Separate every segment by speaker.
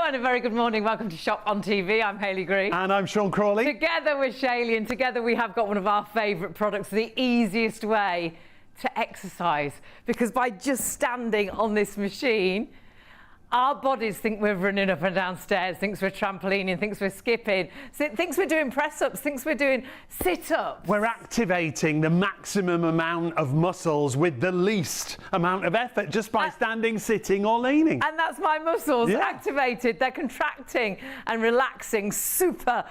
Speaker 1: and a very good morning. Welcome to Shop on TV. I'm Hayley Green.
Speaker 2: And I'm Sean Crawley.
Speaker 1: Together with Shayley, and together we have got one of our favourite products, the easiest way to exercise. Because by just standing on this machine, our bodies think we're running up and down stairs, thinks we're trampolining, thinks we're skipping, thinks we're doing press-ups, thinks we're doing sit-ups.
Speaker 2: We're activating the maximum amount of muscles with the least amount of effort just by standing, sitting or leaning.
Speaker 1: And that's my muscles activated. They're contracting and relaxing super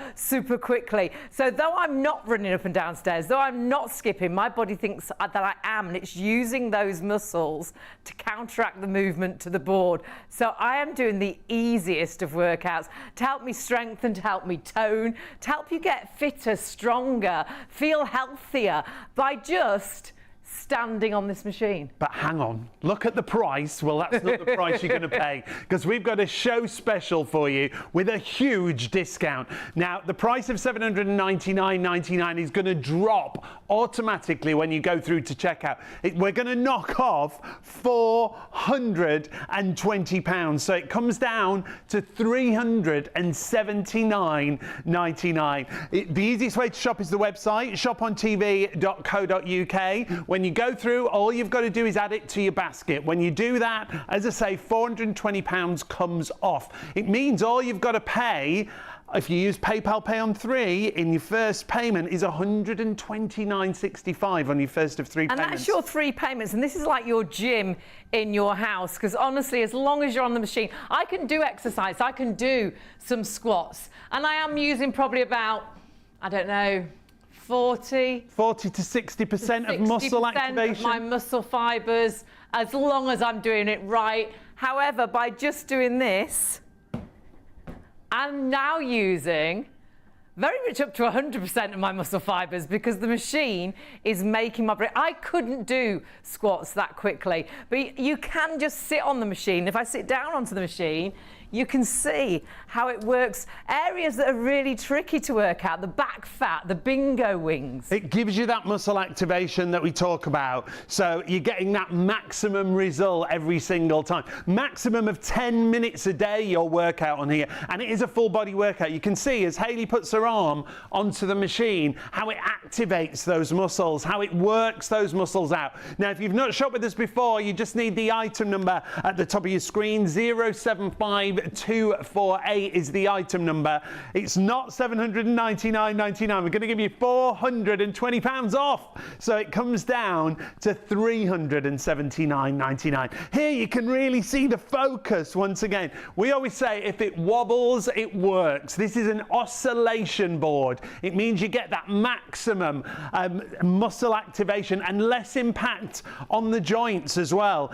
Speaker 1: quickly. So though I'm not running up and down stairs, though I'm not skipping, my body thinks that I am, and it's using those muscles to counteract the movement to the board. So I am doing the easiest of workouts to help me strengthen, to help me tone, to help you get fitter, stronger, feel healthier by just standing on this machine.
Speaker 2: But hang on, look at the price. Well, that's not the price you're going to pay, because we've got a show special for you with a huge discount. Now, the price of $799.99 is going to drop automatically when you go through to checkout. We're going to knock off £420, so it comes down to $379.99. The easiest way to shop is the website, shopontv.co.uk. When you go through, all you've got to do is add it to your basket. When you do that, as I say, £420 comes off. It means all you've got to pay, if you use PayPal Pay on 3, in your first payment is $129.65 on your first of 3 payments.
Speaker 1: And that's your 3 payments, and this is like your gym in your house, because honestly, as long as you're on the machine, I can do exercise, I can do some squats, and I am using probably about, I don't know, 40 to
Speaker 2: 60% of muscle activation.
Speaker 1: Of my muscle fibers, as long as I'm doing it right. However, by just doing this, I'm now using very much up to 100% of my muscle fibers, because the machine is making my brain. I couldn't do squats that quickly, but you can just sit on the machine. If I sit down onto the machine, you can see how it works. Areas that are really tricky to work out, the back fat, the bingo wings.
Speaker 2: It gives you that muscle activation that we talk about. So you're getting that maximum result every single time. Maximum of 10 minutes a day your workout on here. And it is a full body workout. You can see as Hayley puts her arm onto the machine, how it activates those muscles, how it works those muscles out. Now, if you've not shopped with us before, you just need the item number at the top of your screen. 075248 is the item number. It's not $799.99. We're going to give you £420 off. So it comes down to $379.99. Here you can really see the focus once again. We always say if it wobbles, it works. This is an oscillation board. It means you get that maximum muscle activation and less impact on the joints as well.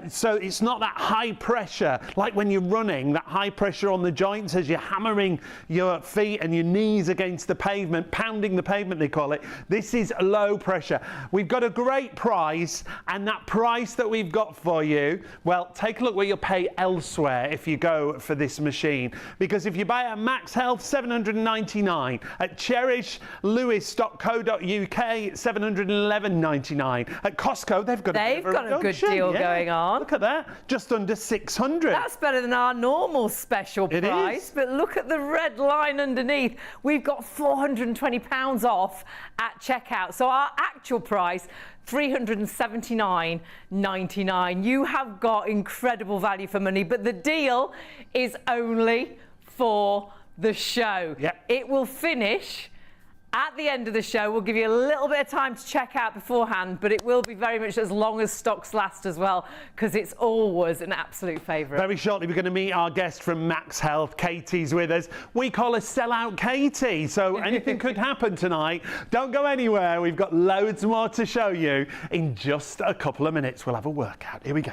Speaker 2: So it's not that high pressure like when you're running, that high pressure on the joints as you're hammering your feet and your knees against the pavement, pounding the pavement they call it. This is low pressure. We've got a great price, and that price that we've got for you, well, take a look what you'll pay elsewhere if you go for this machine. Because if you buy at MAXhealth, $799, at CherishLewis.co.uk, $711.99. At Costco, they've got a
Speaker 1: good deal going on.
Speaker 2: Look at that, just under $600.
Speaker 1: That's better than our normal special price. But look at the red line underneath. We've got £420 off at checkout. So our actual price, $379.99. You have got incredible value for money, but the deal is only for the show.
Speaker 2: Yep.
Speaker 1: It will finish at the end of the show. We'll give you a little bit of time to check out beforehand, but it will be very much as long as stocks last as well, because it's always an absolute favourite.
Speaker 2: Very shortly, we're going to meet our guest from MAXhealth. Katie's with us. We call her Sellout Katie, so anything could happen tonight. Don't go anywhere. We've got loads more to show you in just a couple of minutes. We'll have a workout. Here we go.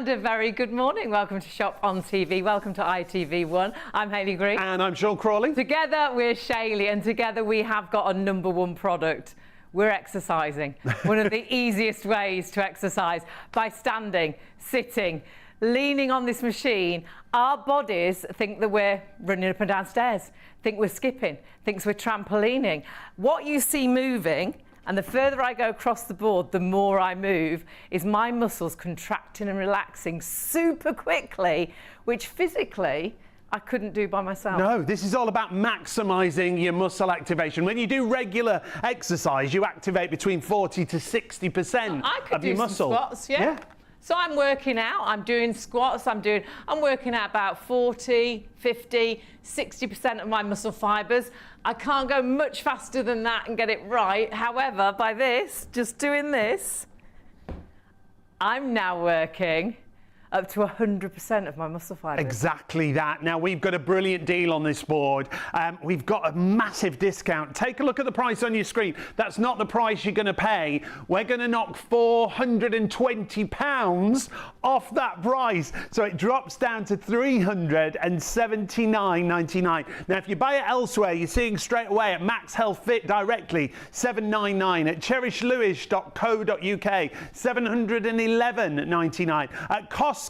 Speaker 1: And a very good morning. Welcome to Shop on TV. Welcome to ITV1. I'm Hayley Green.
Speaker 2: And I'm Sean Crawley.
Speaker 1: Together we're Shayley, and together we have got a #1 product. We're exercising. One of the easiest ways to exercise, by standing, sitting, leaning on this machine. Our bodies think that we're running up and down stairs, think we're skipping, thinks we're trampolining. What you see moving, and the further I go across the board, the more I move, is my muscles contracting and relaxing super quickly, which physically I couldn't do by myself.
Speaker 2: No, this is all about maximising your muscle activation. When you do regular exercise, you activate between 40 to 60% of your muscle.
Speaker 1: Squats, yeah. So I'm working out, I'm doing squats, I'm working out about 40, 50, 60% of my muscle fibres. I can't go much faster than that and get it right. However, by this, just doing this, I'm now working up to 100% of my muscle fibres.
Speaker 2: Exactly that. Now, we've got a brilliant deal on this board. We've got a massive discount. Take a look at the price on your screen. That's not the price you're going to pay. We're going to knock £420 off that price. So it drops down to £379.99. Now, if you buy it elsewhere, you're seeing straight away at MAXhealth Fit directly, £799. At cherishlewis.co.uk, £711.99. At Costco,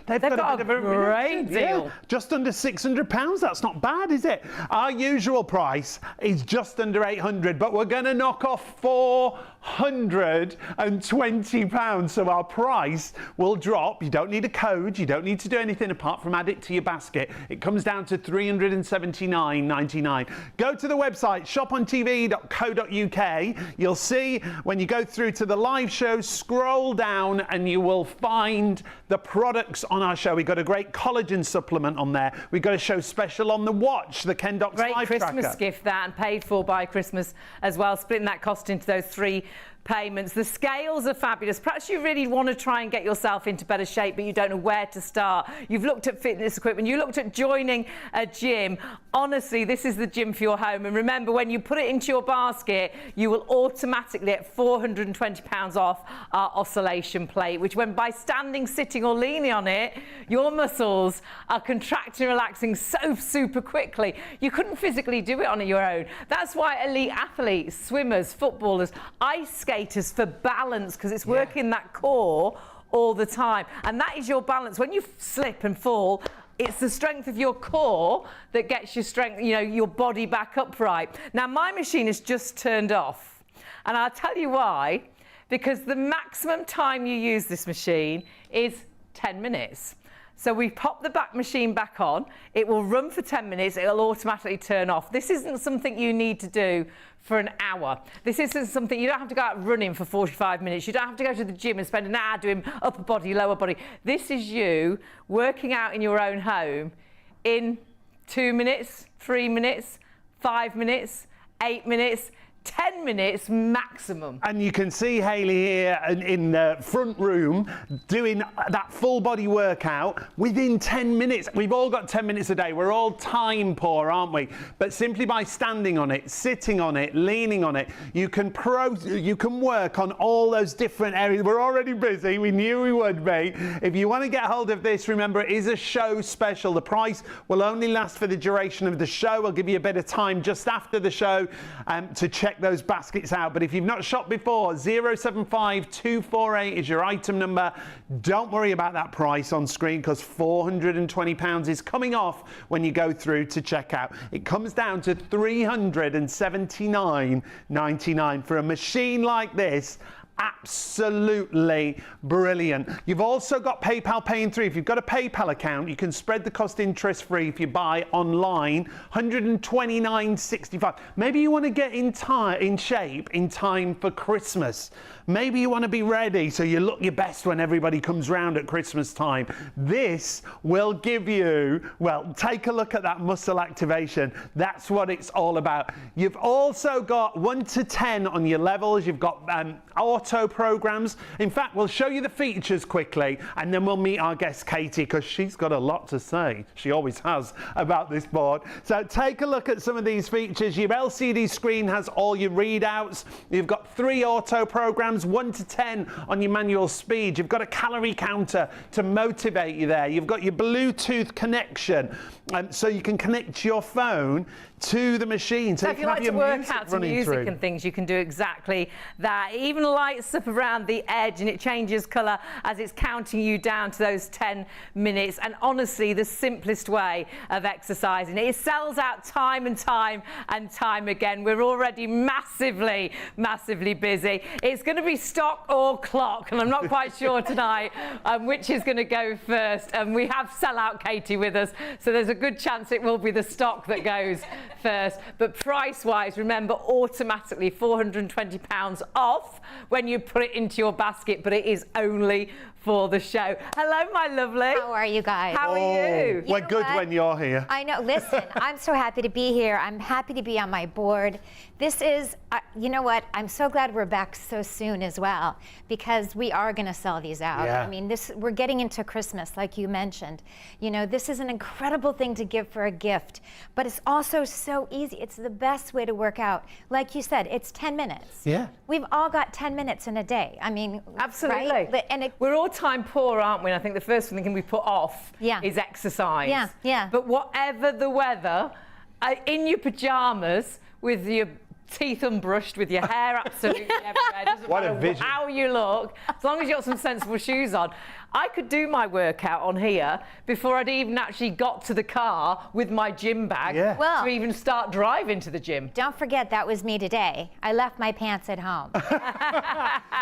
Speaker 2: they've got a bit of a
Speaker 1: great deal.
Speaker 2: Yeah, just under £600. That's not bad, is it? Our usual price is just under £800, but we're going to knock off £420. So our price will drop. You don't need a code. You don't need to do anything apart from add it to your basket. It comes down to £379.99. Go to the website, shopontv.co.uk. You'll see when you go through to the live show, scroll down and you will find the products on our show. We've got a great collagen supplement on there. We've got a show special on the watch, the Ken Docs
Speaker 1: Great
Speaker 2: Life
Speaker 1: Christmas
Speaker 2: Tracker.
Speaker 1: gift, that, and paid for by Christmas as well, splitting that cost into those 3 payments. The scales are fabulous. Perhaps you really want to try and get yourself into better shape, but you don't know where to start. You've looked at fitness equipment, you looked at joining a gym. Honestly, this is the gym for your home. And remember, when you put it into your basket, you will automatically get £420 off our oscillation plate, which, when by standing, sitting or leaning on it, your muscles are contracting and relaxing so super quickly. You couldn't physically do it on your own. That's why elite athletes, swimmers, footballers, ice skaters, for balance, because it's working that core all the time. And that is your balance. When you slip and fall, it's the strength of your core that gets your strength, your body back upright. Now, my machine is just turned off, and I'll tell you why. Because the maximum time you use this machine is 10 minutes. So we pop the back machine back on, it will run for 10 minutes, it'll automatically turn off. This isn't something you need to do for an hour. This isn't something, you don't have to go out running for 45 minutes. You don't have to go to the gym and spend an hour doing upper body, lower body. This is you working out in your own home in 2 minutes, 3 minutes, 5 minutes, 8 minutes, 10 minutes maximum.
Speaker 2: And you can see Hayley here in the front room doing that full body workout within 10 minutes. We've all got 10 minutes a day. We're all time poor, aren't we? But simply by standing on it, sitting on it, leaning on it, you can work on all those different areas. We're already busy. We knew we would be. If you want to get hold of this, remember, it is a show special. The price will only last for the duration of the show. I'll give you a bit of time just after the show to check those baskets out. But if you've not shopped before, 075248 is your item number. Don't worry about that price on screen, because £420 is coming off when you go through to checkout. It comes down to £379.99 for a machine like this. Absolutely brilliant. You've also got PayPal Pay in 3. If you've got a PayPal account, you can spread the cost interest free if you buy online. $129.65. Maybe you want to get in shape in time for Christmas. Maybe you want to be ready so you look your best when everybody comes round at Christmas time. This will give you, well, take a look at that muscle activation. That's what it's all about. You've also got 1 to 10 on your levels. You've got auto auto programs. In fact, we'll show you the features quickly, and then we'll meet our guest Katie, because she's got a lot to say. She always has about this board. So take a look at some of these features. Your LCD screen has all your readouts. You've got 3 auto programs, 1 to 10 on your manual speed. You've got a calorie counter to motivate you there. You've got your Bluetooth connection, so you can connect your phone to the machine.
Speaker 1: So if you like to work out to music and things, you can do exactly that. It even lights up around the edge, and it changes colour as it's counting you down to those 10 minutes. And honestly, the simplest way of exercising. It sells out time and time and time again. We're already massively busy. It's going to be stock or clock, and I'm not quite sure tonight which is going to go first. We have sellout Katie with us, so there's a good chance it will be the stock that goes first. But price-wise, remember, automatically £420 off when you put it into your basket, but it is only for the show. Hello, my lovely.
Speaker 3: How are you guys?
Speaker 2: How are you? We're good when you're here.
Speaker 3: I know. Listen, I'm so happy to be here. I'm happy to be on my board. This is, you know what? I'm so glad we're back so soon as well, because we are going to sell these out.
Speaker 2: Yeah.
Speaker 3: I mean, we're getting into Christmas, like you mentioned. You know, this is an incredible thing to give for a gift, but it's also so easy. It's the best way to work out. Like you said, it's 10 minutes.
Speaker 2: Yeah.
Speaker 3: We've all got 10 minutes in a day. I mean,
Speaker 1: absolutely.
Speaker 3: Right? And
Speaker 1: we're all time poor, aren't we? And I think the first thing we put off is exercise.
Speaker 3: Yeah, yeah.
Speaker 1: But whatever the weather, in your pajamas with your teeth unbrushed, with your hair absolutely everywhere, doesn't matter how you look, as long as you've got some sensible shoes on. I could do my workout on here before I'd even actually got to the car with my gym bag to even start driving to the gym.
Speaker 3: Don't forget, that was me today. I left my pants at home.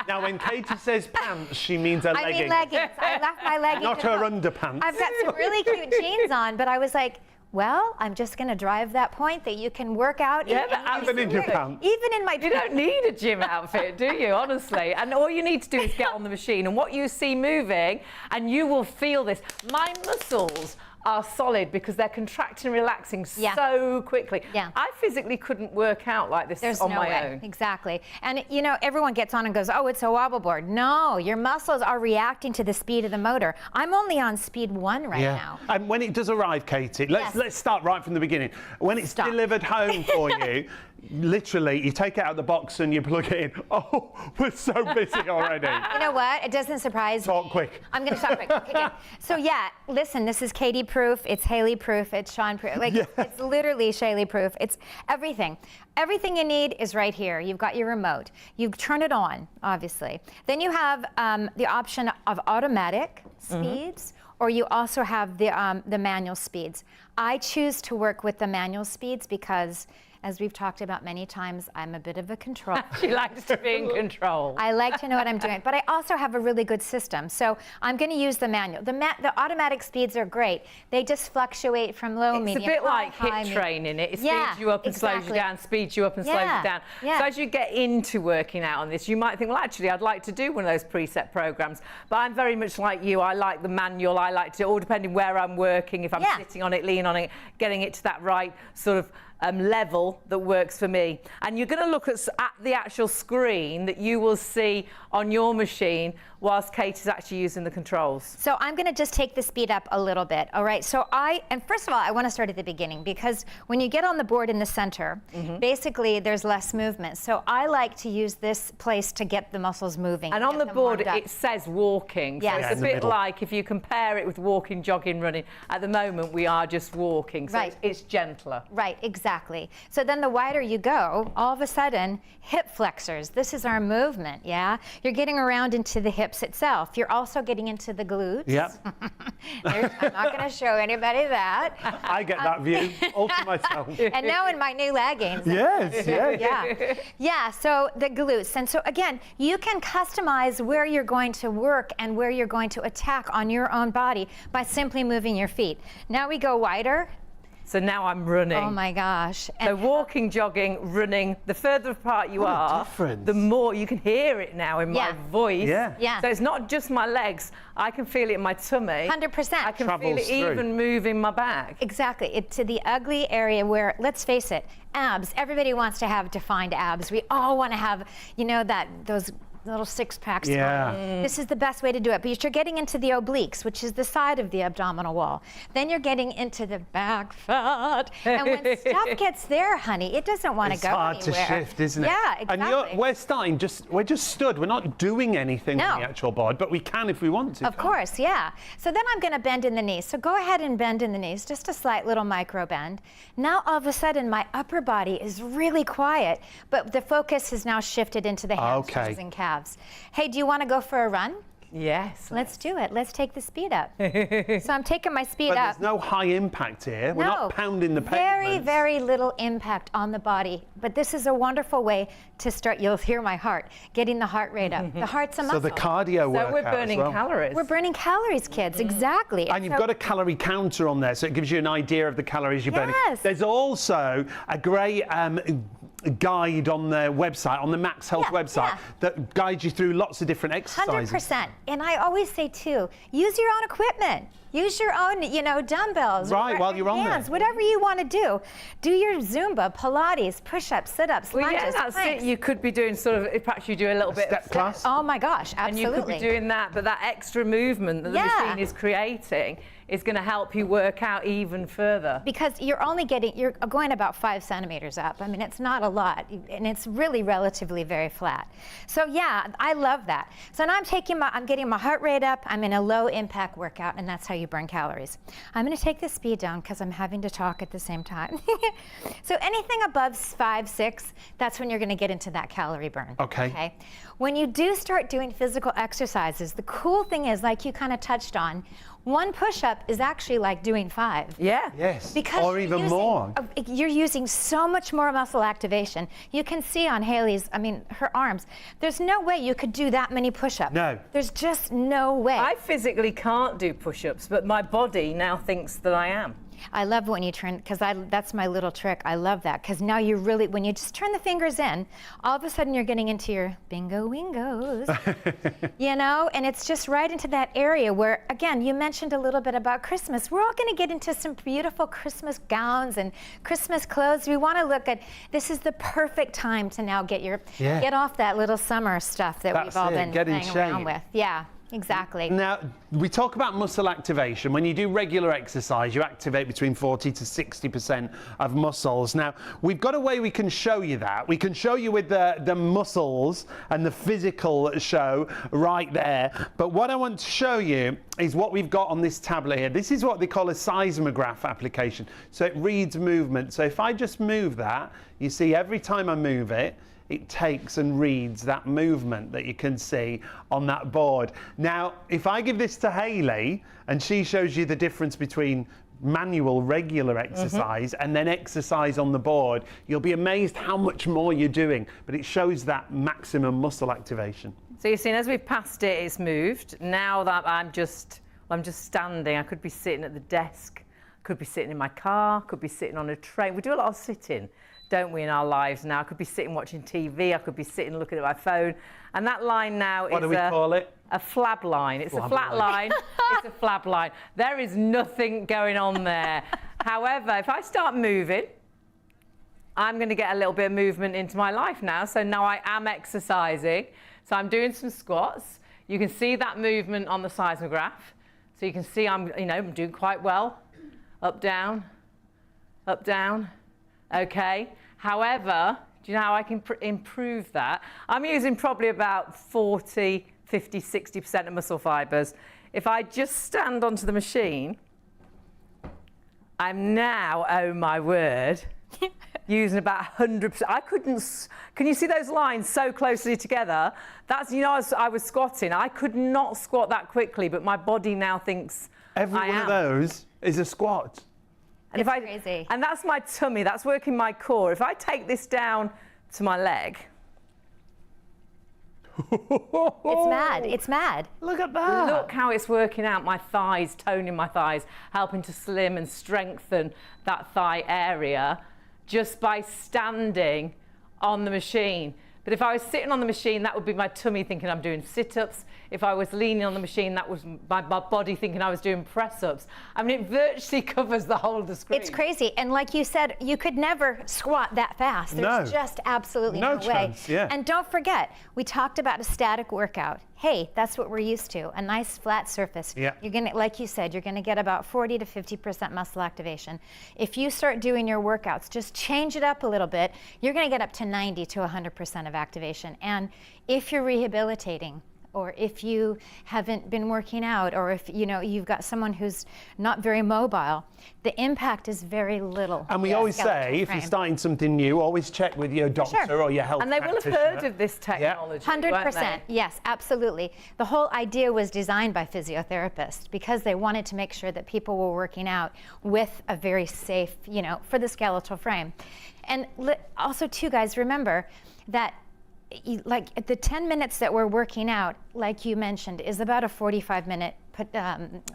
Speaker 2: Now, when Katie says pants, she means her leggings.
Speaker 3: I mean leggings. I left my leggings
Speaker 2: Not her underpants.
Speaker 3: I've got some really cute jeans on, but I was like, well, I'm just going to drive that point that you can work out.
Speaker 2: Even in your pants.
Speaker 3: Even in my
Speaker 1: You don't need a gym outfit, do you, honestly? And all you need to do is get on the machine, and what you see moving, and you will feel this. My muscles are solid because they're contracting and relaxing so quickly.
Speaker 3: Yeah.
Speaker 1: I physically couldn't work out like this on my own.
Speaker 3: Exactly. And you know, everyone gets on and goes, oh, it's a wobble board. No, your muscles are reacting to the speed of the motor. I'm only on speed 1 right now.
Speaker 2: And when it does arrive, Katie, let's start right from the beginning. When it's delivered home for you, literally, you take it out of the box and you plug it in. Oh, we're so busy already.
Speaker 3: You know what? It doesn't surprise me.
Speaker 2: Talk quick.
Speaker 3: I'm going to talk quick. Okay, good. So yeah, listen, this is Katie proof. It's Haley proof. It's Sean proof. Like it's literally Shayley proof. It's everything. Everything you need is right here. You've got your remote. You turn it on, obviously. Then you have the option of automatic speeds, or you also have the manual speeds. I choose to work with the manual speeds because, as we've talked about many times, I'm a bit of a control.
Speaker 1: She likes to be in control.
Speaker 3: I like to know what I'm doing, but I also have a really good system. So I'm going to use the manual. The automatic speeds are great. They just fluctuate from low, medium,
Speaker 1: It's a bit like
Speaker 3: high,
Speaker 1: HIIT training. It speeds you up and slows you down, speeds you up and slows you down.
Speaker 3: Yeah.
Speaker 1: So as you get into working out on this, you might think, well, actually, I'd like to do one of those preset programs. But I'm very much like you. I like the manual. I like to, all depending where I'm working, if I'm sitting on it, leaning on it, getting it to that right sort of level that works for me. And you're going to look at the actual screen that you will see on your machine whilst Kate is actually using the controls.
Speaker 3: So I'm going to just take the speed up a little bit. All right. So and first of all, I want to start at the beginning, because when you get on the board in the center, basically there's less movement. So I like to use this place to get the muscles moving.
Speaker 1: And on the board, it says walking. So it's a bit like if you compare it with walking, jogging, running. At the moment, we are just walking. So it's gentler.
Speaker 3: Right. Exactly. So then the wider you go, all of a sudden, hip flexors. This is our movement. Yeah. You're getting around into the hips itself. You're also getting into the glutes.
Speaker 2: Yep.
Speaker 3: I'm not going to show anybody that.
Speaker 2: I get that view all to myself.
Speaker 3: And now in my new leggings.
Speaker 2: Yes,
Speaker 3: Yeah, so the glutes. And so again, you can customize where you're going to work and where you're going to attack on your own body by simply moving your feet. Now we go wider.
Speaker 1: So now I'm running.
Speaker 3: Oh my gosh.
Speaker 1: So walking, jogging, running, the further apart you are, the more you can hear it now in my voice.
Speaker 3: Yeah.
Speaker 1: So it's not just my legs. I can feel it in my tummy.
Speaker 3: 100%.
Speaker 1: I can feel it even moving my back.
Speaker 3: Exactly. It's to the ugly area where, let's face it, abs. Everybody wants to have defined abs. We all want to have, you know, those little six-packs.
Speaker 2: Yeah.
Speaker 3: This is the best way to do it. But you're getting into the obliques, which is the side of the abdominal wall. Then you're getting into the back fat. And when stuff gets there, honey, it doesn't want to go anywhere.
Speaker 2: It's hard to shift, isn't it?
Speaker 3: Yeah, exactly.
Speaker 2: And we're just stood. We're not doing anything on the actual board, but we can if we want to.
Speaker 3: Of course, yeah. So then I'm going to bend in the knees. So go ahead and bend in the knees, just a slight little micro bend. Now all of a sudden my upper body is really quiet, but the focus has now shifted into the hamstrings and calves. Hey, do you want to go for a run?
Speaker 1: Yes.
Speaker 3: Let's do it. Let's take the speed up. So I'm taking my speed
Speaker 2: But
Speaker 3: up.
Speaker 2: there's no high impact here. We're not pounding the pavement.
Speaker 3: Very, very little impact on the body. But this is a wonderful way to start. You'll hear my heart, getting the heart rate up. The heart's a muscle.
Speaker 2: So the cardio workout
Speaker 1: So we're burning calories.
Speaker 3: We're burning calories, kids. Exactly.
Speaker 2: And you've got a calorie counter on there, so it gives you an idea of the calories you're burning.
Speaker 3: Yes.
Speaker 2: There's also a great guide on the website, on the MAXhealth website, that guides you through lots of different exercises.
Speaker 3: 100%. And I always say too, use your own equipment. Use your own, dumbbells.
Speaker 2: Right, while you're on there.
Speaker 3: Whatever you want to do. Do your Zumba, Pilates, push-ups, sit-ups,
Speaker 1: Well,
Speaker 3: lunges,
Speaker 1: yeah, that's
Speaker 3: planks.
Speaker 1: it. You could be doing sort of, perhaps you do a little bit
Speaker 2: Step
Speaker 1: of
Speaker 2: class.
Speaker 3: Oh my gosh, absolutely.
Speaker 1: And you could be doing that, but that extra movement that the machine is creating is going to help you work out even further.
Speaker 3: Because you're going about 5 centimeters up. I mean, it's not a lot, and it's really relatively very flat. So yeah, I love that. So now I'm getting my heart rate up. I'm in a low impact workout, and that's how you burn calories. I'm going to take the speed down because I'm having to talk at the same time. So anything above 5, 6, that's when you're going to get into that calorie burn.
Speaker 2: Okay.
Speaker 3: When you do start doing physical exercises, the cool thing is, like you kind of touched on, 1 push-up is actually like doing 5.
Speaker 1: Yeah.
Speaker 2: Yes.
Speaker 3: Because
Speaker 2: or even more.
Speaker 3: You're using so much more muscle activation. You can see on Haley's, her arms, there's no way you could do that many push-ups.
Speaker 2: No.
Speaker 3: There's just no way.
Speaker 1: I physically can't do push-ups, but my body now thinks that I am.
Speaker 3: I love when you turn, because that's my little trick. I love that, because now you really, when you just turn the fingers in, all of a sudden you're getting into your bingo wingos, and it's just right into that area where, again, you mentioned a little bit about Christmas. We're all going to get into some beautiful Christmas gowns and Christmas clothes. We want to look at, this is the perfect time to now get off that little summer stuff that we've all been playing around with. Yeah. Exactly.
Speaker 2: Now, we talk about muscle activation. When you do regular exercise, you activate between 40 to 60% of muscles. Now, we've got a way we can show you that. We can show you with the muscles and the physical show right there. But what I want to show you is what we've got on this tablet here. This is what they call a seismograph application. So it reads movement. So if I just move that, you see every time I move it, it takes and reads that movement that you can see on that board. Now, if I give this to Hayley and she shows you the difference between manual, regular exercise and then exercise on the board, you'll be amazed how much more you're doing. But it shows that maximum muscle activation.
Speaker 1: So you've seen as we've passed it, it's moved. Now that I'm just standing, I could be sitting at the desk, could be sitting in my car, could be sitting on a train. We do a lot of sitting, don't we, in our lives now? I could be sitting watching TV, I could be sitting looking at my phone. And that line now
Speaker 2: What do we call it?
Speaker 1: A flab line. It's a flat line. It's a flab line. There is nothing going on there. However, if I start moving, I'm going to get a little bit of movement into my life now. So now I am exercising. So I'm doing some squats. You can see that movement on the seismograph. So you can see I'm doing quite well. Up, down, up, down. Okay. However, do you know how I can improve that? I'm using probably about 40, 50, 60% of muscle fibers. If I just stand onto the machine, I'm now, oh my word, using about 100%. I couldn't, can you see those lines so closely together? That's, I was squatting. I could not squat that quickly, but my body now thinks
Speaker 2: Every
Speaker 1: I
Speaker 2: one
Speaker 1: am.
Speaker 2: of those is a squat.
Speaker 1: And
Speaker 3: It's crazy.
Speaker 1: And that's my tummy, that's working my core. If I take this down to my leg.
Speaker 3: It's mad. It's mad.
Speaker 2: Look at that.
Speaker 1: Look how it's working out my thighs, toning my thighs, helping to slim and strengthen that thigh area just by standing on the machine. But if I was sitting on the machine, that would be my tummy thinking I'm doing sit-ups. If I was leaning on the machine, that was my body thinking I was doing press-ups. I mean, it virtually covers the whole of the screen.
Speaker 3: It's crazy. And like you said, you could never squat that fast. There's just absolutely no way.
Speaker 2: chance, yeah.
Speaker 3: And don't forget, we talked about a static workout. Hey, that's what we're used to, a nice flat surface.
Speaker 2: Yeah.
Speaker 3: You're gonna, like you said, you're gonna get about 40 to 50% muscle activation. If you start doing your workouts, just change it up a little bit, you're gonna get up to 90 to 100% of activation. And if you're rehabilitating, or if you haven't been working out, or if you've got someone who's not very mobile, the impact is very little.
Speaker 2: And we always say, if you're starting something new, always check with your doctor or your health
Speaker 1: And they will have heard of this technology.
Speaker 3: 100%, yes, absolutely. The whole idea was designed by physiotherapists because they wanted to make sure that people were working out with a very safe, for the skeletal frame. And also too, guys, remember that like the 10 minutes that we're working out, like you mentioned, is about a 45-minute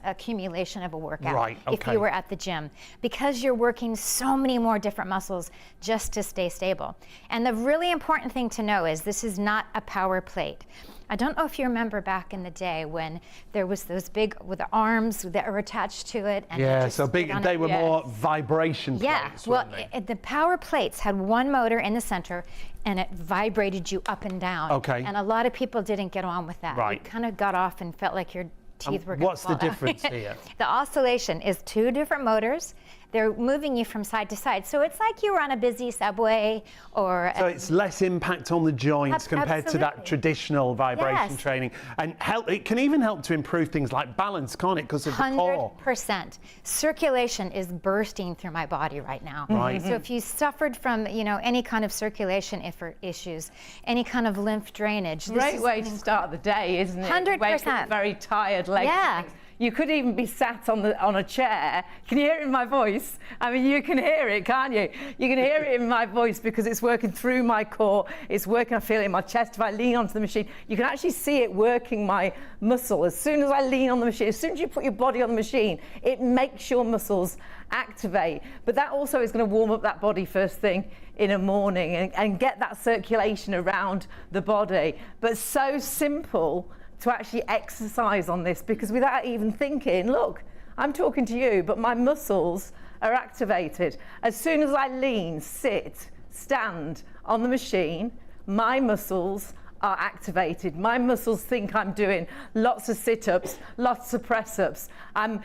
Speaker 3: accumulation of a workout.
Speaker 2: Right, okay.
Speaker 3: If you were at the gym, because you're working so many more different muscles just to stay stable. And the really important thing to know is this is not a power plate. I don't know if you remember back in the day when there was those big with the arms that were attached to it. And
Speaker 2: yeah, so big. They were more vibration plates.
Speaker 3: Well, the power plates had one motor in the center, and it vibrated you up and down.
Speaker 2: Okay.
Speaker 3: And a lot of people didn't get on with that.
Speaker 2: Right.
Speaker 3: You kind of got off and felt like your teeth were going to
Speaker 2: What's the difference here?
Speaker 3: The oscillation is two different motors. They're moving you from side to side. So it's like you were on a busy subway or...
Speaker 2: So it's less impact on the joints compared to that traditional vibration training. And it can even help to improve things like balance, can't it? Because of the core.
Speaker 3: 100%. Circulation is bursting through my body right now.
Speaker 2: Right.
Speaker 3: So if you suffered from, any kind of circulation issues, any kind of lymph drainage...
Speaker 1: Great way to start the day, isn't it?
Speaker 3: 100%.
Speaker 1: Wake up very tired legs.
Speaker 3: Yeah.
Speaker 1: You could even be sat on a chair. Can you hear it in my voice? I mean, you can hear it, can't you? You can hear it in my voice because it's working through my core. It's working, I feel it in my chest. If I lean onto the machine, you can actually see it working my muscle. As soon as I lean on the machine, as soon as you put your body on the machine, it makes your muscles activate. But that also is going to warm up that body first thing in the morning and get that circulation around the body. But so simple to actually exercise on this, because without even thinking, look, I'm talking to you, but my muscles are activated. As soon as I lean, sit, stand on the machine, my muscles are activated. My muscles think I'm doing lots of sit-ups, lots of press-ups. I'm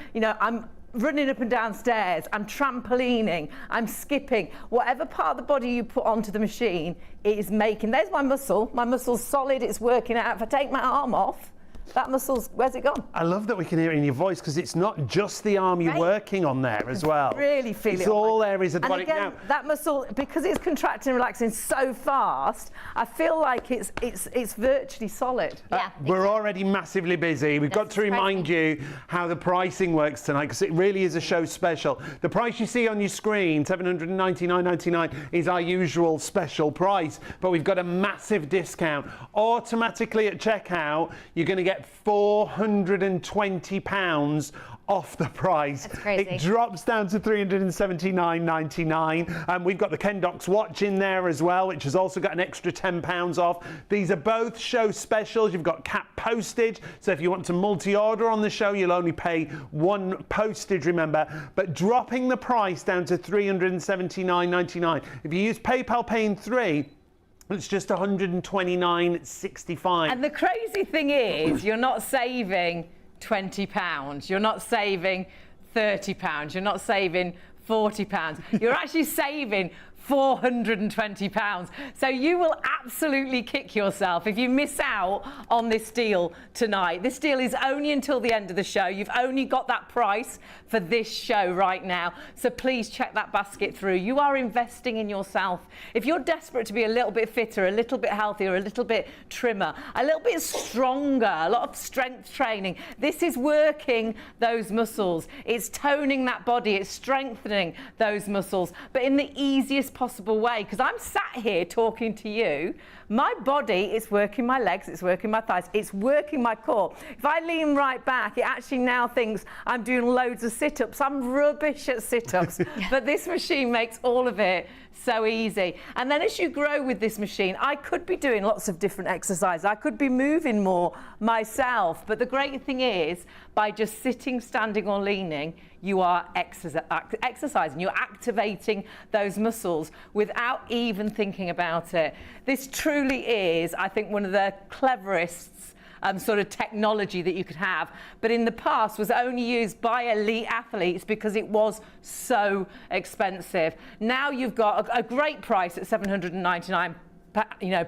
Speaker 1: running up and down stairs, I'm trampolining, I'm skipping. Whatever part of the body you put onto the machine, it is making. There's my muscle's solid, it's working out. If I take my arm off, that muscle's, where's it gone?
Speaker 2: I love that we can hear it in your voice, because it's not just the arm you're working on there as well.
Speaker 1: Really feel it.
Speaker 2: It's all areas of the body.
Speaker 1: And again, that muscle, because it's contracting and relaxing so fast, I feel like it's virtually solid.
Speaker 3: Yeah,
Speaker 2: we're already massively busy. We've got to remind you how the pricing works tonight, because it really is a show special. The price you see on your screen, $799.99, is our usual special price, but we've got a massive discount. Automatically at checkout, you're going to get £420 off the price.
Speaker 3: That's crazy.
Speaker 2: It drops down to $379.99. And we've got the Ken Docs watch in there as well, which has also got an extra £10 off. These are both show specials. You've got cap postage, so if you want to multi-order on the show, you'll only pay one postage, remember, but dropping the price down to $379.99. If you use PayPal Pay in 3, it's just $129.65.
Speaker 1: And the crazy thing is, you're not saving £20. You're not saving £30. You're not saving £40. You're actually saving £420. So you will absolutely kick yourself if you miss out on this deal tonight. This deal is only until the end of the show. You've only got that price for this show right now. So please check that basket through. You are investing in yourself. If you're desperate to be a little bit fitter, a little bit healthier, a little bit trimmer, a little bit stronger, a lot of strength training, this is working those muscles. It's toning that body. It's strengthening those muscles, but in the easiest possible way, because I'm sat here talking to you. My body is working my legs, it's working my thighs, it's working my core. If I lean right back, it actually now thinks I'm doing loads of sit-ups. I'm rubbish at sit-ups, but this machine makes all of it so easy. And then as you grow with this machine, I could be doing lots of different exercises. I could be moving more myself. But the great thing is, by just sitting, standing or leaning, you are exercising. You're activating those muscles without even thinking about it. This truly is, I think, one of the cleverest sort of technology that you could have, but in the past was only used by elite athletes because it was so expensive. Now you've got a great price at £799,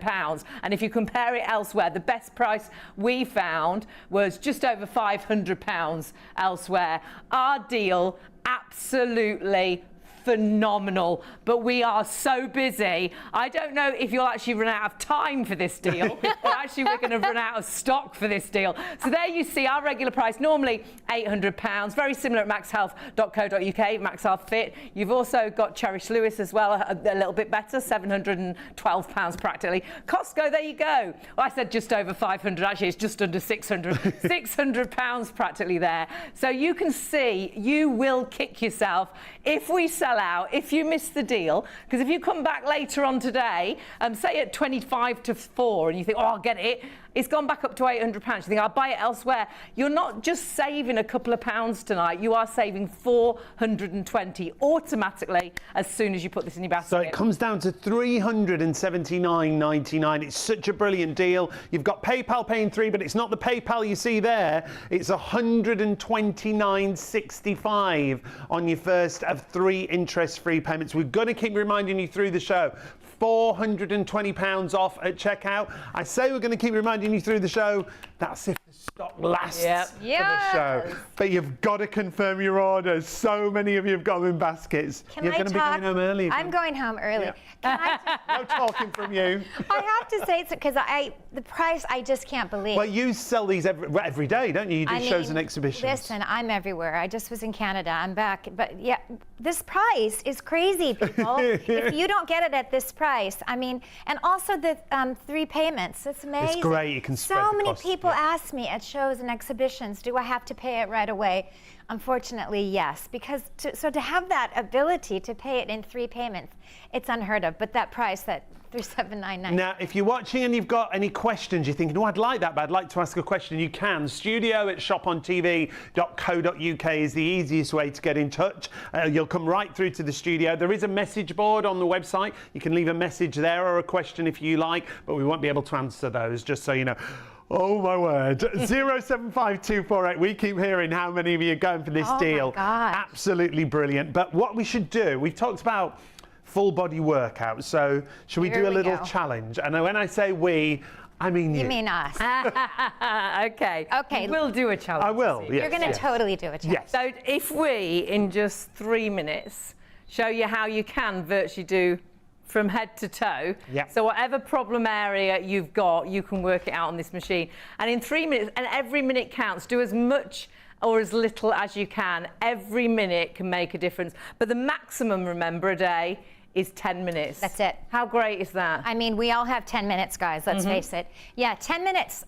Speaker 1: pounds, and if you compare it elsewhere, the best price we found was just over £500 elsewhere. Our deal, absolutely phenomenal, but we are so busy. I don't know if you'll actually run out of time for this deal, but actually we're going to run out of stock for this deal. So there you see our regular price, normally £800, very similar at maxhealth.co.uk, MAXhealth Fit. You've also got Cherish Lewis as well, a little bit better, £712 practically. Costco, there you go. Well, I said just over 500, actually it's just under 600, £600 practically there. So you can see you will kick yourself if we sell out, if you miss the deal, because if you come back later on today, say at 25 to 4 and you think, oh, I'll get it, it's gone back up to £800. You think, I'll buy it elsewhere. You're not just saving a couple of pounds tonight, you are saving 420 automatically as soon as you put this in your basket.
Speaker 2: So it comes down to £379.99. It's such a brilliant deal. You've got PayPal paying 3, but it's not the PayPal you see there. It's £129.65 on your first of 3 interest-free payments. We've got to keep reminding you through the show. £420 off at checkout. I say we're going to keep reminding you through the show. That's if the stock lasts for the show. But you've got to confirm your orders. So many of you have got them in baskets. You're going to be going home early.
Speaker 3: I'm going home early.
Speaker 2: Yeah.
Speaker 3: Can I
Speaker 2: No talking from you.
Speaker 3: I have to say, it's because the price I just can't believe.
Speaker 2: Well, you sell these every day, don't you? You do shows and exhibitions.
Speaker 3: Listen, I'm everywhere. I just was in Canada. I'm back. But yeah, this price is crazy, people. If you don't get it at this price, I mean, and also the 3 payments. It's amazing.
Speaker 2: It's great. You can spread
Speaker 3: So
Speaker 2: the
Speaker 3: many
Speaker 2: cost.
Speaker 3: people ask me at shows and exhibitions, do I have to pay it right away? Unfortunately, yes, because to have that ability to pay it in 3 payments, it's unheard of. But that price, that $3,799.
Speaker 2: Now, if you're watching and you've got any questions, you're thinking, oh, I'd like that, but I'd like to ask a question, you can. studio@shopontv.co.uk is the easiest way to get in touch. You'll come right through to the studio. There is a message board on the website. You can leave a message there or a question if you like, but we won't be able to answer those, just so you know. Oh my word. 075248. We keep hearing how many of you are going for this deal.
Speaker 3: My God.
Speaker 2: Absolutely brilliant. But what we should do, we've talked about full body workout. So should we do a little challenge? And when I say we, I mean you.
Speaker 3: You mean us.
Speaker 1: Okay.
Speaker 3: Okay.
Speaker 1: We'll do a challenge.
Speaker 2: I will. Yes,
Speaker 3: You're going to totally do a challenge.
Speaker 2: Yes.
Speaker 1: So if we, in just 3 minutes, show you how you can virtually do from head to toe.
Speaker 2: Yep.
Speaker 1: So whatever problem area you've got, you can work it out on this machine. And in 3 minutes, and every minute counts, do as much or as little as you can. Every minute can make a difference. But the maximum, remember, a day is 10 minutes.
Speaker 3: That's it.
Speaker 1: How great is that?
Speaker 3: I mean, we all have 10 minutes, guys, let's face it. Yeah, 10 minutes.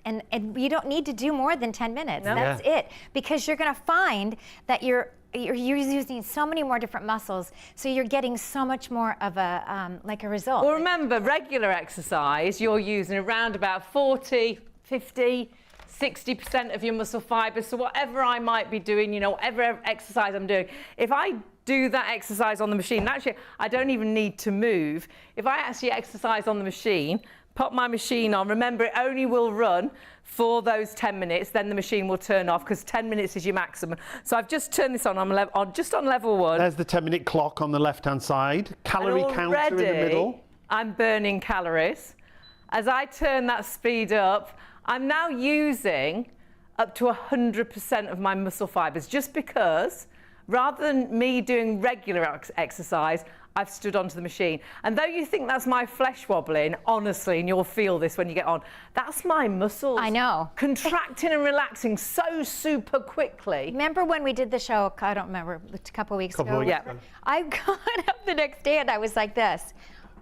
Speaker 3: And you don't need to do more than 10 minutes.
Speaker 1: No.
Speaker 3: That's it. Because you're going to find that you're using so many more different muscles, so you're getting so much more of a like a result.
Speaker 1: Well, remember, regular exercise, you're using around about 40, 50, 60% of your muscle fibers. So whatever I might be doing, whatever exercise I'm doing, if I do that exercise on the machine, and actually, I don't even need to move. If I actually exercise on the machine, pop my machine on, remember, it only will run for those 10 minutes, then the machine will turn off, because 10 minutes is your maximum. So I've just turned this on. I'm just on level 1.
Speaker 2: There's the 10-minute clock on the left-hand side. Calorie counter in the middle.
Speaker 1: I'm burning calories. As I turn that speed up, I'm now using up to 100% of my muscle fibers, just because rather than me doing regular exercise, I've stood onto the machine. And though you think that's my flesh wobbling, honestly, and you'll feel this when you get on, that's my muscles.
Speaker 3: I know.
Speaker 1: Contracting and relaxing so super quickly.
Speaker 3: Remember when we did the show, I don't remember, a couple of weeks ago?
Speaker 2: Weeks
Speaker 1: Yeah.
Speaker 2: ago.
Speaker 3: I got up the next day and I was like this.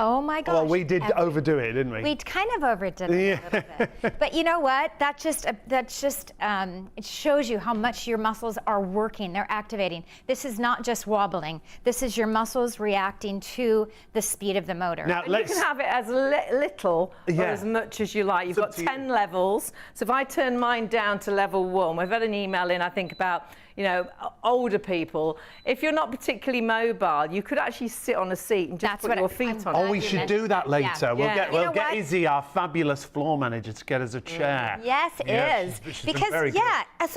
Speaker 3: Oh my gosh.
Speaker 2: Well, we did overdo it, didn't we?
Speaker 3: We kind of overdid it a little bit. But you know what? That just it shows you how much your muscles are working. They're activating. This is not just wobbling. This is your muscles reacting to the speed of the motor.
Speaker 2: Now,
Speaker 1: And you can have it as little or as much as you like. You've got 10 levels. So if I turn mine down to level 1, we've had an email in, I think, about older people. If you're not particularly mobile, you could actually sit on a seat and just put your feet on it.
Speaker 2: Oh, we should do that later.
Speaker 1: Yeah.
Speaker 2: We'll
Speaker 3: You know
Speaker 2: get
Speaker 3: what?
Speaker 2: Izzy, our fabulous floor manager, to get us a chair.
Speaker 3: Yes, it is.
Speaker 2: she's been
Speaker 3: Because,
Speaker 2: very good.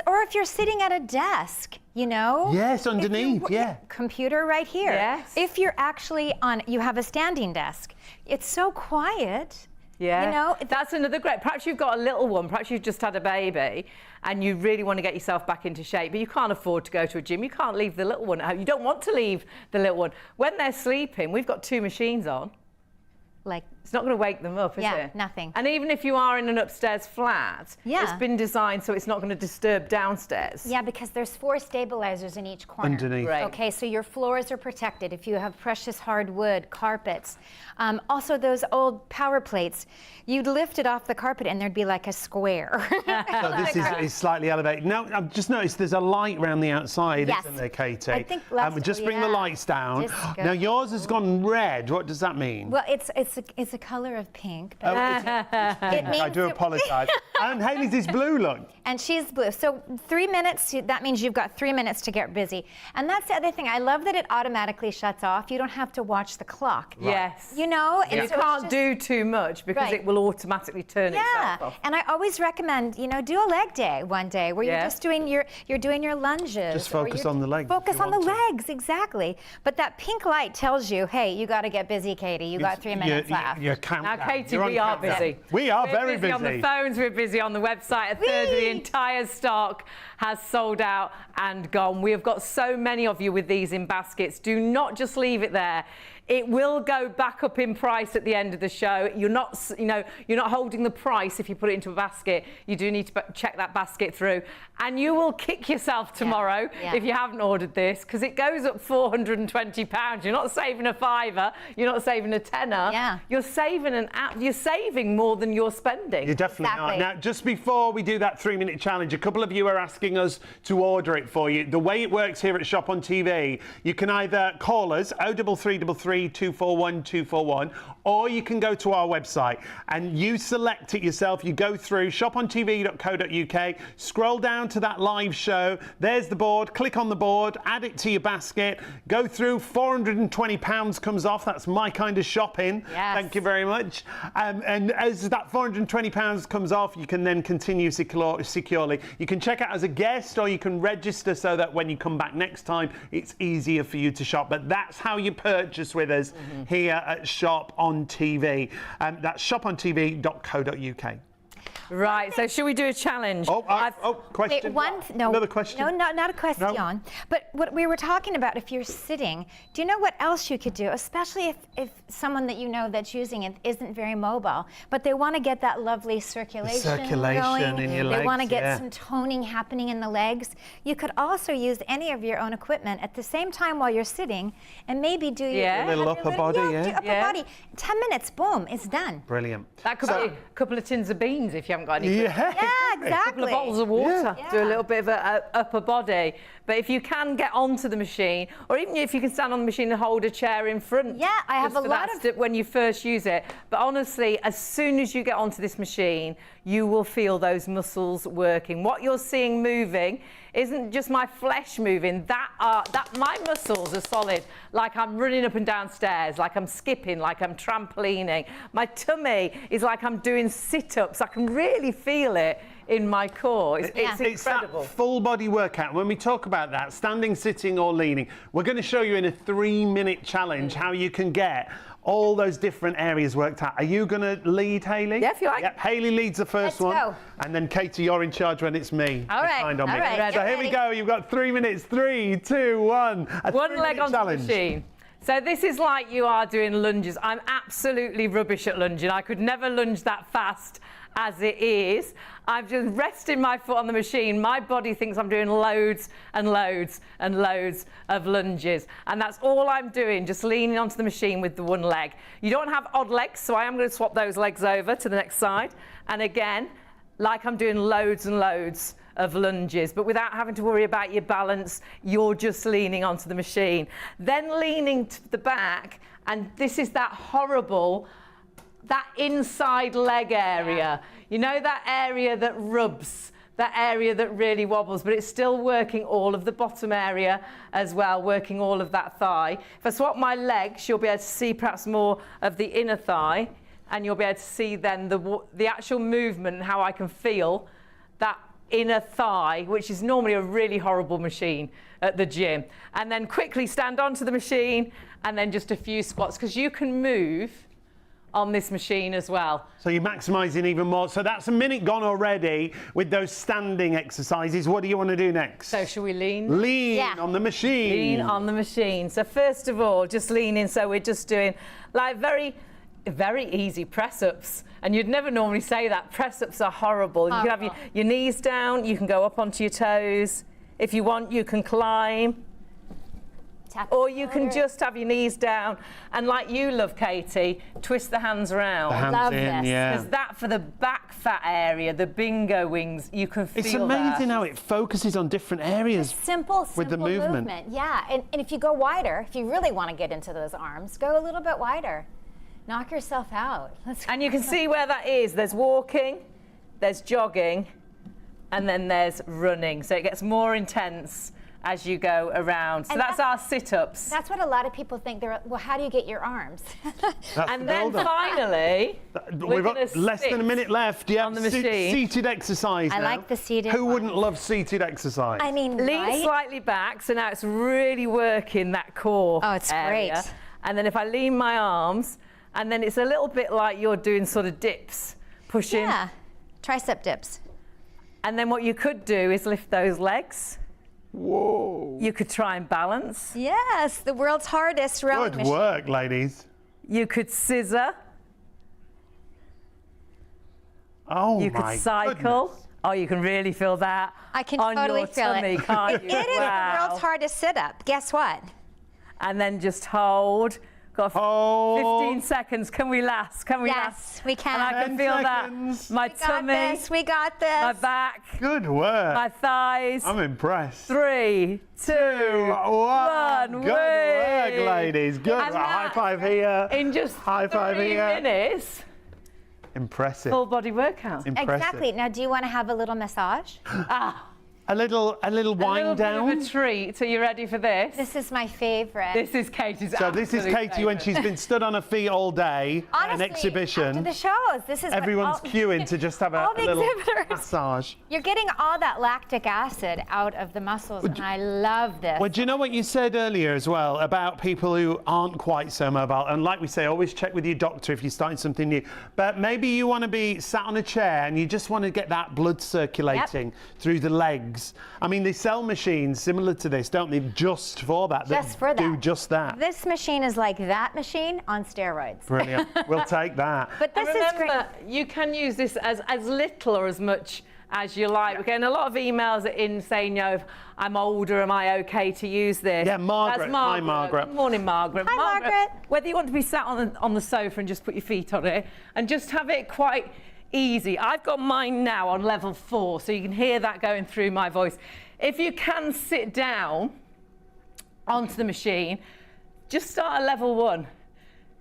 Speaker 3: or if you're sitting at a desk,
Speaker 2: Yes,
Speaker 3: If
Speaker 2: underneath,
Speaker 3: you're-
Speaker 2: yeah.
Speaker 3: Computer right here.
Speaker 1: Yes.
Speaker 3: If you're actually you have a standing desk, it's so quiet.
Speaker 1: Yeah, that's another great. Perhaps you've got a little one, perhaps you've just had a baby and you really want to get yourself back into shape, but you can't afford to go to a gym. You can't leave the little one at home. You don't want to leave the little one. When they're sleeping, we've got 2 machines on.
Speaker 3: Like,
Speaker 1: It's not going to wake them up, is
Speaker 3: Yeah,
Speaker 1: it?
Speaker 3: nothing.
Speaker 1: And even if you are in an upstairs flat, it's been designed so it's not going to disturb downstairs.
Speaker 3: yeah, because there's 4 stabilizers in each corner.
Speaker 2: Underneath.
Speaker 1: Right.
Speaker 3: Okay, so your floors are protected if you have precious hardwood, carpets. Also, those old power plates, you'd lift it off the carpet and there'd be like a square.
Speaker 2: So this is slightly elevated. Now, I've just noticed there's a light around the outside,
Speaker 3: Yes.
Speaker 2: isn't there, Katie?
Speaker 3: I think
Speaker 2: just bring the lights down.
Speaker 3: Just go.
Speaker 2: Now, yours has gone red. What does that mean?
Speaker 3: Well, it's a color of pink. But it means
Speaker 2: I do apologise. And Hayley's is blue, look.
Speaker 3: And she's blue. So 3 minutes, that means you've got 3 minutes to get busy. And that's the other thing. I love that it automatically shuts off. You don't have to watch the clock.
Speaker 1: Yes.
Speaker 3: And
Speaker 1: And
Speaker 3: so
Speaker 1: you
Speaker 3: it's
Speaker 1: can't
Speaker 3: just-
Speaker 1: do too much because it will automatically turn itself off.
Speaker 3: And I always recommend, do a leg day one day where you're just doing your lunges.
Speaker 2: Just
Speaker 3: or
Speaker 2: focus
Speaker 3: you're-
Speaker 2: on the legs if
Speaker 3: Focus
Speaker 2: you
Speaker 3: on the
Speaker 2: want to.
Speaker 3: legs, exactly. But that pink light tells you, hey, you got to get busy, Katie. You got 3 minutes left.
Speaker 2: You're
Speaker 1: Now, Katie, we are busy.
Speaker 2: We are
Speaker 1: We're
Speaker 2: very
Speaker 1: busy. On the phones, we're busy on the website. A third of the entire stock has sold out and gone. We have got so many of you with these in baskets. Do not just leave it there. It will go back up in price at the end of the show. You're not, you're not holding the price if you put it into a basket. You do need to check that basket through. And you will kick yourself tomorrow if you haven't ordered this, because it goes up £420. You're not saving a £5, you're not saving a tenner.
Speaker 3: Yeah.
Speaker 1: You're saving more than you're spending.
Speaker 2: You definitely are. Now, just before we do that 3-minute challenge, a couple of you are asking us to order it for you. The way it works here at Shop on TV, you can either call us 0333 241 241, or you can go to our website and you select it yourself. You go through shopontv.co.uk, scroll down to that live show. There's the board. Click on the board, add it to your basket, go through. £420 comes off. That's my kind of shopping.
Speaker 3: Yes.
Speaker 2: Thank you very much. And as that £420 comes off, you can then continue securely. You can check out as a guest, or you can register so that when you come back next time, it's easier for you to shop. But that's how you purchase with us here at Shop on TV. That's shopontv.co.uk.
Speaker 1: Right, so should we do a challenge?
Speaker 2: Question. Another question?
Speaker 3: No, not a question.
Speaker 2: No.
Speaker 3: But what we were talking about, if you're sitting, do you know what else you could do? Especially if someone that you know that's using it isn't very mobile, but they want to get that lovely circulation going.
Speaker 2: in your
Speaker 3: They
Speaker 2: legs,
Speaker 3: want to get some toning happening in the legs. You could also use any of your own equipment at the same time while you're sitting, and maybe do your
Speaker 2: little upper body,
Speaker 3: do upper body. 10 minutes, boom, it's done.
Speaker 2: Brilliant.
Speaker 1: That could be a couple of tins of beans if you haven't got any.
Speaker 3: Yeah, exactly.
Speaker 1: A couple of bottles of water.
Speaker 3: Yeah.
Speaker 1: Do a little bit of a upper body. But if you can get onto the machine, or even if you can stand on the machine and hold a chair in front.
Speaker 3: Yeah, I have
Speaker 1: just
Speaker 3: a
Speaker 1: for
Speaker 3: lot
Speaker 1: that
Speaker 3: of...
Speaker 1: when you first use it. But honestly, as soon as you get onto this machine, you will feel those muscles working. What you're seeing moving isn't just my flesh moving. My muscles are solid. Like I'm running up and down stairs, like I'm skipping, like I'm trampolining. My tummy is like I'm doing sit-ups. I can really feel it in my core. It's
Speaker 3: Yeah.
Speaker 2: It's
Speaker 1: incredible.
Speaker 2: that full body workout. When we talk about that, standing, sitting or leaning, we're going to show you in a 3-minute challenge how you can get all those different areas worked out. Are you going to lead, Hayley?
Speaker 1: Yeah, if you like.
Speaker 2: Yep, Hayley leads the 1st
Speaker 3: Let's
Speaker 2: one.
Speaker 3: go.
Speaker 2: And then Katie, you're in charge when it's me.
Speaker 3: All right,
Speaker 2: Behind on
Speaker 3: all
Speaker 2: me.
Speaker 3: right,
Speaker 2: So
Speaker 3: get
Speaker 2: here we
Speaker 3: ready.
Speaker 2: go. You've got 3 minutes. 3, 2, 1. A
Speaker 1: One
Speaker 2: 3-minute
Speaker 1: leg onto
Speaker 2: challenge.
Speaker 1: the machine. So this is like you are doing lunges. I'm absolutely rubbish at lunging. I could never lunge that fast as it is. I'm just resting my foot on the machine. My body thinks I'm doing loads and loads and loads of lunges. And that's all I'm doing, just leaning onto the machine with the one leg. You don't have odd legs, so I am going to swap those legs over to the next side. And again, like I'm doing loads and loads of lunges, but without having to worry about your balance, you're just leaning onto the machine. Then leaning to the back, and this is that horrible, that inside leg area. You know, that area that rubs, that area that really wobbles, but it's still working all of the bottom area as well, working all of that thigh. If I swap my legs, you'll be able to see perhaps more of the inner thigh, and you'll be able to see then the actual movement and how I can feel that inner thigh, which is normally a really horrible machine at the gym. And then quickly stand onto the machine, and then just a few squats, because you can move on this machine as well.
Speaker 2: So you're maximising even more. So that's a minute gone already with those standing exercises. What do you want to do next?
Speaker 1: So shall we lean?
Speaker 2: Lean
Speaker 3: Yeah.
Speaker 2: on the machine.
Speaker 1: Lean on the machine. So first of all, just leaning. So we're just doing like very easy press-ups. And you'd never normally say that. Press-ups are horrible. You can have your knees down, you can go up onto your toes. If you want, you can climb.
Speaker 3: Tap
Speaker 1: Or
Speaker 3: the
Speaker 1: you can
Speaker 3: shoulder.
Speaker 1: just have your knees down and, like you love, Katie, twist the hands around.
Speaker 2: The hands
Speaker 3: love
Speaker 2: in,
Speaker 3: this.
Speaker 2: yeah.
Speaker 1: Because that for the back fat area, the bingo wings, you can feel
Speaker 2: It's amazing
Speaker 1: that.
Speaker 2: how it focuses on different areas.
Speaker 3: Simple
Speaker 2: with the movement.
Speaker 3: Yeah, and if you go wider, if you really want to get into those arms, go a little bit wider. Knock yourself out.
Speaker 1: And you can see where that is. There's walking, there's jogging, and then there's running. So it gets more intense as you go around. So
Speaker 3: And
Speaker 1: that's our sit-ups.
Speaker 3: That's what a lot of people think. They're, well, how do you get your arms?
Speaker 2: That's
Speaker 1: And
Speaker 2: the
Speaker 1: then
Speaker 2: build-up.
Speaker 1: finally,
Speaker 2: We've got
Speaker 1: gonna
Speaker 2: less than a
Speaker 1: sit
Speaker 2: minute left. Yeah,
Speaker 1: on the machine.
Speaker 2: Seated exercise
Speaker 3: I
Speaker 2: now.
Speaker 3: like the seated
Speaker 2: Who
Speaker 3: one.
Speaker 2: wouldn't love seated exercise?
Speaker 3: I mean,
Speaker 1: lean
Speaker 3: right?
Speaker 1: slightly back. So now it's really working that core
Speaker 3: Oh, it's
Speaker 1: area.
Speaker 3: great.
Speaker 1: And then if I lean my arms, and then it's a little bit like you're doing sort of dips, pushing.
Speaker 3: Yeah, tricep dips.
Speaker 1: And then what you could do is lift those legs.
Speaker 2: Whoa.
Speaker 1: You could try and balance.
Speaker 3: Yes, the world's hardest rowing
Speaker 2: Good
Speaker 3: machine.
Speaker 2: work, ladies.
Speaker 1: You could scissor.
Speaker 2: Oh
Speaker 1: You
Speaker 2: my
Speaker 1: could cycle.
Speaker 2: goodness.
Speaker 1: Oh, you can really feel that
Speaker 3: I can
Speaker 1: on
Speaker 3: totally
Speaker 1: your
Speaker 3: feel
Speaker 1: tummy,
Speaker 3: it.
Speaker 1: can't you?
Speaker 3: It is
Speaker 1: Wow.
Speaker 3: the world's hardest sit-up. Guess what?
Speaker 1: And then just hold. Got
Speaker 2: Hold.
Speaker 1: 15 seconds. Can we last? Can we last?
Speaker 3: Yes, we can.
Speaker 1: And I can
Speaker 2: 10
Speaker 1: feel
Speaker 2: seconds.
Speaker 1: that. My
Speaker 3: We got
Speaker 1: tummy,
Speaker 3: this. We got this.
Speaker 1: my back,
Speaker 2: Good work.
Speaker 1: my thighs.
Speaker 2: I'm impressed.
Speaker 1: 3, 2,
Speaker 2: One.
Speaker 1: 1.
Speaker 2: Good work, ladies. Good.
Speaker 1: And
Speaker 2: High
Speaker 1: that-
Speaker 2: five here.
Speaker 1: In just
Speaker 2: High
Speaker 1: 3
Speaker 2: five here.
Speaker 1: minutes,
Speaker 2: Impressive.
Speaker 1: full body workout.
Speaker 2: Impressive.
Speaker 3: Exactly. Now, do you want to have a little massage?
Speaker 2: A little
Speaker 1: A little
Speaker 2: wind
Speaker 1: bit
Speaker 2: down.
Speaker 1: of a treat. Are you ready for this?
Speaker 3: This is my favorite.
Speaker 1: This is Katie's.
Speaker 2: So this is
Speaker 1: absolute
Speaker 2: Katie when
Speaker 1: favourite.
Speaker 2: she's been stood on her feet all day at an
Speaker 3: Honestly,
Speaker 2: exhibition.
Speaker 3: after the shows, this is what
Speaker 2: Everyone's
Speaker 3: all-
Speaker 2: queuing to just have a
Speaker 3: all the
Speaker 2: little
Speaker 3: exhibitors.
Speaker 2: massage.
Speaker 3: You're getting all that lactic acid out of the muscles, and I love this.
Speaker 2: Well, do you know what you said earlier as well about people who aren't quite so mobile? And like we say, always check with your doctor if you're starting something new. But maybe you want to be sat on a chair and you just want to get that blood circulating through the legs. I mean, they sell machines similar to this, don't they? Just for that.
Speaker 3: Just for that.
Speaker 2: Do just that.
Speaker 3: This machine is like that machine on steroids.
Speaker 2: Brilliant. We'll take that.
Speaker 3: But
Speaker 1: And
Speaker 3: this is great.
Speaker 1: remember, you can use this as little or as much as you like. We're getting a lot of emails in saying, you know, if I'm older, am I okay to use this?
Speaker 2: Yeah, Margaret.
Speaker 1: That's
Speaker 2: Hi, Margaret.
Speaker 1: Good morning, Margaret.
Speaker 3: Hi, Margaret.
Speaker 1: Whether you want to be sat on the sofa and just put your feet on it and just have it quite easy. I've got mine now on level 4, so you can hear that going through my voice. If you can sit down onto the machine, just start at level 1.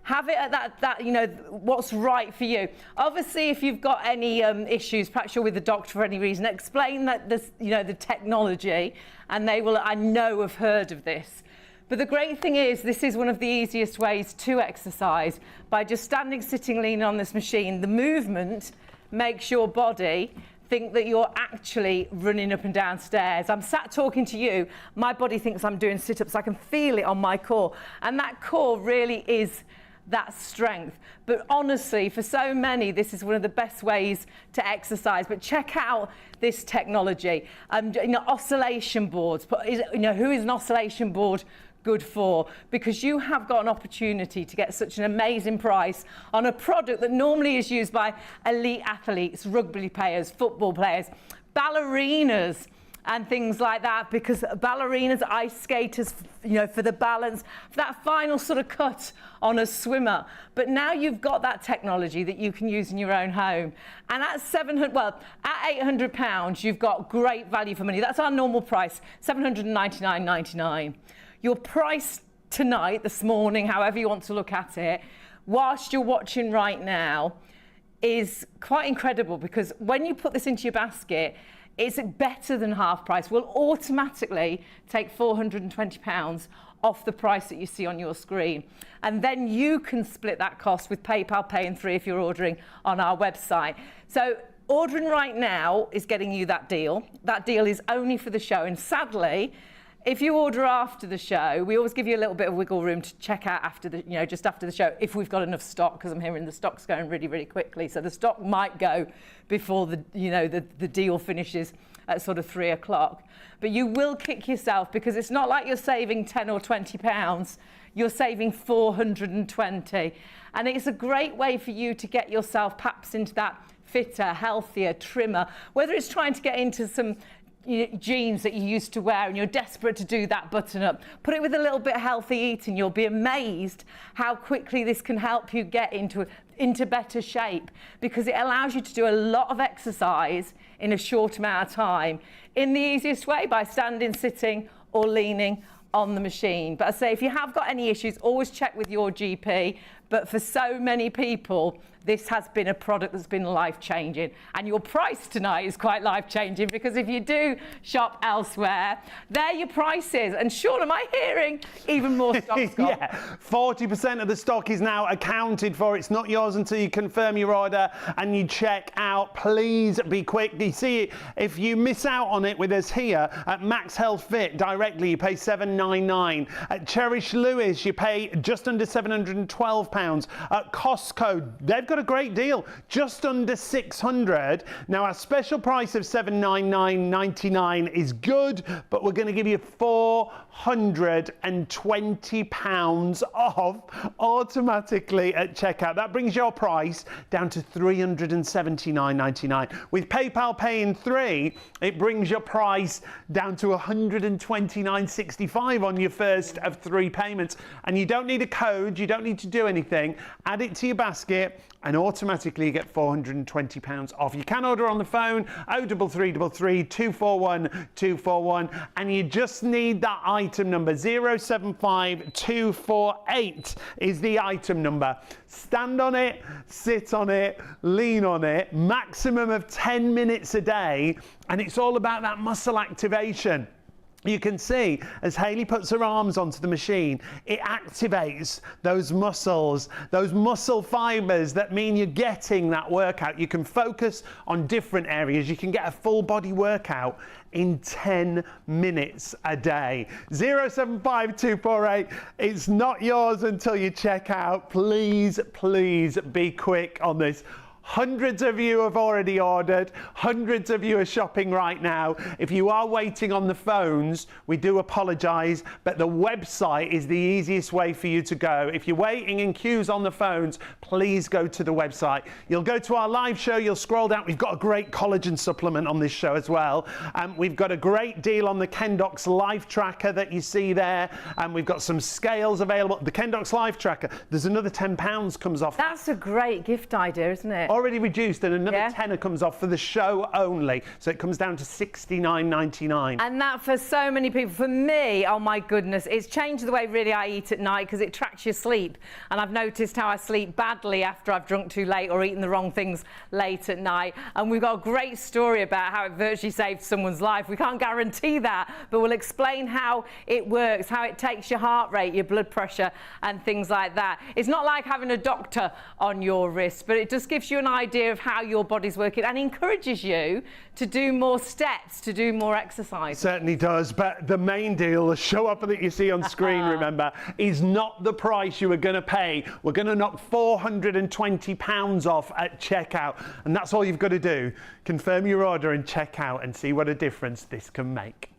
Speaker 1: Have it at that, you know, what's right for you. Obviously, if you've got any issues, perhaps you're with the doctor for any reason, explain that this, you know, the technology, and they will, I know, have heard of this. But the great thing is, this is one of the easiest ways to exercise by just standing, sitting, leaning on this machine. The movement makes your body think that you're actually running up and down stairs. I'm sat talking to you, my body thinks I'm doing sit-ups, I can feel it on my core, and that core really is that strength. But honestly, for so many, this is one of the best ways to exercise. But check out this technology. Oscillation boards. Who is an oscillation board good for? Because you have got an opportunity to get such an amazing price on a product that normally is used by elite athletes, rugby players, football players, ballerinas, and things like that, because ballerinas, ice skaters, for the balance, for that final sort of cut on a swimmer. But now you've got that technology that you can use in your own home. And at £800, you've got great value for money. That's our normal price, $799.99. Your price tonight, this morning, however you want to look at it, whilst you're watching right now, is quite incredible, because when you put this into your basket, it's better than half price. We'll automatically take £420 off the price that you see on your screen. And then you can split that cost with PayPal Pay in 3 if you're ordering on our website. So ordering right now is getting you that deal. That deal is only for the show. And sadly, if you order after the show, we always give you a little bit of wiggle room to check out after the, just after the show, if we've got enough stock, because I'm hearing the stock's going really, really quickly. So the stock might go before the deal finishes at sort of 3 o'clock. But you will kick yourself, because it's not like you're saving 10 or 20 pounds. You're saving 420. And it's a great way for you to get yourself perhaps into that fitter, healthier, trimmer, whether it's trying to get into some jeans that you used to wear and you're desperate to do that button up. Put it with a little bit of healthy eating. You'll be amazed how quickly this can help you get into better shape, because it allows you to do a lot of exercise in a short amount of time in the easiest way, by standing, sitting or leaning on the machine. But I say, if you have got any issues, always check with your GP. But for so many people, this has been a product that's been life-changing. And your price tonight is quite life-changing, because if you do shop elsewhere, there your price is. And Sean, am I hearing even more stock, Scott?
Speaker 2: Yeah, 40% of the stock is now accounted for. It's not yours until you confirm your order and you check out. Please be quick. You see, if you miss out on it with us here at MAXhealth Fit directly, you pay $799. At Cherish Lewis, you pay just under £712. At Costco, they've got a great deal, just under $600. Now, our special price of $799.99 is good, but we're going to give you £420 off automatically at checkout. That brings your price down to $379.99. With PayPal Pay in 3, it brings your price down to $129.65 on your first of 3 payments. And you don't need a code, you don't need to do anything. Add it to your basket and automatically you get £420 off. You can order on the phone, 0333 241 241, and you just need that item number. 075248 is the item number. Stand on it, sit on it, lean on it, maximum of 10 minutes a day, and it's all about that muscle activation. You can see as Hayley puts her arms onto the machine, it activates those muscles, those muscle fibers that mean you're getting that workout. You can focus on different areas. You can get a full body workout in 10 minutes a day. 075248, it's not yours until you check out. Please, please be quick on this. Hundreds of you have already ordered. Hundreds of you are shopping right now. If you are waiting on the phones, we do apologise, but the website is the easiest way for you to go. If you're waiting in queues on the phones, please go to the website. You'll go to our live show, you'll scroll down. We've got a great collagen supplement on this show as well. We've got a great deal on the Kendox Life Tracker that you see there. And we've got some scales available. The Kendox Life Tracker, there's another £10 comes off.
Speaker 1: That's a great gift idea, isn't it?
Speaker 2: Already reduced, and another tenner comes off for the show only, so it comes down to $69.99.
Speaker 1: And that, for so many people, for me, oh my goodness, it's changed the way really I eat at night, because it tracks your sleep, and I've noticed how I sleep badly after I've drunk too late or eaten the wrong things late at night. And we've got a great story about how it virtually saved someone's life. We can't guarantee that, but we'll explain how it works, how it takes your heart rate, your blood pressure and things like that. It's not like having a doctor on your wrist, but it just gives you an an idea of how your body's working and encourages you to do more steps, to do more exercise.
Speaker 2: Certainly does, but the main deal, the show up that you see on screen, remember, is not the price you are going to pay. We're going to knock £420 off at checkout, and that's all you've got to do. Confirm your order and check out and see what a difference this can make.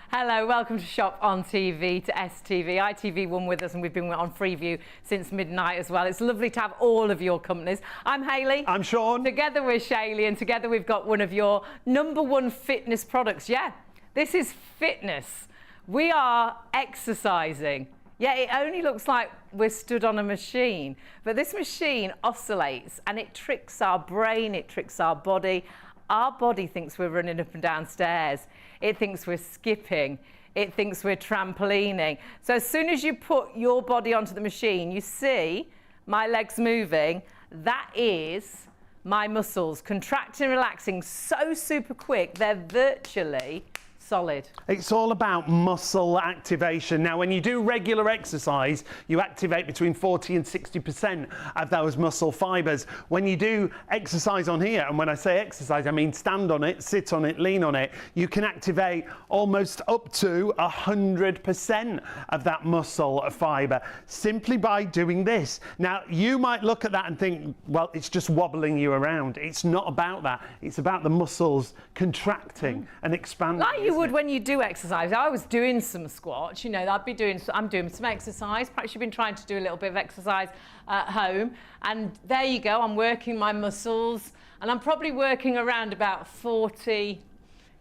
Speaker 1: Hello, welcome to Shop on TV to STV. ITV1 with us, and we've been on Freeview since midnight as well. It's lovely to have all of your companies. I'm Hayley.
Speaker 2: I'm Sean.
Speaker 1: Together with Shayley, and together we've got one of your #1 fitness products. Yeah, this is fitness. We are exercising. Yeah, it only looks like we're stood on a machine, but this machine oscillates and it tricks our brain, it tricks our body. Our body thinks we're running up and down stairs. It thinks we're skipping. It thinks we're trampolining. So as soon as you put your body onto the machine, you see my legs moving. That is my muscles contracting and relaxing so super quick, they're virtually solid.
Speaker 2: It's all about muscle activation. Now, when you do regular exercise, you activate between 40 and 60% of those muscle fibers. When you do exercise on here, and when I say exercise, I mean stand on it, sit on it, lean on it, you can activate almost up to 100% of that muscle fiber simply by doing this. Now, you might look at that and think, well, it's just wobbling you around. It's not about that. It's about the muscles contracting and expanding.
Speaker 1: Like you would when you do exercise. I was doing some squats, you know, I'm doing some exercise. Perhaps you've been trying to do a little bit of exercise at home, and there you go, I'm working my muscles, and I'm probably working around about 40, if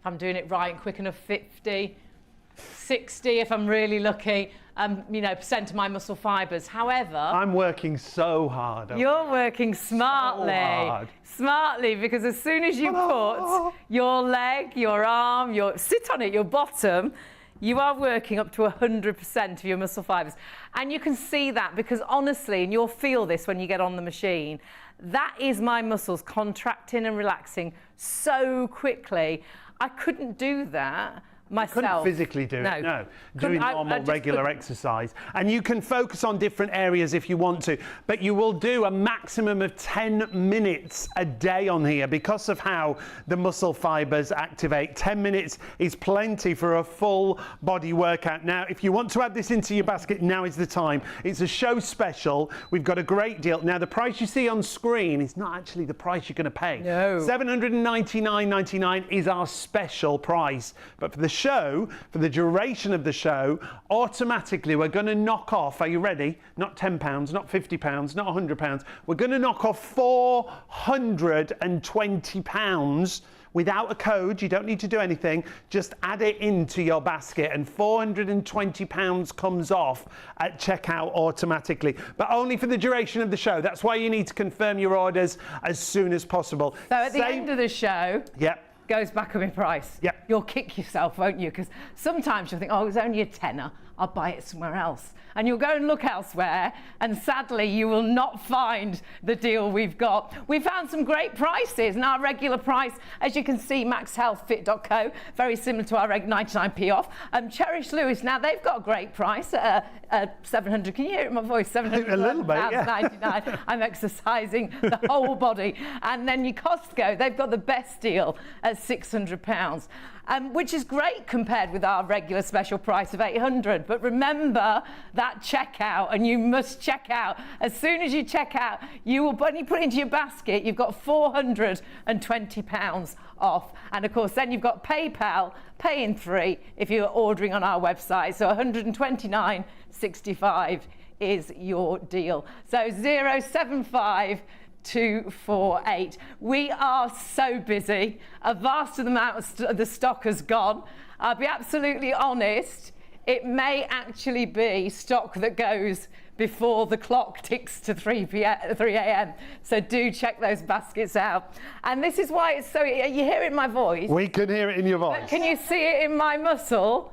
Speaker 1: I'm doing it right and quick enough, 50, 60 if I'm really lucky, you know, percent of my muscle fibers. However,
Speaker 2: I'm working so hard.
Speaker 1: You're working smartly.
Speaker 2: So hard.
Speaker 1: Smartly, because as soon as you put your leg, your arm, sit on it, your bottom, you are working up to 100% of your muscle fibers. And you can see that because honestly, and you'll feel this when you get on the machine, that is my muscles contracting and relaxing so quickly. I couldn't do that myself.
Speaker 2: Couldn't physically do it, no. Doing normal, regular exercise. And you can focus on different areas if you want to, but you will do a maximum of 10 minutes a day on here because of how the muscle fibers activate. 10 minutes is plenty for a full body workout. Now, if you want to add this into your basket, now is the time. It's a show special. We've got a great deal. Now, the price you see on screen is not actually the price you're going to pay.
Speaker 1: No.
Speaker 2: $799.99 is our special price, but for the show, for the duration of the show, automatically we're going to knock off, are you ready? Not £10, not £50, not £100. We're going to knock off £420 without a code. You don't need to do anything. Just add it into your basket and £420 comes off at checkout automatically, but only for the duration of the show. That's why you need to confirm your orders as soon as possible.
Speaker 1: So at the end of the show, goes back up in price.
Speaker 2: Yep.
Speaker 1: You'll kick yourself, won't you? Because sometimes you'll think, oh, it's only a tenner, I'll buy it somewhere else. And you'll go and look elsewhere, and sadly, you will not find the deal we've got. We found some great prices, and our regular price, as you can see, MAXhealthFit.co, very similar to our 99p off. Cherish Lewis, now they've got a great price at 700. Can you hear it in my voice? 700
Speaker 2: a little bit, yeah.
Speaker 1: 99. I'm exercising the whole body. And then your Costco, they've got the best deal at £600. Which is great compared with our regular special price of £800. But remember that checkout, and you must check out. As soon as you check out, you will, when you put it into your basket, you've got £420 off. And of course, then you've got PayPal, pay in 3 if you're ordering on our website. So $129.65 is your deal. So 075 248. We are so busy. A vast amount of the stock has gone. I'll be absolutely honest, it may actually be stock that goes before the clock ticks to 3 a.m. So do check those baskets out. And this is why it's so, you hear it in my voice?
Speaker 2: We can hear it in your voice.
Speaker 1: But can you see it in my muscle?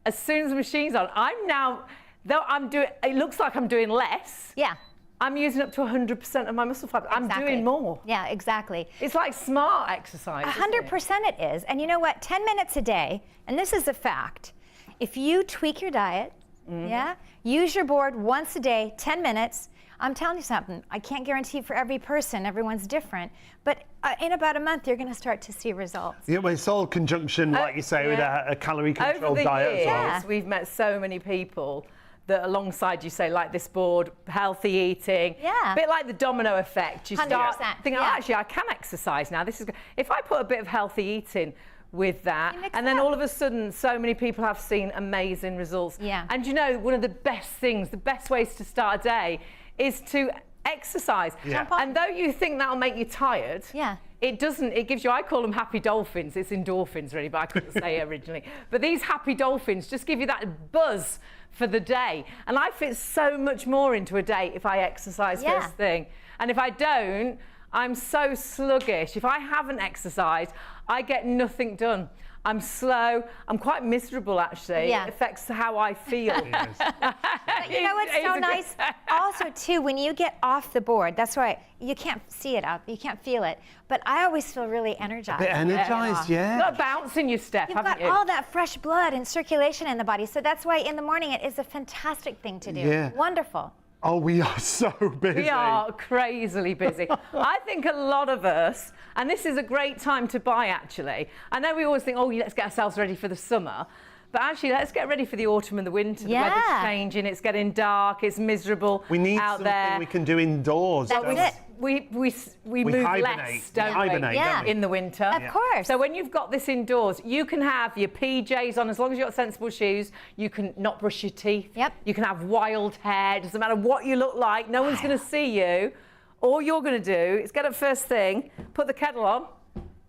Speaker 1: as soon as the machine's on, I'm now, though I'm doing, it looks like I'm doing less.
Speaker 3: Yeah.
Speaker 1: I'm using up to 100% of my muscle fiber. I'm doing more.
Speaker 3: Yeah, exactly.
Speaker 1: It's like smart exercise.
Speaker 3: 100% it is. And you know what? 10 minutes a day, and this is a fact. If you tweak your diet, yeah, use your board once a day, 10 minutes. I'm telling you something. I can't guarantee for every person. Everyone's different. But in about a month, you're going to start to see results.
Speaker 2: Yeah, well, it's all conjunction, like you say, with a calorie controlled diet as well.
Speaker 1: We've met so many people that alongside you say, like this board, healthy eating, a bit like the domino effect. You start
Speaker 3: 100%.
Speaker 1: thinking, oh, actually, I can exercise now. This is good. If I put a bit of healthy eating with that, and then all of a sudden, so many people have seen amazing results. Yeah. And you know, one of the best things, the best ways to start a day is to exercise. Yeah. And though you think that'll make you tired, it doesn't. It gives you, I call them happy dolphins. It's endorphins, really, but I couldn't say it originally. But these happy dolphins just give you that buzz for the day. And I fit so much more into a day if I exercise first thing. And if I don't, I'm so sluggish. If I haven't exercised, I get nothing done. I'm slow. I'm quite miserable, actually. Yeah. It affects how I feel.
Speaker 3: But you know what's so nice? Also, too, when you get off the board, that's why you can't see it out. You can't feel it. But I always feel really energized.
Speaker 2: A bit energized, yeah.
Speaker 1: You've got bounce in your step, haven't you?
Speaker 3: You've got all that fresh blood and circulation in the body. So that's why in the morning it is a fantastic thing to do. Yeah. Wonderful.
Speaker 2: Oh, we are so busy.
Speaker 1: We are crazily busy. I think a lot of us, and this is a great time to buy actually. I know we always think, oh, let's get ourselves ready for the summer. But actually, let's get ready for the autumn and the winter. The weather's changing, it's getting dark, it's miserable
Speaker 2: we need
Speaker 1: out
Speaker 2: something
Speaker 1: there.
Speaker 2: We can do indoors.
Speaker 3: That's it.
Speaker 1: We move less, don't we, in the winter.
Speaker 3: Of course.
Speaker 1: So when you've got this indoors, you can have your PJs on, as long as you've got sensible shoes. You can not brush your teeth. Yep. You can have wild hair. It doesn't matter what you look like. No one's going to see you. All you're going to do is get up first thing, put the kettle on,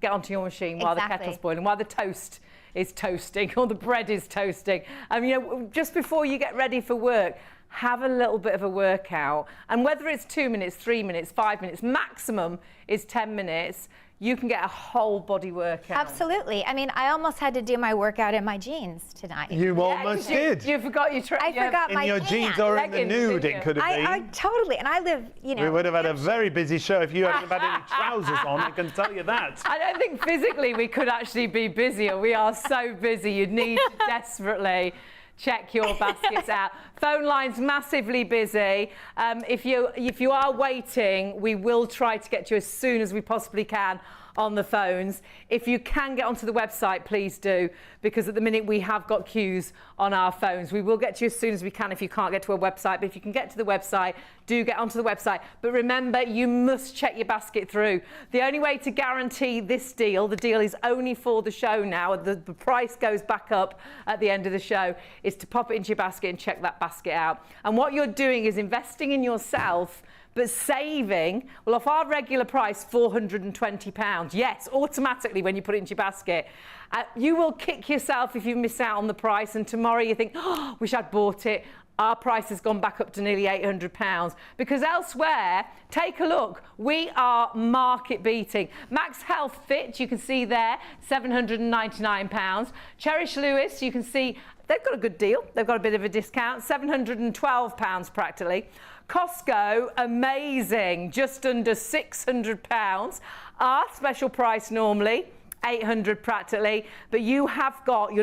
Speaker 1: get onto your machine while the kettle's boiling, while the toast is toasting or the bread is toasting. You know, just before you get ready for work, have a little bit of a workout. And whether it's 2 minutes, 3 minutes, 5 minutes, maximum is 10 minutes, you can get a whole body workout.
Speaker 3: Absolutely. I mean, I almost had to do my workout in my jeans tonight.
Speaker 2: You almost did.
Speaker 1: You forgot your
Speaker 3: I forgot my
Speaker 2: in your jeans or in the nude, it could have been.
Speaker 3: I totally, and I live, you know.
Speaker 2: We would have had a very busy show if you hadn't had any trousers on, I can tell you that.
Speaker 1: I don't think physically we could actually be busier. We are so busy. You need to desperately check your baskets out. Phone lines massively busy. If you are waiting, we will try to get you as soon as we possibly can on the phones. If you can get onto the website, please do, because at the minute we have got queues on our phones. We will get to you as soon as we can if you can't get to a website, but if you can get to the website, do get onto the website. But remember, you must check your basket through. The only way to guarantee this deal, the deal is only for the show now, the price goes back up at the end of the show, is to pop it into your basket and check that basket out. And what you're doing is investing in yourself, but saving, well, off our regular price, £420. Yes, automatically when you put it into your basket. You will kick yourself if you miss out on the price, and tomorrow you think, oh, wish I'd bought it. Our price has gone back up to nearly £800 because elsewhere, take a look, we are market beating. MAXhealth Fit, you can see there, £799. Cherish Lewis, you can see they've got a good deal. They've got a bit of a discount, £712 practically. Costco, amazing, just under £600. Our special price normally, £800 practically, but you're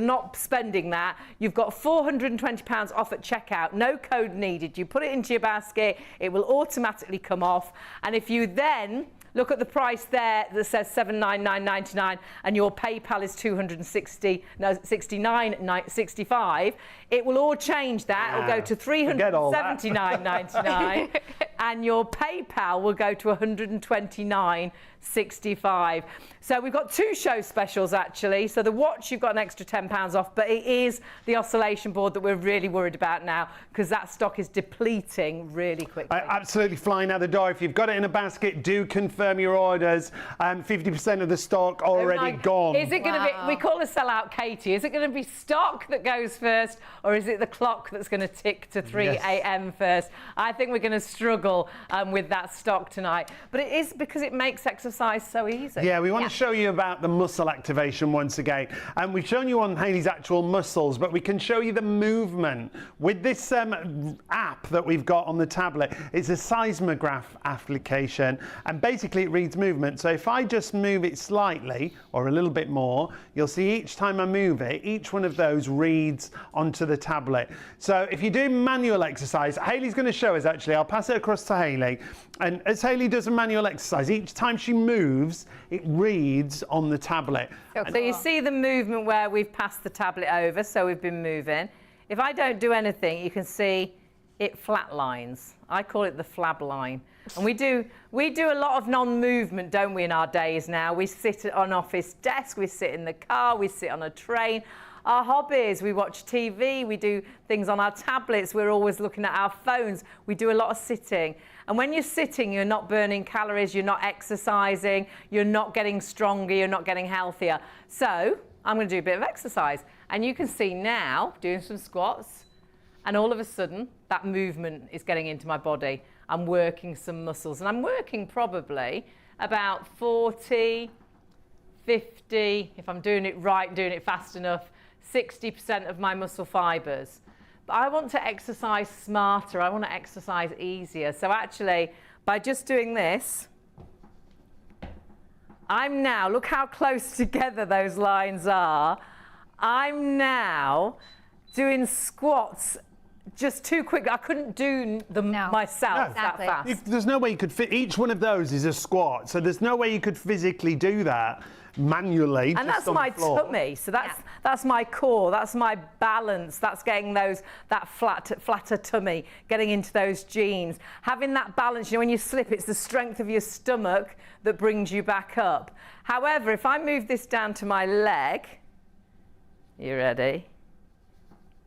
Speaker 1: not spending that. You've got £420 off at checkout, no code needed. You put it into your basket, it will automatically come off. And if you then look at the price there that says $799.99 and your PayPal is $69.65, it will all change that. It'll go to $379.99 and your PayPal will go to $129.65. So we've got two show specials actually. So the watch, you've got an extra £10 off, but it is the oscillation board that we're really worried about now because that stock is depleting really quickly.
Speaker 2: Absolutely flying out the door. If you've got it in a basket, do confirm your orders. 50% of the stock already gone.
Speaker 1: Is it going to be, we call a sellout Katie, is it going to be stock that goes first or is it the clock that's going to tick to 3 a.m. first? I think we're going to struggle with that stock tonight. But it is because it makes exercise exercise so easy.
Speaker 2: Yeah, we want to show you about the muscle activation once again. And we've shown you on Hayley's actual muscles, but we can show you the movement. With this app that we've got on the tablet, it's a seismograph application, and basically it reads movement. So if I just move it slightly, or a little bit more, you'll see each time I move it, each one of those reads onto the tablet. So if you're doing manual exercise, Hayley's going to show us actually, I'll pass it across to Hayley. And as Hayley does a manual exercise, each time she moves, it reads on the tablet.
Speaker 1: So you see the movement where we've passed the tablet over, so we've been moving. If I don't do anything, you can see it flatlines. I call it the flab line. And we do a lot of non-movement, don't we, in our days now? We sit at an office desk, we sit in the car, we sit on a train. Our hobbies, we watch TV, we do things on our tablets, we're always looking at our phones. We do a lot of sitting. And when you're sitting, you're not burning calories, you're not exercising, you're not getting stronger, you're not getting healthier. So I'm going to do a bit of exercise. And you can see now, doing some squats, and all of a sudden, that movement is getting into my body. I'm working some muscles, and I'm working probably about 40, 50, if I'm doing it right, doing it fast enough, 60% of my muscle fibers. But I want to exercise smarter. I want to exercise easier. So actually, by just doing this, I'm now, look how close together those lines are. I'm now doing squats just too quick. I couldn't do them myself that fast.
Speaker 2: There's no way you could fit, each one of those is a squat, so there's no way you could physically do that manually.
Speaker 1: And that's my tummy, so that's my core, that's my balance, that's getting that flatter tummy, getting into those jeans. Having that balance, you know, when you slip, it's the strength of your stomach that brings you back up. However, if I move this down to my leg, you ready?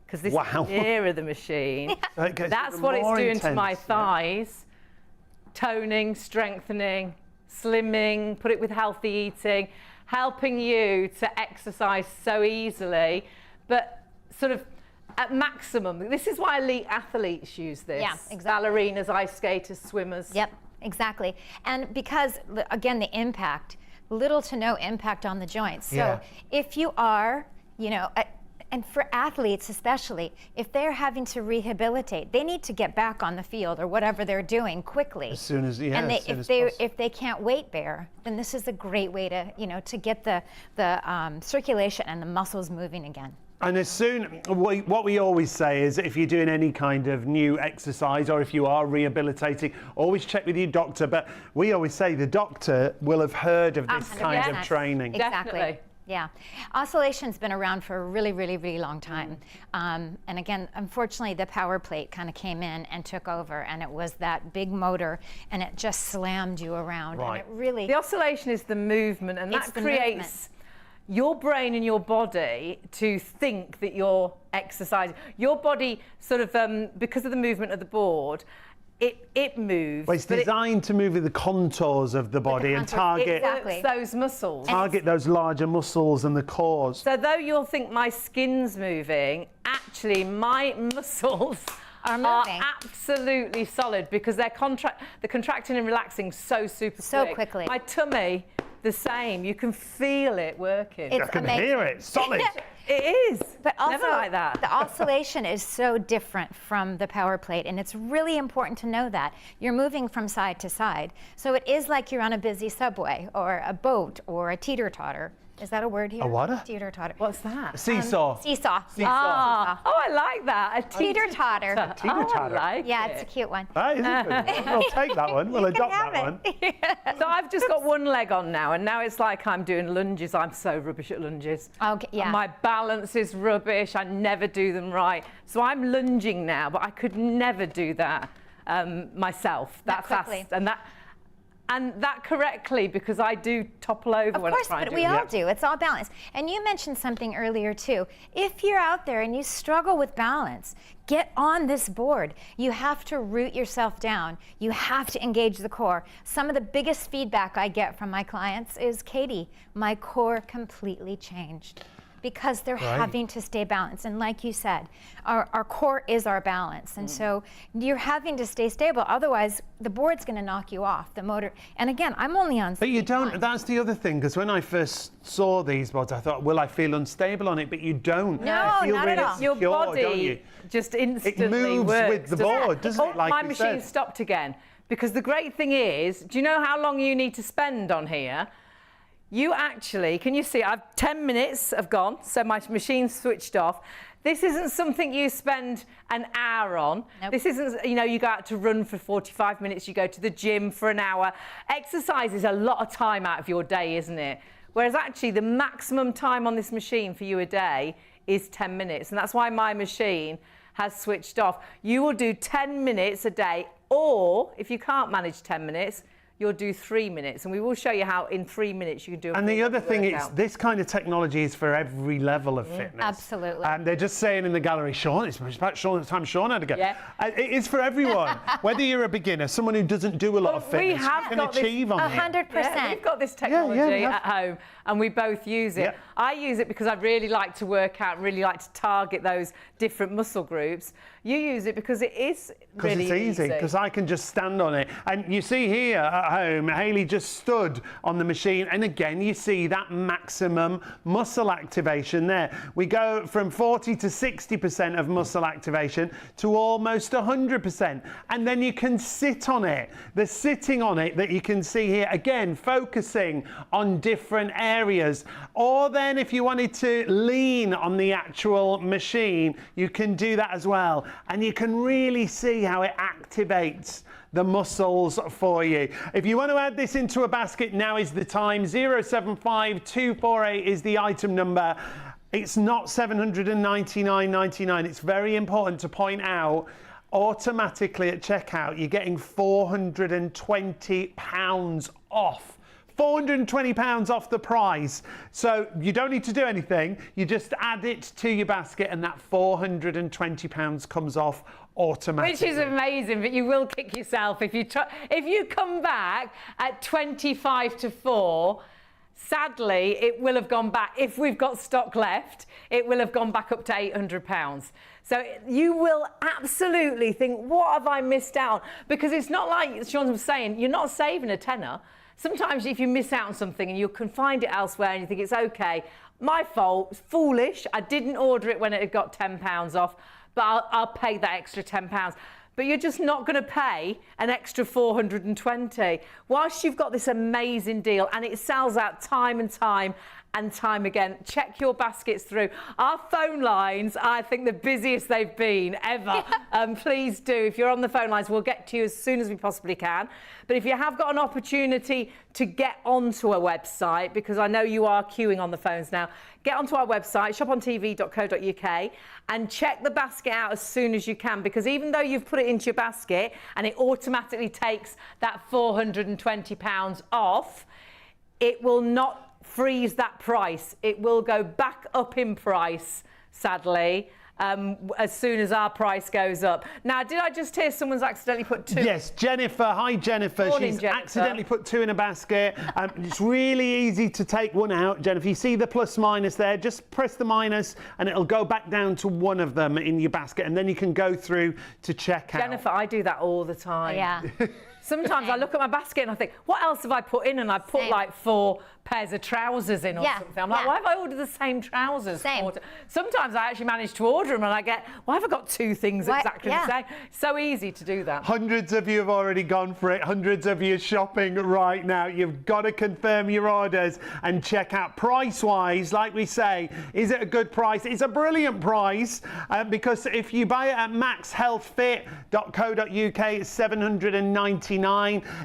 Speaker 1: Because this is nearer the machine. That's what it's doing to my thighs. Toning, strengthening, slimming, put it with healthy eating, helping you to exercise so easily, but sort of at maximum. This is why elite athletes use this.
Speaker 3: Yeah, exactly.
Speaker 1: Ballerinas, ice skaters, swimmers.
Speaker 3: Yep, exactly. And because, again, the impact, little to no impact on the joints. So if you are, you know, and for athletes especially, if they're having to rehabilitate, they need to get back on the field or whatever they're doing quickly.
Speaker 2: As soon as, yeah,
Speaker 3: and
Speaker 2: if
Speaker 3: they can't weight bear, then this is a great way to, you know, to get the circulation and the muscles moving again.
Speaker 2: And as soon, what we always say is if you're doing any kind of new exercise or if you are rehabilitating, always check with your doctor. But we always say the doctor will have heard of this kind of training.
Speaker 3: Exactly.
Speaker 1: Definitely.
Speaker 3: Yeah, oscillation's been around for a really, really, really long time. And again, unfortunately, the power plate kind of came in and took over, and it was that big motor, and it just slammed you around.
Speaker 2: Right.
Speaker 3: And it really,
Speaker 1: The oscillation is the movement, and that creates your brain and your body to think that you're exercising. Your body sort of, because of the movement of the board, it moves.
Speaker 2: Well, it's designed to move with the contours of the body and target
Speaker 1: those muscles.
Speaker 2: Target those larger muscles and the cores.
Speaker 1: So though you'll think my skin's moving, actually my muscles are absolutely solid because they're contracting and relaxing so quickly. My tummy, the same. You can feel it working.
Speaker 2: I can hear it. Solid.
Speaker 1: It is.
Speaker 3: But also,
Speaker 1: never like that.
Speaker 3: The oscillation is so different from the power plate, and it's really important to know that. You're moving from side to side. So it is like you're on a busy subway or a boat or a teeter-totter. Is that a word here?
Speaker 2: A what?
Speaker 3: Teeter-totter.
Speaker 1: What's that?
Speaker 2: Seesaw.
Speaker 3: Seesaw.
Speaker 1: Oh, I like that. A
Speaker 3: teeter-totter.
Speaker 2: Teeter-totter.
Speaker 1: Oh, I like
Speaker 3: Yeah,
Speaker 1: it.
Speaker 3: it's a cute one.
Speaker 2: That is good. We'll take that one. We'll adopt that one.
Speaker 1: So I've just got one leg on now, and now it's like I'm doing lunges. I'm so rubbish at lunges.
Speaker 3: Okay, yeah.
Speaker 1: And my balance is rubbish. I never do them right. So I'm lunging now, but I could never do that myself.
Speaker 3: That quickly.
Speaker 1: And that correctly, because I do topple over when I try and do it.
Speaker 3: Of course, but we all do. It's all balance. And you mentioned something earlier, too. If you're out there and you struggle with balance, get on this board. You have to root yourself down. You have to engage the core. Some of the biggest feedback I get from my clients is, Katie, my core completely changed. because they're having to stay balanced. And like you said, our core is our balance. And so you're having to stay stable. Otherwise, the board's going to knock you off, the motor. And again, I'm only on
Speaker 2: But you
Speaker 3: speed
Speaker 2: don't,
Speaker 3: 1.
Speaker 2: that's the other thing, because when I first saw these boards, I thought, will I feel unstable on it? But you don't.
Speaker 3: No,
Speaker 2: you feel
Speaker 3: not at
Speaker 2: really
Speaker 3: all.
Speaker 1: Your
Speaker 2: secure, don't
Speaker 1: body
Speaker 2: you?
Speaker 1: just instantly
Speaker 2: It moves
Speaker 1: works,
Speaker 2: with the
Speaker 1: doesn't it?
Speaker 2: board, doesn't it? Like
Speaker 1: my
Speaker 2: we
Speaker 1: machine
Speaker 2: said.
Speaker 1: stopped again. Because the great thing is, do you know how long you need to spend on here? You actually, can you see, I've 10 minutes have gone, so my machine's switched off. This isn't something you spend an hour on.
Speaker 3: Nope.
Speaker 1: This isn't, you know, you go out to run for 45 minutes, you go to the gym for an hour. Exercise is a lot of time out of your day, isn't it? Whereas actually the maximum time on this machine for you a day is 10 minutes. And that's why my machine has switched off. You will do 10 minutes a day, or if you can't manage 10 minutes, you'll do 3 minutes, and we will show you how in 3 minutes you can do a
Speaker 2: And the
Speaker 1: full
Speaker 2: other thing is,
Speaker 1: workout.
Speaker 2: this kind of technology is for every level of fitness.
Speaker 3: Absolutely.
Speaker 2: And they're just saying in the gallery, Sean, it's about the time Sean had to go.
Speaker 1: Yeah.
Speaker 2: It is for everyone. Whether you're a beginner, someone who doesn't do a lot of
Speaker 1: we
Speaker 2: fitness,
Speaker 1: have
Speaker 2: you can
Speaker 1: got this
Speaker 2: achieve on here.
Speaker 3: 100%.
Speaker 1: Yeah, we've got this technology
Speaker 2: we have.
Speaker 1: at home, and we both use it.
Speaker 2: Yeah.
Speaker 1: I use it because I really like to work out, really like to target those different muscle groups. You use it because it is really
Speaker 2: Because it's easy, because I can just stand on it. And you see here at home, Hayley just stood on the machine, and again you see that maximum muscle activation there. We go from 40 to 60% of muscle activation to almost 100%, and then you can sit on it. The sitting on it that you can see here, again focusing on different areas. Or then if you wanted to lean on the actual machine, you can do that as well, and you can really see how it activates the muscles for you. If you want to add this into a basket, now is the time. 075248 is the item number. It's not $799.99. It's very important to point out, automatically at checkout, you're getting £420 off. £420 off the price. So you don't need to do anything. You just add it to your basket, and that £420 comes off automatically.
Speaker 1: Which is amazing, but you will kick yourself if you try. If you come back at 25 to 4, sadly, it will have gone back. If we've got stock left, it will have gone back up to £800. So you will absolutely think, what have I missed out? Because it's not like Sean was saying, you're not saving a tenner. Sometimes if you miss out on something and you can find it elsewhere and you think it's okay, my fault, it's foolish, I didn't order it when it had got £10 off, but I'll pay that extra £10. But you're just not going to pay an extra 420 whilst you've got this amazing deal, and it sells out time and time and time again. Check your baskets through. Our phone lines, I think the busiest they've been ever. Please do. If you're on the phone lines, we'll get to you as soon as we possibly can. But if you have got an opportunity to get onto a website, because I know you are queuing on the phones now, get onto our website, shopontv.co.uk, and check the basket out as soon as you can, because even though you've put it into your basket and it automatically takes that £420 off, it will not freeze that price. It will go back up in price, sadly, as soon as our price goes up. Now, did I just hear someone's accidentally put 2?
Speaker 2: Yes, Jennifer. Hi, Jennifer.
Speaker 1: Morning,
Speaker 2: She's
Speaker 1: Jennifer.
Speaker 2: accidentally put 2 in a basket. It's really easy to take one out, Jennifer. You see the plus minus there? Just press the minus and it'll go back down to one of them in your basket, and then you can go through to checkout.
Speaker 1: Jennifer, I do that all the time.
Speaker 3: Yeah.
Speaker 1: Sometimes I look at my basket and I think, what else have I put in? And I put
Speaker 3: Same.
Speaker 1: like 4 pairs of trousers in or
Speaker 3: Yeah,
Speaker 1: something. I'm like,
Speaker 3: yeah.
Speaker 1: why have I ordered the same trousers?
Speaker 3: Same.
Speaker 1: Sometimes I actually manage to order them and I get, why have I got 2 things
Speaker 3: Why-
Speaker 1: exactly
Speaker 3: yeah.
Speaker 1: the same? So easy to do that.
Speaker 2: Hundreds of you have already gone for it. Hundreds of you are shopping right now. You've got to confirm your orders and check out. Price-wise, like we say, is it a good price? It's a brilliant price because if you buy it at MAXhealthFit.co.uk, it's $799.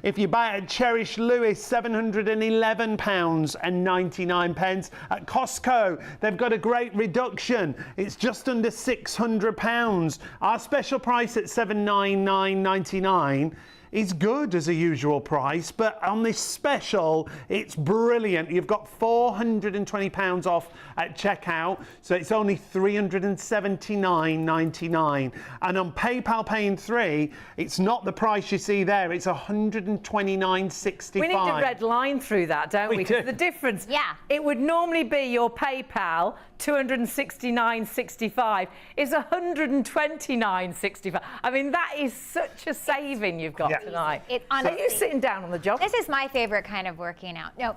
Speaker 2: If you buy it at Cherish Lewis, £711.99. At Costco, they've got a great reduction. It's just under £600. Our special price at $799.99 is good as a usual price, but on this special, it's brilliant. You've got £420 off at checkout, so it's only $379.99. And on PayPal Pay in 3, it's not the price you see there, it's $129.65.
Speaker 1: We need a red line through that, don't we?
Speaker 2: We do.
Speaker 1: Because the difference,
Speaker 3: Yeah.
Speaker 1: it would normally be your PayPal, $269.65, is $129.65. I mean, that is such a saving you've got
Speaker 2: Yeah.
Speaker 1: tonight. Are
Speaker 3: Honestly,
Speaker 1: you sitting down on the job?
Speaker 3: this is my favorite kind of working out. No,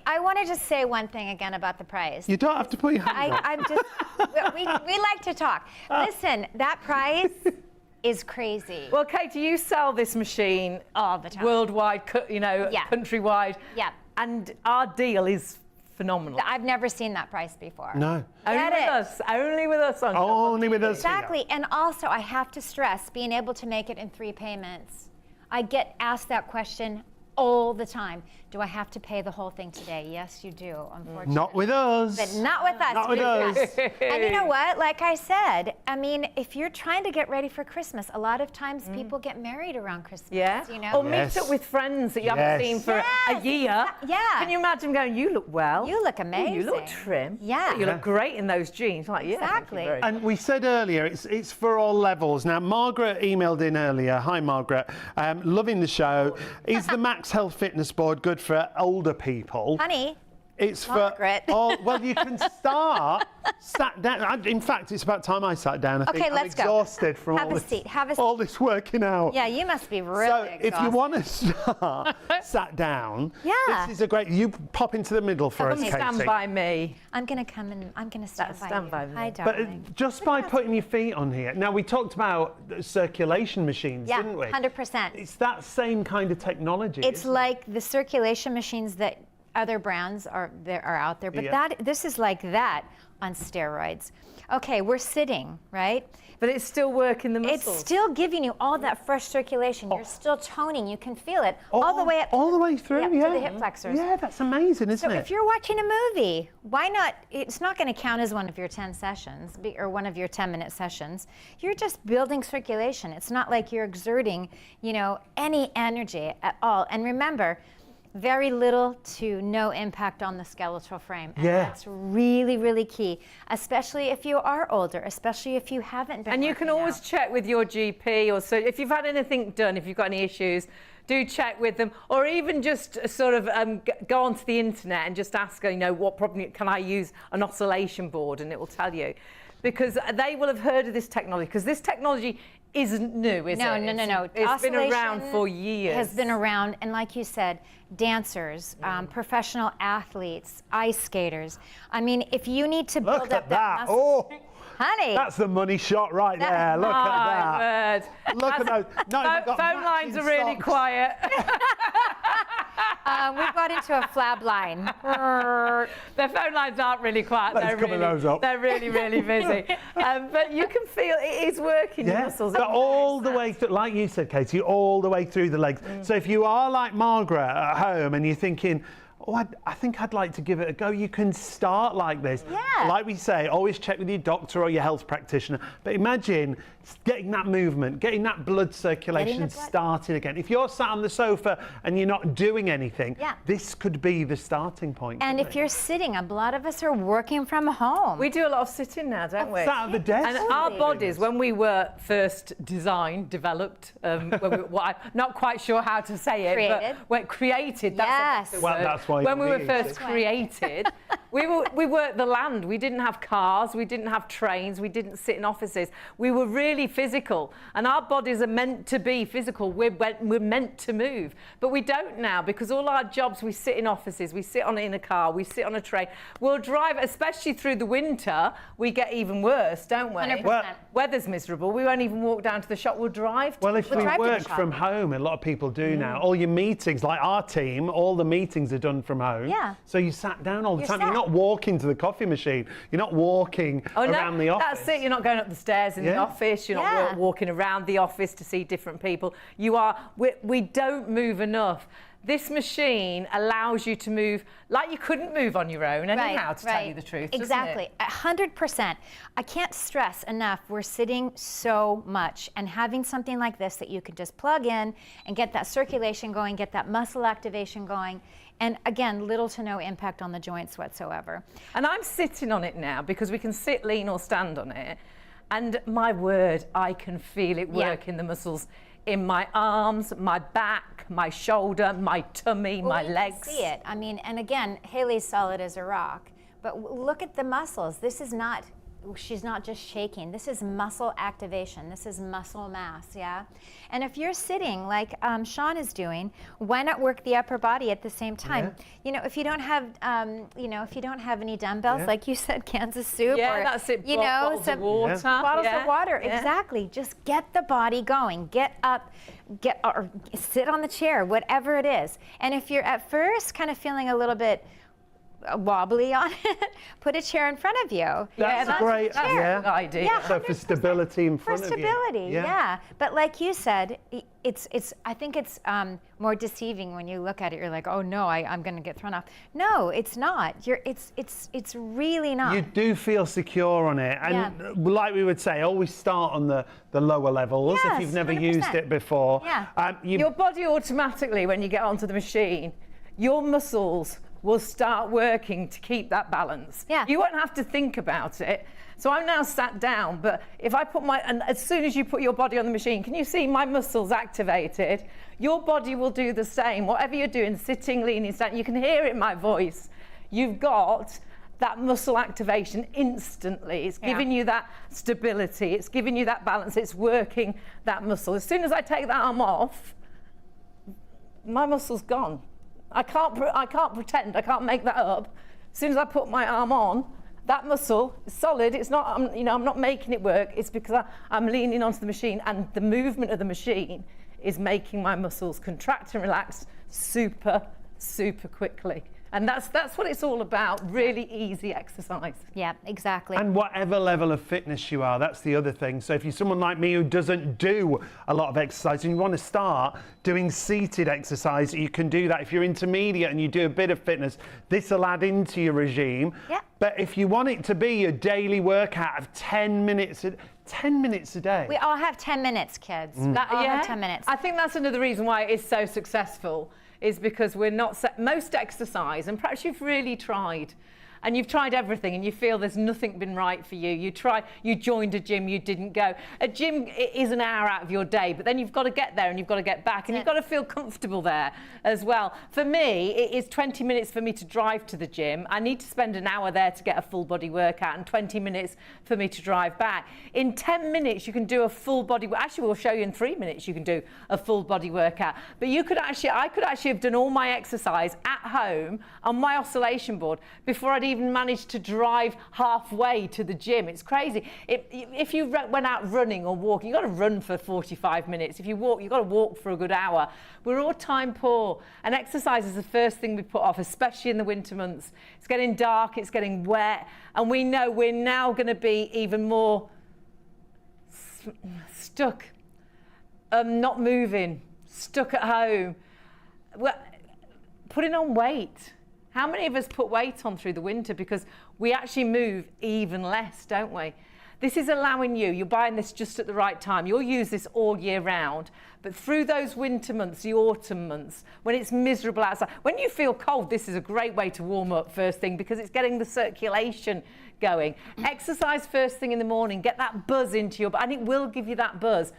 Speaker 3: I want to just say one thing again about the price.
Speaker 2: You don't have to put your hand up.
Speaker 3: I'm just, we like to talk. Listen, that price is crazy.
Speaker 1: Well, Katie, you sell this machine
Speaker 3: All the time.
Speaker 1: worldwide,
Speaker 3: Yeah.
Speaker 1: countrywide.
Speaker 3: Yeah.
Speaker 1: And our deal is phenomenal.
Speaker 3: I've never seen that price before.
Speaker 2: No.
Speaker 1: Only
Speaker 3: Get
Speaker 1: with
Speaker 3: it.
Speaker 1: us. Only with us on
Speaker 2: Only with us.
Speaker 3: Exactly. And also, I have to stress being able to make it in 3 payments. I get asked that question all the time. Do I have to pay the whole thing today? Yes, you do, unfortunately.
Speaker 2: Not with us.
Speaker 3: But not with us.
Speaker 2: Not with us.
Speaker 3: And you know what? Like I said, I mean, if you're trying to get ready for Christmas, a lot of times people get married around Christmas.
Speaker 1: Yeah.
Speaker 3: You know?
Speaker 1: Or
Speaker 2: Yes.
Speaker 1: meet up with friends that you haven't
Speaker 2: Yes.
Speaker 1: seen for a
Speaker 3: Yes,
Speaker 1: year.
Speaker 3: yeah.
Speaker 1: Can you imagine going, you look well.
Speaker 3: You look
Speaker 1: Oh, you look
Speaker 3: amazing.
Speaker 1: trim.
Speaker 3: Yeah.
Speaker 1: You look great in those jeans. Like, yeah. thank you
Speaker 3: Exactly.
Speaker 1: very much.
Speaker 2: And we said earlier, it's for all levels. Now, Margaret emailed in earlier. Hi, Margaret. Loving the show. Is the MAXhealth Fitness Board good for older people?
Speaker 3: Honey,
Speaker 2: It's for
Speaker 3: Margaret.
Speaker 2: all. Well, you can start sat down. In fact, it's about time I sat down. I think
Speaker 3: Okay,
Speaker 2: I'm
Speaker 3: let's go.
Speaker 2: exhausted from
Speaker 3: Have
Speaker 2: all
Speaker 3: a
Speaker 2: this,
Speaker 3: seat, have a
Speaker 2: all this working out.
Speaker 3: yeah, you must be really
Speaker 2: So if you
Speaker 3: exhausted.
Speaker 2: want to start sat down,
Speaker 3: Yeah.
Speaker 2: this is a great. You pop into the middle for us,
Speaker 1: Come
Speaker 2: Katie.
Speaker 1: stand by me.
Speaker 3: I'm going to come and I'm going to stand by you.
Speaker 1: me.
Speaker 3: Hi,
Speaker 2: But
Speaker 3: darling.
Speaker 2: just by putting your feet on here. Now, we talked about circulation machines,
Speaker 3: Yeah,
Speaker 2: didn't we?
Speaker 3: 100%.
Speaker 2: It's that same kind of technology.
Speaker 3: It's
Speaker 2: isn't it?
Speaker 3: like the circulation machines that other brands are out there, but
Speaker 2: Yeah.
Speaker 3: this is like that on steroids. Okay, we're sitting, right?
Speaker 1: But it's still working the muscles.
Speaker 3: It's still giving you all that fresh circulation. You're still toning. You can feel it all the way up.
Speaker 2: All the way through,
Speaker 3: Yep,
Speaker 2: yeah.
Speaker 3: to the hip flexors.
Speaker 2: Yeah, that's amazing, isn't
Speaker 3: So
Speaker 2: it?
Speaker 3: if you're watching a movie, why not? It's not going to count as one of your 10 sessions or one of your 10-minute sessions. You're just building circulation. It's not like you're exerting, any energy at all. And remember, very little to no impact on the skeletal frame. And
Speaker 2: Yeah.
Speaker 3: that's really, really key, especially if you are older, especially if you haven't been
Speaker 1: And you can
Speaker 3: working
Speaker 1: always
Speaker 3: out.
Speaker 1: check with your GP, or so if you've had anything done, if you've got any issues, do check with them, or even just sort of go onto the internet and just ask, what problem can I use an oscillation board, and it will tell you, because they will have heard of this technology, because this technology isn't new, is it?
Speaker 3: No.
Speaker 1: It's been around
Speaker 3: Oscillation
Speaker 1: for years.
Speaker 3: Has been around, and like you said, dancers, professional athletes, ice skaters. I my if you need to build
Speaker 2: Look
Speaker 3: up
Speaker 2: at that.
Speaker 3: muscle,
Speaker 2: Oh,
Speaker 3: honey.
Speaker 2: that's the money shot right there. Look at that.
Speaker 1: Word.
Speaker 2: Look at those. Not even got
Speaker 1: Phone lines
Speaker 2: matching
Speaker 1: are really
Speaker 2: socks.
Speaker 1: quiet.
Speaker 3: We've got into a flab line.
Speaker 1: Their phone lines aren't really quiet.
Speaker 2: Let's
Speaker 1: they're
Speaker 2: cover
Speaker 1: really,
Speaker 2: those up.
Speaker 1: They're really, really busy. But you can feel it is working. Your
Speaker 2: Yeah,
Speaker 1: muscles.
Speaker 2: but all the way through, like you said, Katie, all the way through the legs. So if you are like Margaret at home and you're thinking, I think I'd like to give it a go, you can start like this.
Speaker 3: Yeah.
Speaker 2: Like we say, always check with your doctor or your health practitioner. But imagine getting that movement, getting that blood circulation started again. If you're sat on the sofa and you're not doing anything,
Speaker 3: Yeah.
Speaker 2: this could be the starting point.
Speaker 3: And
Speaker 2: couldn't
Speaker 3: if
Speaker 2: it?
Speaker 3: you're sitting, a lot of us are working from home.
Speaker 1: We do a lot of sitting now, don't we?
Speaker 2: Sat at the desk.
Speaker 1: And our bodies, when we were first designed, developed, I'm not quite sure how to say it,
Speaker 3: Created.
Speaker 1: but when created, that's
Speaker 3: Yes.
Speaker 1: a better
Speaker 2: Well,
Speaker 1: word.
Speaker 2: that's why
Speaker 1: when
Speaker 2: you
Speaker 1: we were
Speaker 2: need
Speaker 1: first
Speaker 2: it.
Speaker 1: created, we worked the land. We didn't have cars, we didn't have trains, we didn't sit in offices. We were really physical, and our bodies are meant to be physical. We're meant to move, but we don't now, because all our jobs, we sit in offices, we sit in a car, we sit on a train. We'll drive, especially through the winter, we get even worse, don't we?
Speaker 3: 100%.
Speaker 2: Well-
Speaker 1: Weather's miserable. We won't even walk down to the shop. We'll drive.
Speaker 2: Well, if
Speaker 3: We'll
Speaker 2: we
Speaker 3: drive to the
Speaker 2: work
Speaker 3: shop.
Speaker 2: from home, a lot of people do now, all your meetings, like our team, all the meetings are done from home.
Speaker 3: Yeah.
Speaker 2: So you sat down all the
Speaker 3: You're
Speaker 2: time.
Speaker 3: sat.
Speaker 2: You're not walking to the coffee machine. You're not walking around the office.
Speaker 1: That's it. You're not going up the stairs in the
Speaker 2: Yeah.
Speaker 1: office. You're
Speaker 3: Yeah.
Speaker 1: not walking around the office to see different people. You are. We don't move enough. this machine allows you to move like you couldn't move on your own anyhow, to tell you the truth.
Speaker 3: Exactly. 100%. I can't stress enough, we're sitting so much, and having something like this that you can just plug in and get that circulation going, get that muscle activation going, and again, little to no impact on the joints whatsoever.
Speaker 1: And I'm sitting on it now because we can sit, lean or stand on it, and my word, I can feel it work in the muscles in my arms, my back, my shoulder, my tummy, my legs.
Speaker 3: See it. I mean, and again, Hayley's solid as a rock, but look at the muscles. This is not, she's not just shaking. This is muscle activation. This is muscle mass, yeah? And if you're sitting like Sean is doing, why not work the upper body at the same time?
Speaker 2: Yeah.
Speaker 3: You know, if you don't have, if you don't have any dumbbells, like you said, Kansas soup, or,
Speaker 1: that's it.
Speaker 3: you know,
Speaker 1: bottles
Speaker 3: some
Speaker 1: of water.
Speaker 3: bottles of water,
Speaker 1: Yeah.
Speaker 3: exactly. Just get the body going. Get up, or sit on the chair, whatever it is. And if you're at first kind of feeling a little bit wobbly on it, put a chair in front of you.
Speaker 2: That's a great
Speaker 1: idea.
Speaker 3: Yeah,
Speaker 2: So for stability in
Speaker 3: for
Speaker 2: front of you.
Speaker 3: stability, yeah. But like you said, I think it's more deceiving when you look at it. You're like, oh no, I'm going to get thrown off. No, it's not. It's really not.
Speaker 2: You do feel secure on it, and like we would say, always start on the lower levels if
Speaker 3: Yes,
Speaker 2: you've never
Speaker 3: 100%.
Speaker 2: used it before.
Speaker 3: Yeah.
Speaker 1: Your body automatically, when you get onto the machine, your muscles will start working to keep that balance.
Speaker 3: Yeah.
Speaker 1: You won't have to think about it. So I'm now sat down, but if I put and as soon as you put your body on the machine, can you see my muscles activated? Your body will do the same. Whatever you're doing, sitting, leaning, standing, you can hear it in my voice. You've got that muscle activation instantly. It's giving you that stability. It's giving you that balance. It's working that muscle. As soon as I take that arm off, my muscle's gone. I can't pretend. I can't make that up. As soon as I put my arm on, that muscle is solid. It's not, I'm not making it work. It's because I'm leaning onto the machine, and the movement of the machine is making my muscles contract and relax super, super quickly. And that's what it's all about, really easy exercise.
Speaker 3: Yeah, exactly.
Speaker 2: And whatever level of fitness you are, that's the other thing. So if you're someone like me who doesn't do a lot of exercise and you want to start doing seated exercise, you can do that. If you're intermediate and you do a bit of fitness, this will add into your regime.
Speaker 3: Yeah.
Speaker 2: But if you want it to be your daily workout of 10 minutes a day.
Speaker 3: We all have 10 minutes, kids. We all have 10 minutes.
Speaker 1: I think that's another reason why it is so successful, is because we're not most exercise, and perhaps you've really tried and you've tried everything and you feel there's nothing been right for you. You joined a gym, you didn't go. A gym is an hour out of your day, but then you've got to get there and you've got to get back, and you've got to feel comfortable there as well. For me, it is 20 minutes for me to drive to the gym. I need to spend an hour there to get a full body workout, and 20 minutes for me to drive back. In 10 minutes, you can do a full body, actually we'll show you in 3 minutes you can do a full body workout. But I could actually have done all my exercise at home on my oscillation board before I'd even managed to drive halfway to the gym. It's crazy. If you went out running or walking, you've got to run for 45 minutes. If you walk, you've got to walk for a good hour. We're all time poor, and exercise is the first thing we put off, especially in the winter months. It's getting dark, it's getting wet, and we know we're now going to be even more stuck, not moving, stuck at home. Well, putting on weight. How many of us put weight on through the winter because we actually move even less, don't we? This is allowing you're buying this just at the right time. You'll use this all year round. But through those winter months, the autumn months, when it's miserable outside, when you feel cold, this is a great way to warm up first thing because it's getting the circulation going. Exercise first thing in the morning, get that buzz into your body, and it will give you that buzz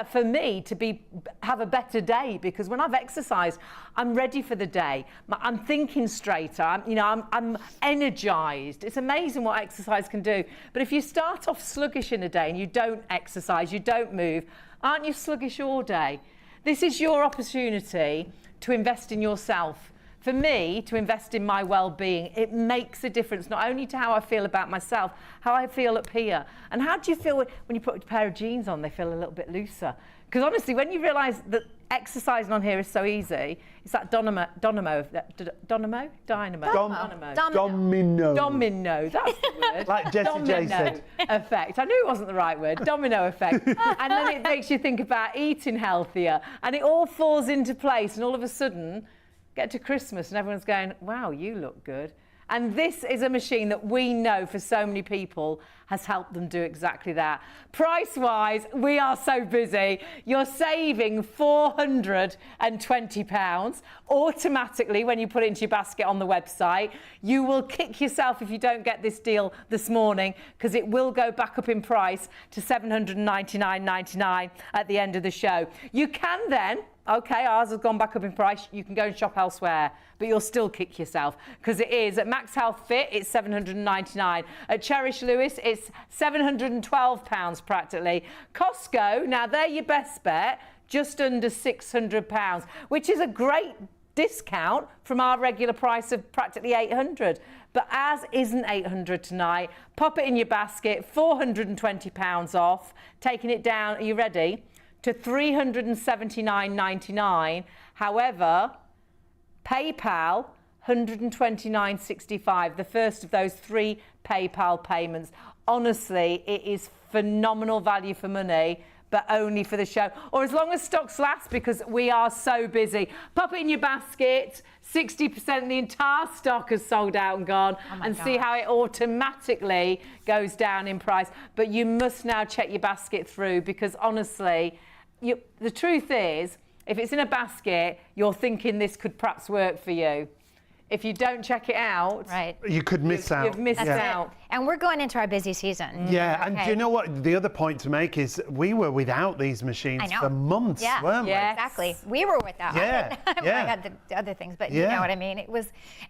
Speaker 1: for me to have a better day, because when I've exercised, I'm ready for the day. I'm thinking straighter. I'm energized. It's amazing what exercise can do. But if you start off sluggish in a day and you don't exercise, you don't move, aren't you sluggish all day? This is your opportunity to invest in yourself. For me, to invest in my well-being, it makes a difference, not only to how I feel about myself, how I feel up here. And how do you feel when you put a pair of jeans on, they feel a little bit looser? Because honestly, when you realise that exercising on here is so easy, it's that domino, that's the word.
Speaker 2: Like Jessie J said.
Speaker 1: Effect. I knew it wasn't the right word. Domino effect. And then it makes you think about eating healthier, and it all falls into place, and all of a sudden, get to Christmas and everyone's going, wow, you look good. And this is a machine that we know for so many people has helped them do exactly that. Price-wise, we are so busy. You're saving £420 automatically when you put it into your basket on the website. You will kick yourself if you don't get this deal this morning, because it will go back up in price to $799.99 at the end of the show. You can then, okay, ours has gone back up in price. You can go and shop elsewhere, but you'll still kick yourself, because it is at MAXhealth Fit, it's $799. At Cherish Lewis, it's £712 practically. Costco, now they're your best bet, just under £600, which is a great discount from our regular price of practically $800. But as isn't $800 tonight, pop it in your basket, £420 off, taking it down, are you ready? To $379.99. However, PayPal, $129.65, the first of those 3 PayPal payments. Honestly, it is phenomenal value for money, but only for the show, or as long as stocks last, because we are so busy. Pop it in your basket. 60% of the entire stock has sold out and gone, and see how it automatically goes down in price. But you must now check your basket through, because honestly, the truth is, if it's in a basket, you're thinking this could perhaps work for you. If you don't check it out,
Speaker 3: right,
Speaker 2: you could miss out.
Speaker 1: You've missed out.
Speaker 3: And we're going into our busy season.
Speaker 2: Yeah, and do you know what? The other point to make is we were without these machines for months, weren't we?
Speaker 3: Yeah, exactly. We were without.
Speaker 2: Yeah,
Speaker 3: I had the other things, but you know what I mean. It was,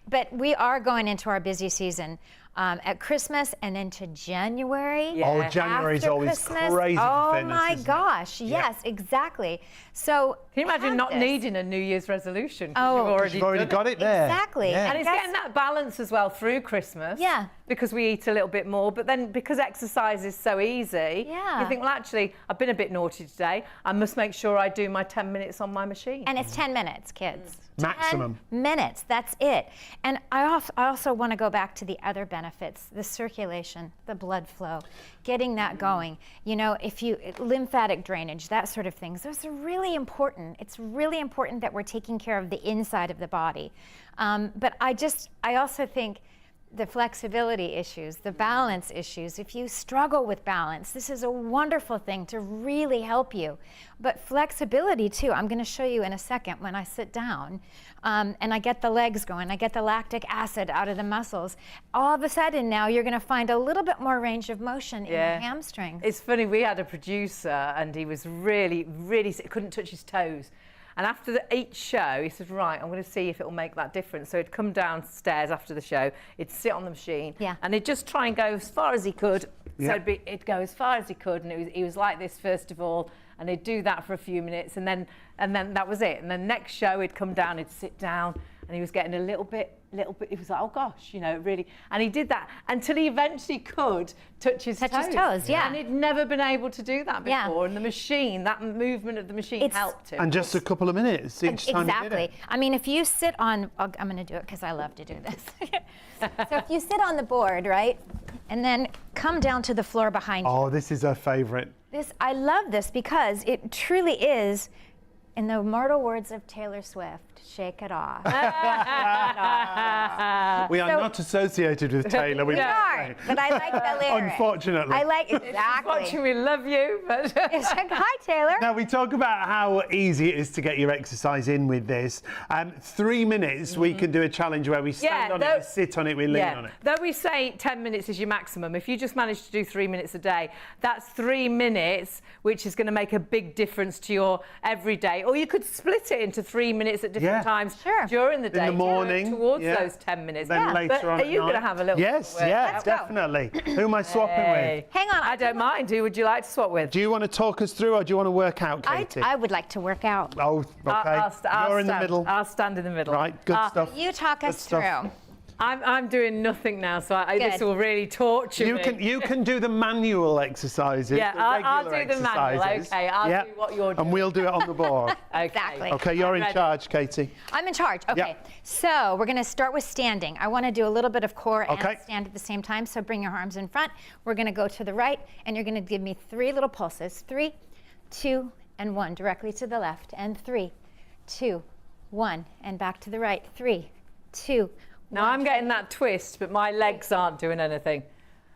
Speaker 3: but we are going into our busy season. At Christmas and into January.
Speaker 2: Oh, January is always
Speaker 3: Christmas,
Speaker 2: crazy for fitness,
Speaker 3: my
Speaker 2: isn't
Speaker 3: gosh,
Speaker 2: it?
Speaker 3: yes, exactly. So
Speaker 1: can you imagine not needing a New Year's resolution?
Speaker 3: Oh,
Speaker 2: you've already got it there.
Speaker 3: Exactly.
Speaker 2: Yeah.
Speaker 1: And it's getting that balance as well through Christmas.
Speaker 3: Yeah.
Speaker 1: Because we eat a little bit more, but then because exercise is so easy, you think, well, actually, I've been a bit naughty today. I must make sure I do my 10 minutes on my machine.
Speaker 3: And it's 10 minutes, kids.
Speaker 2: Maximum.
Speaker 3: 10 minutes, that's it. And I also want to go back to the other benefits, the circulation, the blood flow, getting that going. You know, lymphatic drainage, that sort of things, those are really important. It's really important that we're taking care of the inside of the body. But I also think the flexibility issues, the balance issues. If you struggle with balance, this is a wonderful thing to really help you. But flexibility too, I'm going to show you in a second when I sit down and I get the legs going, I get the lactic acid out of the muscles. All of a sudden now you're going to find a little bit more range of motion in the hamstrings.
Speaker 1: It's funny, we had a producer and he was really sick, couldn't touch his toes. And after each show, he said, right, I'm going to see if it will make that difference. So he'd come downstairs after the show, he'd sit on the machine, and he'd just try and go as far as he could. So he'd go as far as he could, and he was like this first of all, and he'd do that for a few minutes, and then that was it. And then next show, he'd come down, he'd sit down, and he was getting a little bit, he was like, oh gosh, you know, really. And he did that until he eventually could touch his toes. And he'd never been able to do that before. And the machine, that movement of the machine helped him.
Speaker 2: And just a couple of minutes each time he did it.
Speaker 3: I mean, if you sit on, I'm going to do it because I love to do this. So if you sit on the board, right, and then come down to the floor behind you.
Speaker 2: Oh, this is our favorite.
Speaker 3: I love this because it truly is, in the immortal words of Taylor Swift, shake it off.
Speaker 2: We are not associated with Taylor.
Speaker 3: We aren't, but I like the lyrics.
Speaker 2: Unfortunately.
Speaker 3: I like exactly.
Speaker 1: Watching, we love you. But
Speaker 3: hi, Taylor.
Speaker 2: Now, we talk about how easy it is to get your exercise in with this. 3 minutes, we can do a challenge where we stand on it, we sit on it, we lean on it.
Speaker 1: Though we say 10 minutes is your maximum, if you just manage to do 3 minutes a day, that's 3 minutes, which is going to make a big difference to your everyday. Or you could split it into 3 minutes at different times during the day.
Speaker 2: In the morning.
Speaker 1: Towards those 10 minutes.
Speaker 2: Then later on.
Speaker 1: Are you going to have a little
Speaker 2: Yes, definitely. Who am I swapping with?
Speaker 3: Hang on.
Speaker 1: I don't mind. Who would you like to swap with?
Speaker 2: Do you want to talk us through or do you want to work out, Katie?
Speaker 3: I would like to work out.
Speaker 2: Oh, okay.
Speaker 1: You're
Speaker 2: in the middle.
Speaker 1: I'll stand in the middle.
Speaker 2: Right, good stuff.
Speaker 3: You talk us through.
Speaker 1: I'm doing nothing now, so this will really torture me.
Speaker 2: You can do the manual exercises.
Speaker 1: Yeah, I'll do the manual. Okay, I'll do what you're doing.
Speaker 2: And we'll do it on the board.
Speaker 3: Exactly.
Speaker 2: Okay, you're in charge, Katie.
Speaker 3: I'm in charge. Okay. So we're going to start with standing. I want to do a little bit of core and stand at the same time. So bring your arms in front. We're going to go to the right, and you're going to give me 3 little pulses. 3, 2, and 1. Directly to the left. And 3, 2, 1, and back to the right. 3, 2.
Speaker 1: Now I'm getting that twist, but my legs aren't doing anything.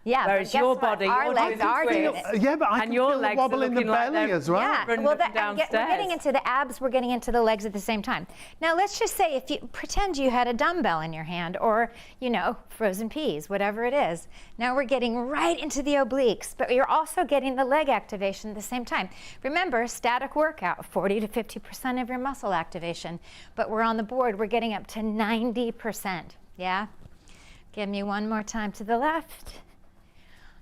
Speaker 3: Yeah,
Speaker 1: Whereas
Speaker 3: but guess
Speaker 1: your
Speaker 3: what?
Speaker 1: body,
Speaker 3: our
Speaker 1: you're
Speaker 3: legs
Speaker 1: doing
Speaker 3: are
Speaker 1: the
Speaker 3: doing
Speaker 1: twist.
Speaker 3: it.
Speaker 2: Yeah, but I
Speaker 1: And
Speaker 2: can
Speaker 1: your
Speaker 2: feel the
Speaker 1: legs are
Speaker 2: wobble in the
Speaker 1: looking like
Speaker 2: belly
Speaker 1: they're-
Speaker 2: as well.
Speaker 3: Yeah,
Speaker 1: running
Speaker 3: well,
Speaker 1: up and
Speaker 3: we're getting
Speaker 1: downstairs.
Speaker 3: into the abs, we're getting into the legs at the same time. Now, let's just say if you pretend you had a dumbbell in your hand or, you know, frozen peas, whatever it is. Now we're getting right into the obliques, but you're also getting the leg activation at the same time. Remember, static workout, 40 to 50% of your muscle activation, but we're on the board, we're getting up to 90%, yeah? Give me one more time to the left.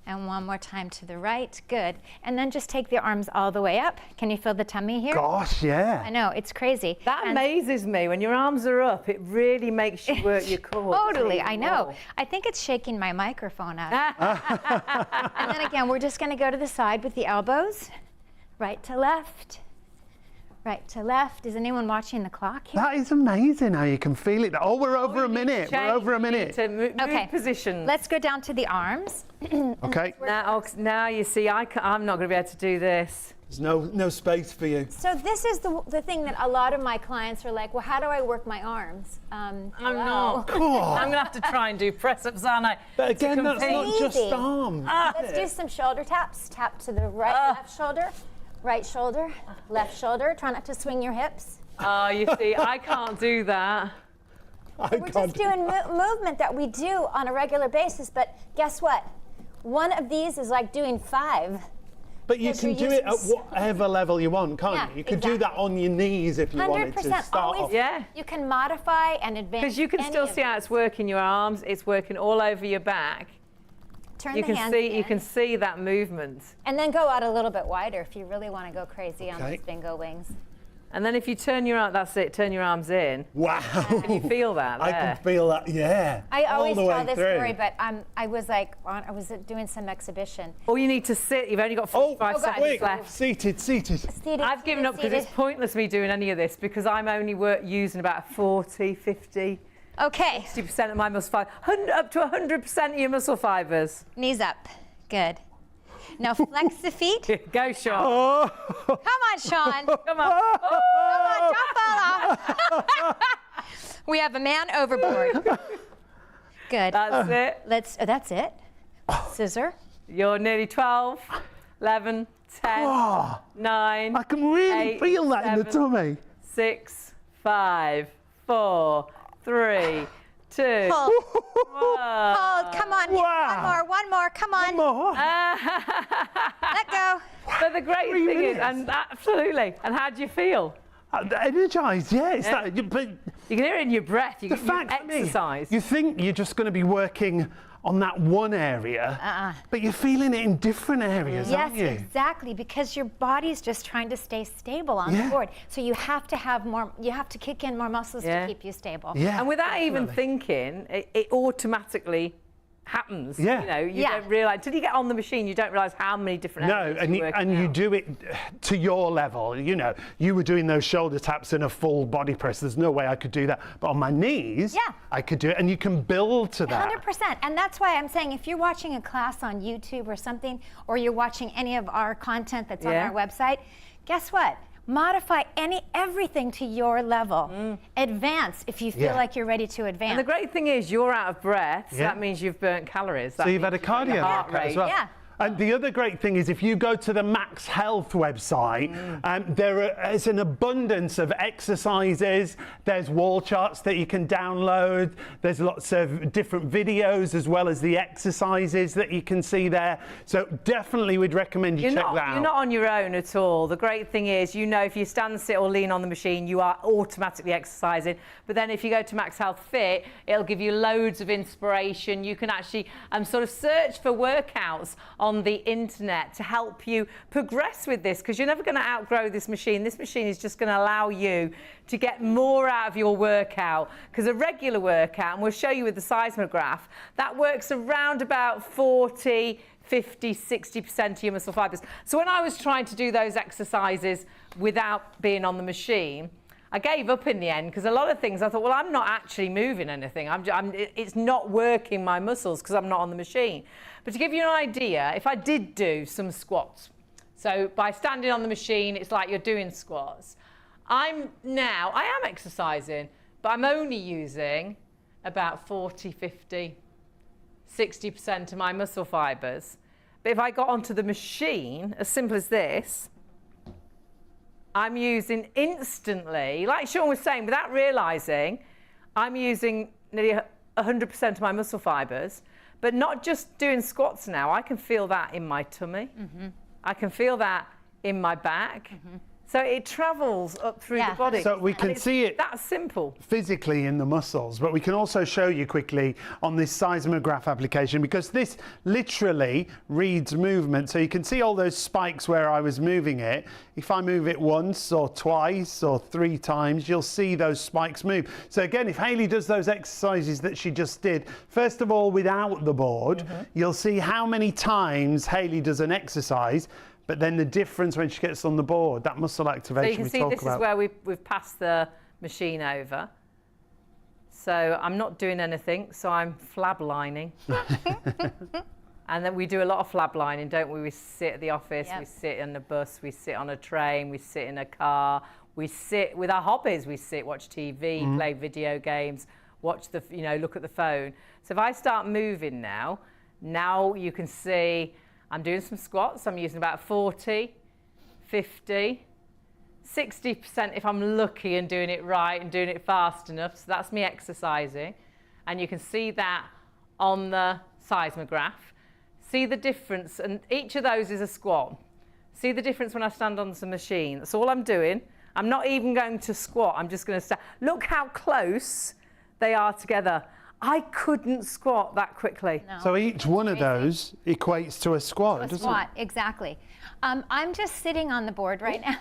Speaker 3: And one more time to the right. Good. And then just take the arms all the way up. Can you feel the tummy here?
Speaker 2: Gosh, yeah.
Speaker 3: I know, it's crazy.
Speaker 1: That
Speaker 3: And
Speaker 1: amazes me. When your arms are up, it really makes you work your core.
Speaker 3: Totally, I know. I think it's shaking my microphone out. And then again, we're just going to go to the side with the elbows. Right to left. Right to left. Is anyone watching the clock here?
Speaker 2: That is amazing how you can feel it. Oh, we're over a minute. We're over a minute.
Speaker 1: To move
Speaker 3: Okay.
Speaker 1: positions.
Speaker 3: Let's go down to the arms.
Speaker 2: Okay.
Speaker 1: Now you see, I'm not going to be able to do this.
Speaker 2: There's no space for you.
Speaker 3: So this is the thing that a lot of my clients are like, well, how do I work my arms?
Speaker 1: I'm
Speaker 3: hello?
Speaker 1: not.
Speaker 2: Come on.
Speaker 1: I'm going to have to try and do press-ups, aren't I?
Speaker 2: But again, that's
Speaker 1: compete.
Speaker 2: not just
Speaker 3: Easy.
Speaker 2: arms.
Speaker 3: Let's do some shoulder taps. Tap to the right, left shoulder, right shoulder, left shoulder. Try not to swing your hips.
Speaker 1: Oh, you see, I can't do that.
Speaker 3: We're just doing movement that we do on a regular basis, but guess what? One of these is like doing 5.
Speaker 2: But you
Speaker 3: Because
Speaker 2: can
Speaker 3: you're
Speaker 2: do it at
Speaker 3: using
Speaker 2: whatever level you want, can't
Speaker 3: Yeah,
Speaker 2: you? You could do that on your knees if you wanted to
Speaker 3: 100%.
Speaker 2: start
Speaker 3: Always,
Speaker 2: off.
Speaker 1: Yeah.
Speaker 3: You can modify and advance.
Speaker 1: Because you can
Speaker 3: any
Speaker 1: still
Speaker 3: of
Speaker 1: see how it's working your arms. It's working all over your back.
Speaker 3: Turn
Speaker 1: You
Speaker 3: the
Speaker 1: can
Speaker 3: hands
Speaker 1: see.
Speaker 3: in,
Speaker 1: You can see that movement.
Speaker 3: and then go out a little bit wider if you really want to go crazy on
Speaker 2: Okay.
Speaker 3: those bingo wings.
Speaker 1: And then if you turn your arm, that's it. Turn your arms in.
Speaker 2: Wow.
Speaker 1: Can you feel that?
Speaker 2: I
Speaker 1: there?
Speaker 2: can feel that, yeah.
Speaker 3: I
Speaker 2: all
Speaker 3: always
Speaker 2: the
Speaker 3: tell
Speaker 2: way
Speaker 3: this
Speaker 2: through.
Speaker 3: story, but I was like, I was doing some exhibition.
Speaker 1: All you need to sit. You've only got 45
Speaker 3: God.
Speaker 1: seconds
Speaker 2: Wait,
Speaker 1: left.
Speaker 2: seated.
Speaker 3: Seated,
Speaker 1: I've given up because
Speaker 3: seated.
Speaker 1: it's pointless me doing any of this because I'm only using about 40, 50,
Speaker 3: Okay,
Speaker 1: 60% of my muscle fibers, up to 100% of your muscle fibers.
Speaker 3: knees up. Good. Now flex the feet.
Speaker 1: Go, Sean.
Speaker 2: Oh.
Speaker 3: Come on, Sean.
Speaker 1: Come on.
Speaker 3: Come on, don't fall off. We have a man overboard. Good.
Speaker 1: That's it.
Speaker 3: That's it. Scissor.
Speaker 1: You're nearly 12, 11, 10,
Speaker 2: Oh,
Speaker 1: 9,
Speaker 2: I can really
Speaker 1: 8,
Speaker 2: feel that in the
Speaker 1: 7,
Speaker 2: tummy.
Speaker 1: 6, 5, 4, 3, 2.
Speaker 3: Hold.
Speaker 1: Whoa.
Speaker 3: Hold. Come on.
Speaker 2: Wow.
Speaker 3: One more. Come on.
Speaker 2: More.
Speaker 3: Let go.
Speaker 1: But the great
Speaker 2: 3
Speaker 1: thing is,
Speaker 2: minutes.
Speaker 1: and absolutely, and how do you feel?
Speaker 2: Energised, yeah. It's
Speaker 1: Yeah.
Speaker 2: that, but
Speaker 1: You can hear it in your breath. You
Speaker 2: the
Speaker 1: can
Speaker 2: fact for me,
Speaker 1: exercise.
Speaker 2: you think you're just going to be working on that one area, but you're feeling it in different areas,
Speaker 3: Yes,
Speaker 2: aren't you?
Speaker 3: exactly, because your body's just trying to stay stable on
Speaker 2: Yeah.
Speaker 3: the board. So you have to have more, you have to kick in more muscles
Speaker 1: Yeah.
Speaker 3: to keep you stable.
Speaker 2: Yeah.
Speaker 1: And without even
Speaker 2: definitely.
Speaker 1: thinking, it automatically happens.
Speaker 2: Yeah.
Speaker 1: You know, you
Speaker 3: Yeah.
Speaker 1: don't realise, until you get on the machine, you don't realise how many different
Speaker 2: No,
Speaker 1: areas
Speaker 2: and
Speaker 1: you're working
Speaker 2: you
Speaker 1: out.
Speaker 2: do it to your level. You know, you were doing those shoulder taps in a full body press. There's no way I could do that. But on my knees,
Speaker 3: Yeah.
Speaker 2: I could do it. And you can build to that.
Speaker 3: 100%. And that's why I'm saying if you're watching a class on YouTube or something, or you're watching any of our content that's on
Speaker 1: Yeah.
Speaker 3: our website, guess what? Modify everything to your level. Advance if you feel
Speaker 2: Yeah.
Speaker 3: like you're ready to advance.
Speaker 1: And the great thing is, you're out of breath, so
Speaker 2: Yeah.
Speaker 1: that means you've burnt calories.
Speaker 2: So you've had a cardio
Speaker 1: heart
Speaker 2: workout as
Speaker 1: rate.
Speaker 2: well.
Speaker 3: Yeah.
Speaker 2: And the other great thing is if you go to the MAXhealth website, there's an abundance of exercises. There's wall charts that you can download. There's lots of different videos as well as the exercises that you can see there. So definitely would recommend you check that out.
Speaker 1: You're not on your own at all. The great thing is, you know, if you stand, sit or lean on the machine, you are automatically exercising. But then if you go to MAXhealth Fit, it'll give you loads of inspiration. You can actually sort of search for workouts on the internet to help you progress with this, because you're never going to outgrow this machine. This machine is just going to allow you to get more out of your workout, because a regular workout, and we'll show you with the seismograph, that works around about 40, 50, 60% of your muscle fibers. So when I was trying to do those exercises without being on the machine, I gave up in the end, because a lot of things I thought, well, I'm not actually moving anything. It's not working my muscles because I'm not on the machine. But to give you an idea, if I did do some squats, so by standing on the machine, it's like you're doing squats. I am exercising, but I'm only using about 40, 50, 60% of my muscle fibers. But if I got onto the machine, as simple as this, I'm using instantly, like Sean was saying, without realizing, I'm using nearly 100% of my muscle fibers, but not just doing squats now. I can feel that in my tummy. I can feel that in my back. So it travels up through the body.
Speaker 2: So we can see it
Speaker 1: that's simple.
Speaker 2: physically in the muscles, but we can also show you quickly on this seismograph application, because this literally reads movement. So you can see all those spikes where I was moving it. If I move it once or twice or 3 times, you'll see those spikes move. So again, if Hayley does those exercises that she just did, first of all, without the board, you'll see how many times Hayley does an exercise. But then the difference when she gets on the board, that muscle activation we talk about.
Speaker 1: So you can see this is where we've passed the machine over. So I'm not doing anything, so I'm flab lining. And then we do a lot of flab lining, don't we? We sit at the office, we sit on the bus, we sit on a train, we sit in a car, we sit with our hobbies, we sit, watch TV, play video games, watch the, look at the phone. So if I start moving now you can see I'm doing some squats. I'm using about 40, 50, 60% if I'm lucky and doing it right and doing it fast enough. So that's me exercising. And you can see that on the seismograph. See the difference, and each of those is a squat. See the difference when I stand on the machine. That's all I'm doing. I'm not even going to squat. I'm just going to stand. Look how close they are together. I couldn't squat that quickly.
Speaker 3: No.
Speaker 2: So each one of those equates to a squat, doesn't it?
Speaker 3: Squat, exactly. I'm just sitting on the board right now.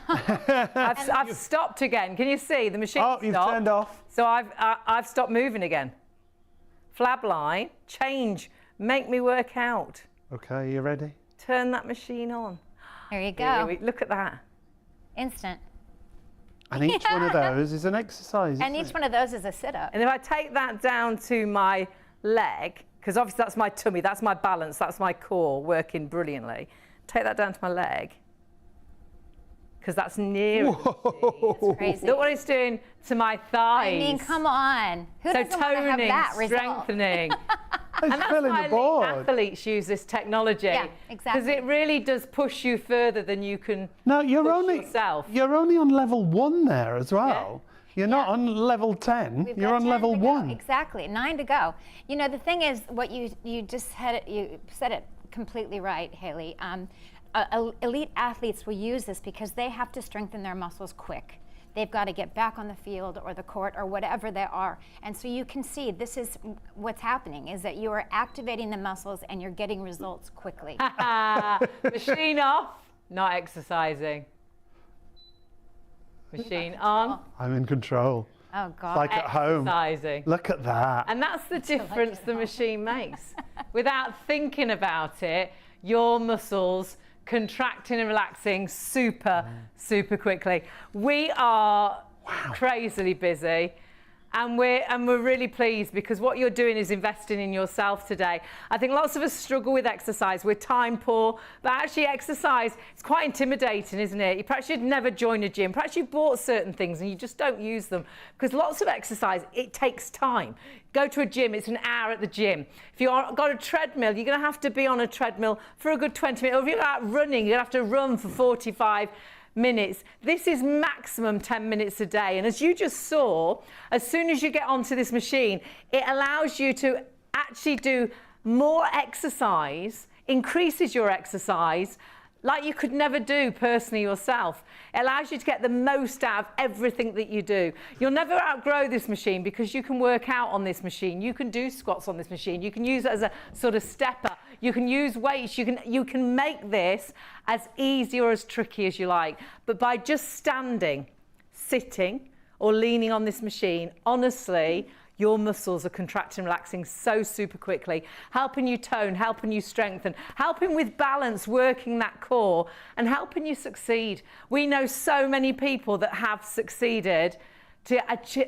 Speaker 1: I've stopped again. Can you see the machine?
Speaker 2: Oh, you've turned off.
Speaker 1: So I've stopped moving again. Flab line, change, make me work out.
Speaker 2: Okay, you ready?
Speaker 1: Turn that machine on.
Speaker 3: There you go.
Speaker 1: Look at that.
Speaker 3: Instant.
Speaker 2: And each one of those is an exercise.
Speaker 3: And each one of those is a sit-up.
Speaker 1: And if I take that down to my leg, because obviously that's my tummy, that's my balance, that's my core working brilliantly. Take that down to my leg, because that's near.
Speaker 3: It's crazy.
Speaker 1: Look what it's doing to my thighs.
Speaker 3: I mean, come on. Who doesn't want to have
Speaker 1: toning,
Speaker 3: that result?
Speaker 1: strengthening.
Speaker 2: It's
Speaker 1: And that's
Speaker 2: filling
Speaker 1: why
Speaker 2: the
Speaker 1: elite
Speaker 2: board.
Speaker 1: athletes use this technology.
Speaker 3: Yeah, exactly.
Speaker 1: Because it really does push you further than you can
Speaker 2: No, you're
Speaker 1: push
Speaker 2: only
Speaker 1: yourself.
Speaker 2: you're only on level 1 there as well. You're not on level 10.
Speaker 3: We've
Speaker 2: You're
Speaker 3: got
Speaker 2: on
Speaker 3: 10
Speaker 2: level
Speaker 3: to go.
Speaker 2: 1.
Speaker 3: Exactly, 9 to go. You know, the thing is, what you just said, you said it completely right, Hayley. Elite athletes will use this because they have to strengthen their muscles quick. They've got to get back on the field or the court or whatever they are. And so you can see this is what's happening, is that you are activating the muscles and you're getting results quickly.
Speaker 1: Machine off, not exercising. Machine on,
Speaker 2: I'm in control.
Speaker 3: Oh, God.
Speaker 2: Like at home.
Speaker 1: exercising.
Speaker 2: Look at that.
Speaker 1: And that's the difference the machine makes. Without thinking about it, your muscles contracting and relaxing super quickly. We are crazily busy, and we're really pleased because what you're doing is investing in yourself today. I think lots of us struggle with exercise. We're time poor, but actually exercise, it's quite intimidating, isn't it? Perhaps you'd never join a gym. Perhaps you bought certain things and you just don't use them, because lots of exercise, it takes time. Go to a gym, it's an hour at the gym. If you've got a treadmill, you're going to have to be on a treadmill for a good 20 minutes. Or if you're out running, you're going to have to run for 45 minutes. This is maximum 10 minutes a day. And as you just saw, as soon as you get onto this machine, it allows you to actually do more exercise, increases your exercise, like you could never do personally yourself. It allows you to get the most out of everything that you do. You'll never outgrow this machine because you can work out on this machine. You can do squats on this machine. You can use it as a sort of stepper. You can use weights. You can make this as easy or as tricky as you like. But by just standing, sitting, or leaning on this machine, honestly, your muscles are contracting, relaxing so super quickly, helping you tone, helping you strengthen, helping with balance, working that core, and helping you succeed. We know so many people that have succeeded to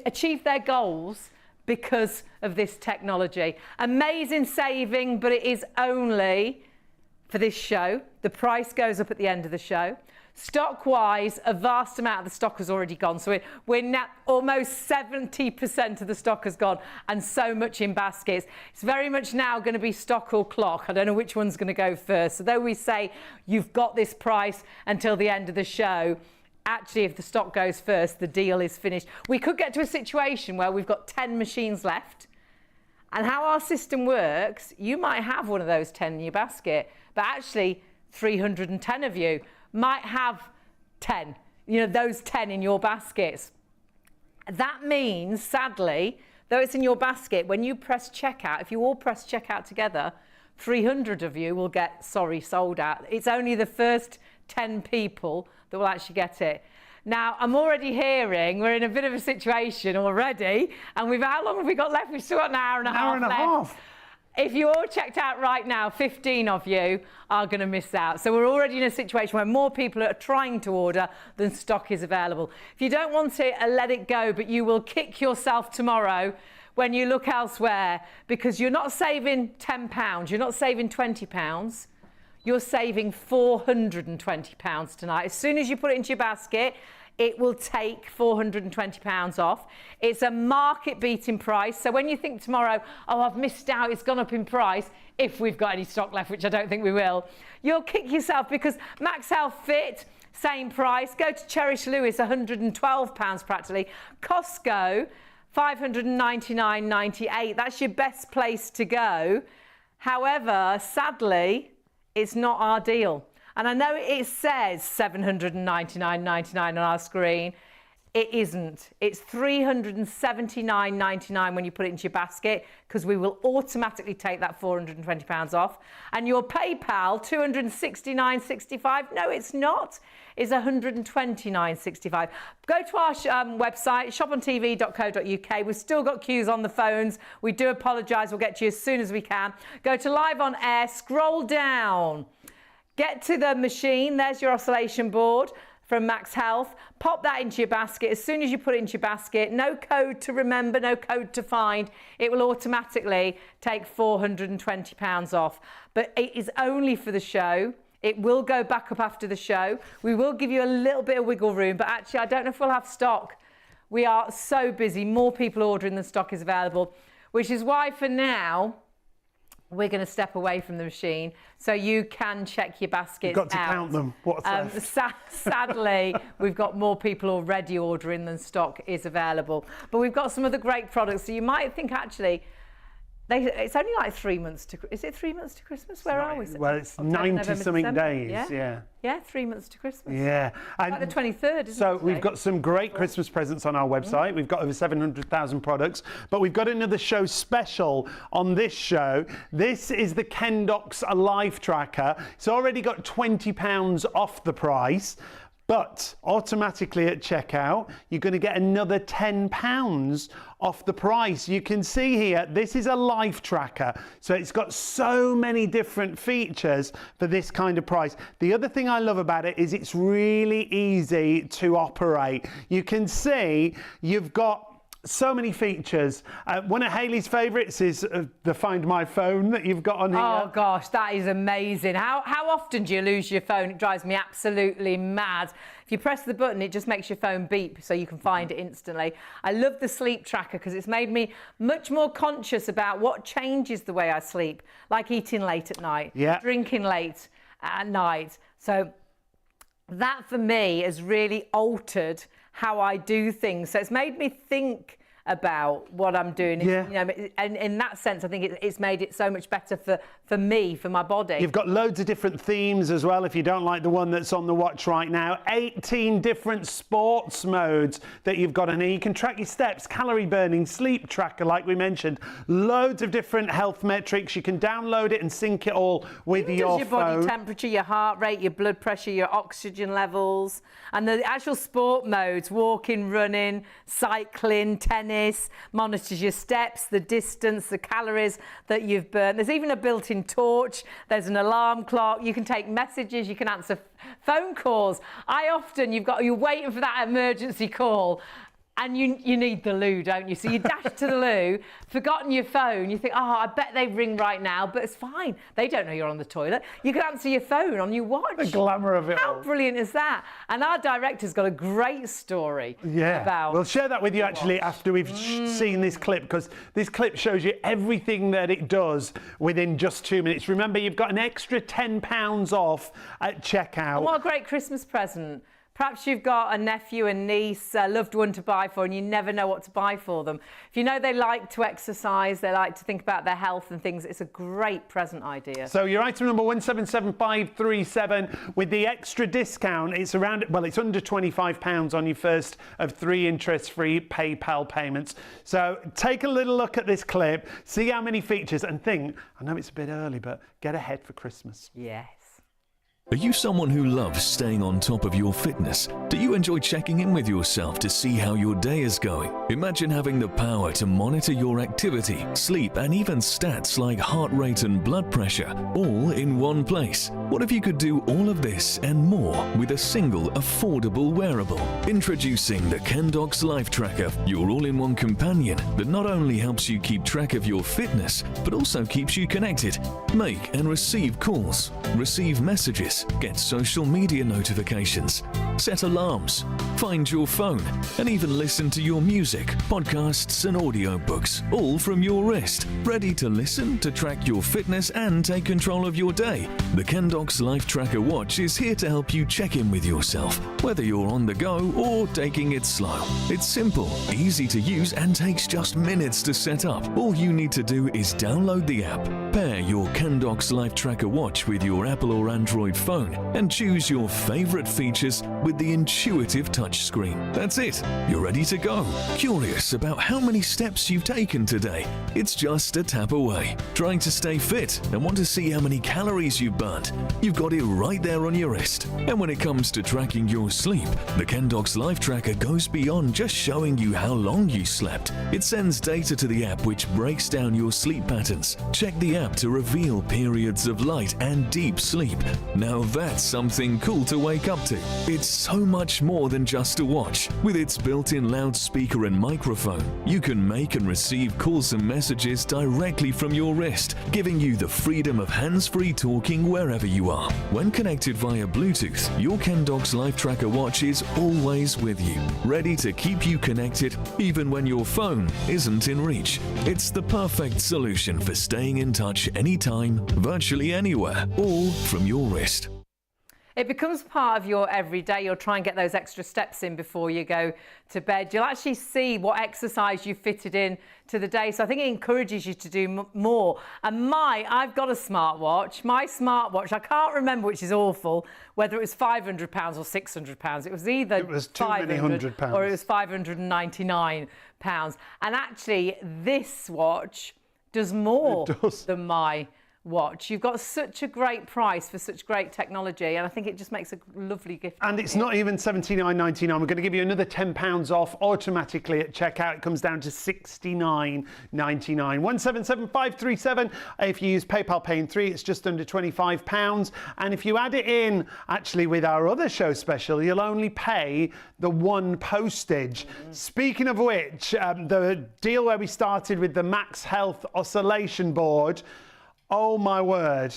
Speaker 1: achieve their goals because of this technology. Amazing saving, but it is only for this show. The price goes up at the end of the show. Stock-wise, a vast amount of the stock has already gone. So we're now almost 70% of the stock has gone, and so much in baskets. It's very much now going to be stock or clock. I don't know which one's going to go first. So though we say you've got this price until the end of the show, actually, if the stock goes first, the deal is finished. We could get to a situation where we've got 10 machines left. And how our system works, you might have one of those 10 in your basket, but actually 310 of you might have 10, those 10 in your baskets. That means, sadly, though it's in your basket, when you press checkout, if you all press checkout together, 300 of you will get, sold out. It's only the first 10 people that will actually get it. Now, I'm already hearing we're in a bit of a situation already, and how long have we got left? We've still got an hour and a half left. If you all checked out right now, 15 of you are going to miss out. So we're already in a situation where more people are trying to order than stock is available. If you don't want it, let it go, but you will kick yourself tomorrow when you look elsewhere, because you're not saving £10, you're not saving £20, you're saving £420 tonight. As soon as you put it into your basket, it will take £420 off. It's a market-beating price. So when you think tomorrow, oh, I've missed out, it's gone up in price, if we've got any stock left, which I don't think we will, you'll kick yourself, because MAXhealth Fit, same price. Go to Cherish Lewis, £112 practically. Costco, $599.98. That's your best place to go. However, sadly, it's not our deal. And I know it says $799.99 on our screen. It isn't. It's $379.99 when you put it into your basket, because we will automatically take that £420 off. And your PayPal, $269.65. No, it's not. It's $129.65. Go to our website, shopontv.co.uk. We've still got queues on the phones. We do apologise. We'll get to you as soon as we can. Go to Live on Air, scroll down. Get to the machine, there's your oscillation board from MAXhealth. Pop that into your basket. As soon as you put it into your basket, no code to remember, no code to find, it will automatically take £420 off. But it is only for the show. It will go back up after the show. We will give you a little bit of wiggle room, but actually I don't know if we'll have stock. We are so busy, more people ordering than stock is available, which is why for now, we're going to step away from the machine so you can check your baskets out.
Speaker 2: You've got to count them. What's left?
Speaker 1: Sadly, we've got more people already ordering than stock is available. But we've got some other great products. So you might think, actually, it's only like 3 months to... Is it 3 months to Christmas? Where are we?
Speaker 2: Well, it's 90-something days, yeah.
Speaker 1: Yeah, 3 months to Christmas.
Speaker 2: Yeah. And
Speaker 1: like the 23rd, isn't it?
Speaker 2: So we've got some great Christmas presents on our website. We've got over 700,000 products, but we've got another show special on this show. This is the Kendox Life Tracker. It's already got £20 off the price. But automatically at checkout, you're going to get another £10 off the price. You can see here, this is a life tracker. So it's got so many different features for this kind of price. The other thing I love about it is it's really easy to operate. You can see you've got so many features. One of Hayley's favourites is the Find My Phone that you've got on here.
Speaker 1: Oh gosh, that is amazing. How often do you lose your phone? It drives me absolutely mad. If you press the button, it just makes your phone beep so you can find it instantly. I love the sleep tracker because it's made me much more conscious about what changes the way I sleep, like eating late at night, drinking late at night. So that for me has really altered how I do things. So it's made me think about what I'm doing.
Speaker 2: Yeah.
Speaker 1: You know, and in that sense, I think it's made it so much better for me, for my body.
Speaker 2: You've got loads of different themes as well, if you don't like the one that's on the watch right now. 18 different sports modes that you've got in here. You can track your steps, calorie burning, sleep tracker, like we mentioned. Loads of different health metrics. You can download it and sync it all with your
Speaker 1: your
Speaker 2: phone.
Speaker 1: Body temperature, your heart rate, your blood pressure, your oxygen levels, and the actual sport modes, walking, running, cycling, tennis, monitors your steps, the distance, the calories that you've burned. There's even a built-in torch. There's an alarm clock. You can take messages. You can answer phone calls. You're waiting for that emergency call. and you need the loo, don't you? So you dash to the loo, forgotten your phone, you think, oh, I bet they ring right now, but it's fine. They don't know you're on the toilet. You can answer your phone on your watch.
Speaker 2: The glamour of it all.
Speaker 1: How brilliant is that? And our director's got a great story about...
Speaker 2: We'll share that with you actually after we've seen this clip, because this clip shows you everything that it does within just 2 minutes. Remember, you've got an extra £10 off at checkout.
Speaker 1: And what a great Christmas present. Perhaps you've got a nephew, a niece, a loved one to buy for, and you never know what to buy for them. If you know they like to exercise, they like to think about their health and things, it's a great present idea.
Speaker 2: So your item number 177537, with the extra discount, it's around, well, it's under £25 on your first of 3 interest-free PayPal payments. So take a little look at this clip, see how many features, and think, I know it's a bit early, but get ahead for Christmas.
Speaker 1: Yes.
Speaker 4: Are you someone who loves staying on top of your fitness? Do you enjoy checking in with yourself to see how your day is going? Imagine having the power to monitor your activity, sleep, and even stats like heart rate and blood pressure, all in one place. What if you could do all of this and more with a single affordable wearable? Introducing the Kendox Life Tracker, your all-in-one companion that not only helps you keep track of your fitness, but also keeps you connected. Make and receive calls, receive messages, get social media notifications, set alarms, find your phone, and even listen to your music, podcasts, and audiobooks, all from your wrist. Ready to listen, to track your fitness, and take control of your day? The Kendox Life Tracker watch is here to help you check in with yourself, whether you're on the go or taking it slow. It's simple, easy to use, and takes just minutes to set up. All you need to do is download the app, pair your Kendox Life Tracker watch with your Apple or Android phone, and choose your favorite features with the intuitive touchscreen. That's it. You're ready to go. Curious about how many steps you've taken today? It's just a tap away. Trying to stay fit and want to see how many calories you've burnt? You've got it right there on your wrist. And when it comes to tracking your sleep, the Kendox Life Tracker goes beyond just showing you how long you slept. It sends data to the app which breaks down your sleep patterns. Check the app to reveal periods of light and deep sleep. Now that's something cool to wake up to. It's so much more than just a watch. With its built-in loudspeaker and microphone, you can make and receive calls and messages directly from your wrist, giving you the freedom of hands-free talking wherever you are. When connected via Bluetooth, your Kendox Life Tracker watch is always with you, ready to keep you connected even when your phone isn't in reach. It's the perfect solution for staying in touch anytime, virtually anywhere, all from your wrist.
Speaker 1: It becomes part of your everyday. You'll try and get those extra steps in before you go to bed. You'll actually see what exercise you fitted in to the day. So I think it encourages you to do more. And I've got a smartwatch. My smartwatch, I can't remember, which is awful, whether it was £500 or £600. It was either £500 or it was £599. And actually, this watch does more than my watch. You've got such a great price for such great technology, and I think it just makes a lovely gift.
Speaker 2: And it's not even $79.99. We're going to give you another £10 off automatically at checkout. It comes down to $69.99. 177537. If you use PayPal Pay in 3, it's just under £25. And if you add it in, actually, with our other show special, you'll only pay the 1 postage. Speaking of which, the deal where we started with the MAXhealth Oscillation Board, oh my word,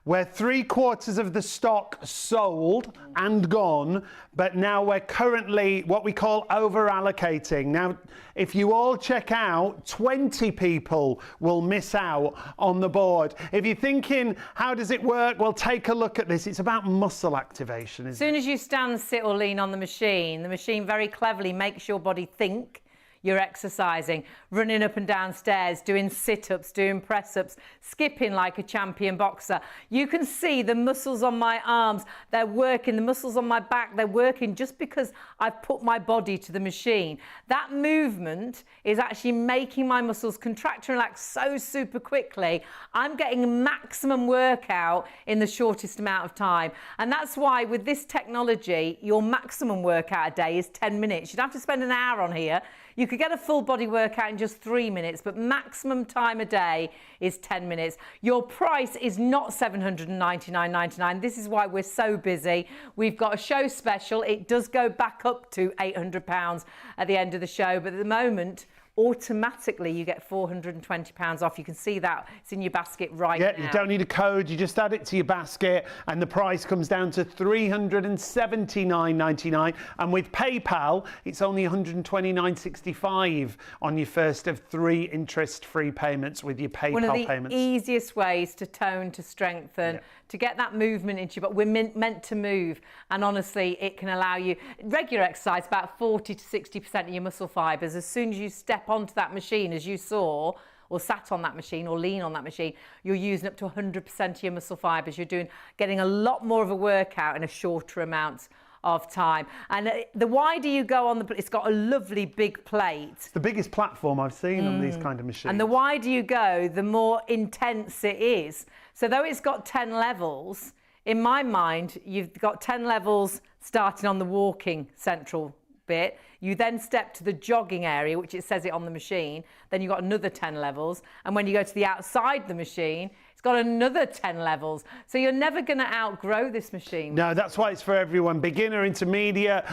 Speaker 2: we're 3/4 of the stock sold and gone, but now we're currently what we call over allocating. Now, if you all check out, 20 people will miss out on the board. If you're thinking, how does it work? Well, take a look at this. It's about muscle activation,
Speaker 1: As soon as you stand, sit or lean on the machine very cleverly makes your body think you're exercising, running up and down stairs, doing sit-ups, doing press-ups, skipping like a champion boxer. You can see the muscles on my arms, they're working, the muscles on my back, they're working just because I've put my body to the machine. That movement is actually making my muscles contract and relax so super quickly. I'm getting maximum workout in the shortest amount of time. And that's why with this technology, your maximum workout a day is 10 minutes. You don't have to spend an hour on here. You can could get a full body workout in just 3 minutes, but maximum time a day is 10 minutes. Your price is not $799.99. This is why we're so busy. We've got a show special. It does go back up to £800 at the end of the show, but at the moment, automatically you get £420 off. You can see that it's in your basket right now.
Speaker 2: You don't need a code, you just add it to your basket and the price comes down to $379.99, and with PayPal it's only $129.65 on your first of 3 interest-free payments with your PayPal
Speaker 1: payments. One of the
Speaker 2: payments.
Speaker 1: easiest ways to tone, to strengthen, to get that movement into you, but we're meant to move, and honestly it can allow you regular exercise, about 40 to 60% of your muscle fibers. As soon as you step onto that machine, as you saw, or sat on that machine or lean on that machine, you're using up to 100% of your muscle fibers. You're getting a lot more of a workout in a shorter amount of time. And the wider you go on it's got a lovely big plate.
Speaker 2: It's the biggest platform I've seen on these kind of machines.
Speaker 1: And the wider you go, the more intense it is. So though it's got 10 levels, in my mind, you've got 10 levels starting on the walking central bit. You then step to the jogging area, which it says it on the machine. Then you've got another 10 levels. And when you go to the outside the machine, it's got another 10 levels. So you're never going to outgrow this machine.
Speaker 2: No, that's why it's for everyone, beginner, intermediate,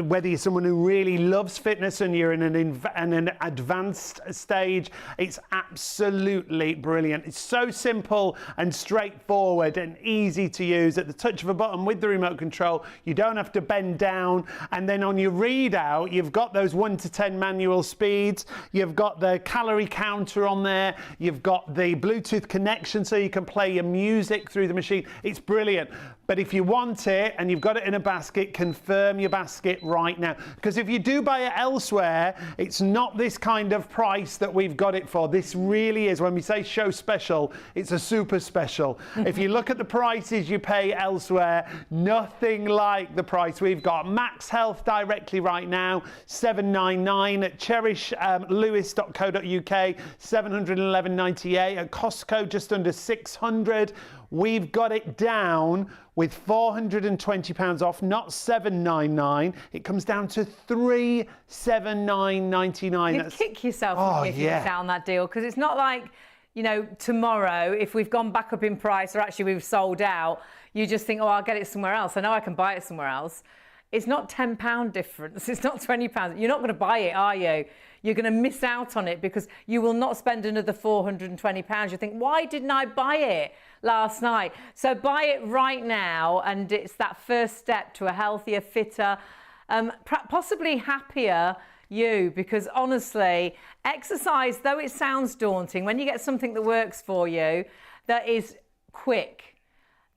Speaker 2: whether you're someone who really loves fitness and you're in an advanced stage. It's absolutely brilliant. It's so simple and straightforward and easy to use. At the touch of a button with the remote control, you don't have to bend down. And then on your readout, you've got those 1 to 10 manual speeds. You've got the calorie counter on there. You've got the Bluetooth connection so you can play your music through the machine. It's brilliant. But if you want it and you've got it in a basket, confirm your basket right now. Because if you do buy it elsewhere, it's not this kind of price that we've got it for. This really is, when we say show special, it's a super special. If you look at the prices you pay elsewhere, nothing like the price we've got. MAXhealth directly right now, $799 at cherishlewis.co.uk, $711.98 at Costco, just under $600. We've got it down with £420 off, not $799. It comes down to $379.99.
Speaker 1: You'd kick yourself if you miss out on that deal, because it's not like, you know, tomorrow, if we've gone back up in price or actually we've sold out, you just think, oh, I'll get it somewhere else. I know I can buy it somewhere else. It's not £10 difference. It's not £20. You're not going to buy it, are you? You're going to miss out on it because you will not spend another £420. You think, why didn't I buy it last night? So buy it right now, and it's that first step to a healthier, fitter, possibly happier you, because honestly, exercise, though it sounds daunting, when you get something that works for you, that is quick,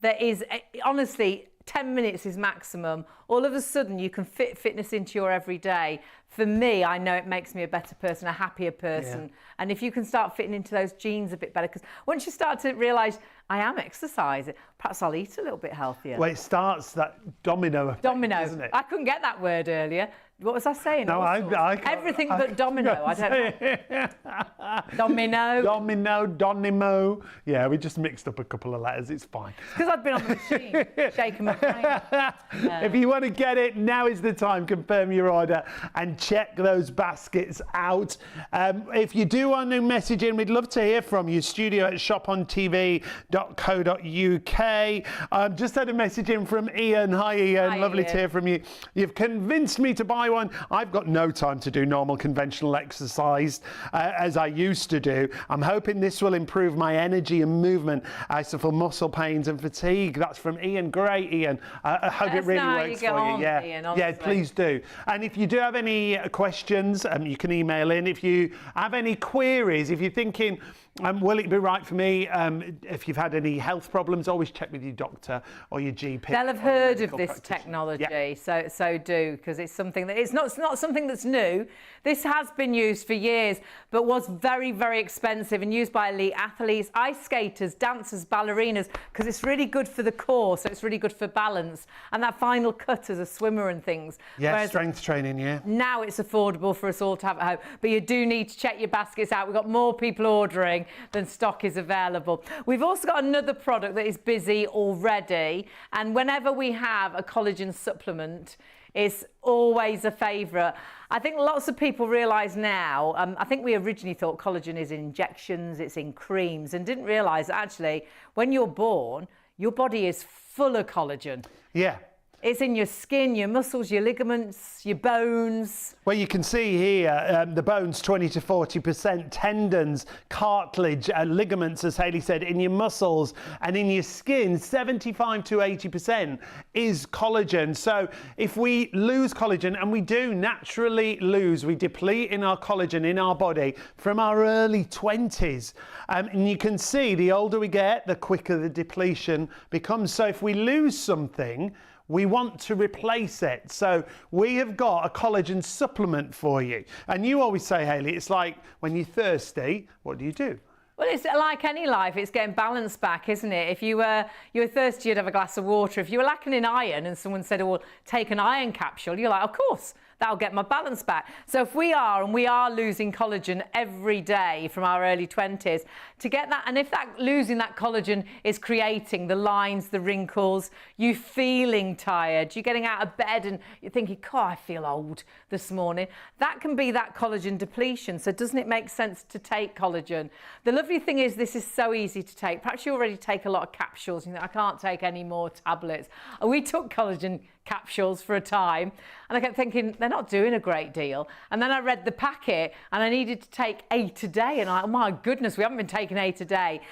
Speaker 1: that is honestly 10 minutes is maximum, all of a sudden you can fit fitness into your everyday. For me, I know it makes me a better person, a happier person. Yeah. And if you can start fitting into those jeans a bit better, because once you start to realise, I am exercising, perhaps I'll eat a little bit healthier.
Speaker 2: Well, it starts that domino effect, doesn't it?
Speaker 1: I couldn't get that word earlier. What was I saying?
Speaker 2: No, I can't.
Speaker 1: Everything but domino. I don't know. Domino.
Speaker 2: Donimo. Yeah, we just mixed up a couple of letters. It's fine.
Speaker 1: Because I've been on the machine, shaking my brain.
Speaker 2: If you want to get it, now is the time. Confirm your order and check those baskets out. If you do want to message in, we'd love to hear from you. studio@shopontv.co.uk. Just had a message in from Ian. Hi, Ian.
Speaker 1: Hi,
Speaker 2: Lovely
Speaker 1: Ian.
Speaker 2: to hear from you. You've convinced me to buy one. I've got no time to do normal conventional exercise as I used to do. I'm hoping this will improve my energy and movement. I suffer muscle pains and fatigue. That's from Ian. Great, Ian. I hope it really works for you. Yeah,
Speaker 1: Ian,
Speaker 2: yeah, please do. And if you do have any questions, you can email in. If you have any queries, if you're thinking, will it be right for me? If you've had any health problems, always check with your doctor or your GP.
Speaker 1: They'll have heard of this technology,
Speaker 2: yeah.
Speaker 1: so do, because it's something that it's not something that's new. This has been used for years, but was very, very expensive and used by elite athletes, ice skaters, dancers, ballerinas, because it's really good for the core, so it's really good for balance and that final cut as a swimmer and things.
Speaker 2: Yeah,
Speaker 1: whereas
Speaker 2: strength training, yeah.
Speaker 1: now it's affordable for us all to have at home, but you do need to check your baskets out. We've got more people ordering than stock is available. We've also got another product that is busy already, and whenever we have a collagen supplement, It's always a favourite. I think lots of people realise now, I think we originally thought collagen is in injections, it's in creams, and didn't realise that actually when you're born, your body is full of collagen.
Speaker 2: Yeah.
Speaker 1: It's in your skin, your muscles, your ligaments, your bones.
Speaker 2: Well, you can see here the bones 20 to 40%, tendons, cartilage, ligaments, as Hayley said, in your muscles, and in your skin 75 to 80% is collagen. So if we lose collagen, and we do naturally lose, we deplete in our collagen in our body from our early 20s. And you can see the older we get, the quicker the depletion becomes. So if we lose something, we want to replace it. So we have got a collagen supplement for you. And you always say, Hayley, it's like when you're thirsty, what do?
Speaker 1: Well, it's like any life, it's getting balance back, isn't it? If you were thirsty, you'd have a glass of water. If you were lacking in iron and someone said, oh, well, take an iron capsule, you're like, of course, that'll get my balance back. So if we are losing collagen every day from our early 20s, to get that, and if losing that collagen is creating the lines, the wrinkles, you feeling tired, you're getting out of bed and you're thinking, God, I feel old this morning, that can be that collagen depletion. So doesn't it make sense to take collagen? The lovely thing is this is so easy to take. Perhaps you already take a lot of capsules. You think, I can't take any more tablets. We took collagen capsules for a time and I kept thinking they're not doing a great deal, and then I read the packet and I needed to take 8 a day, and oh my goodness, we haven't been taking 8 a day.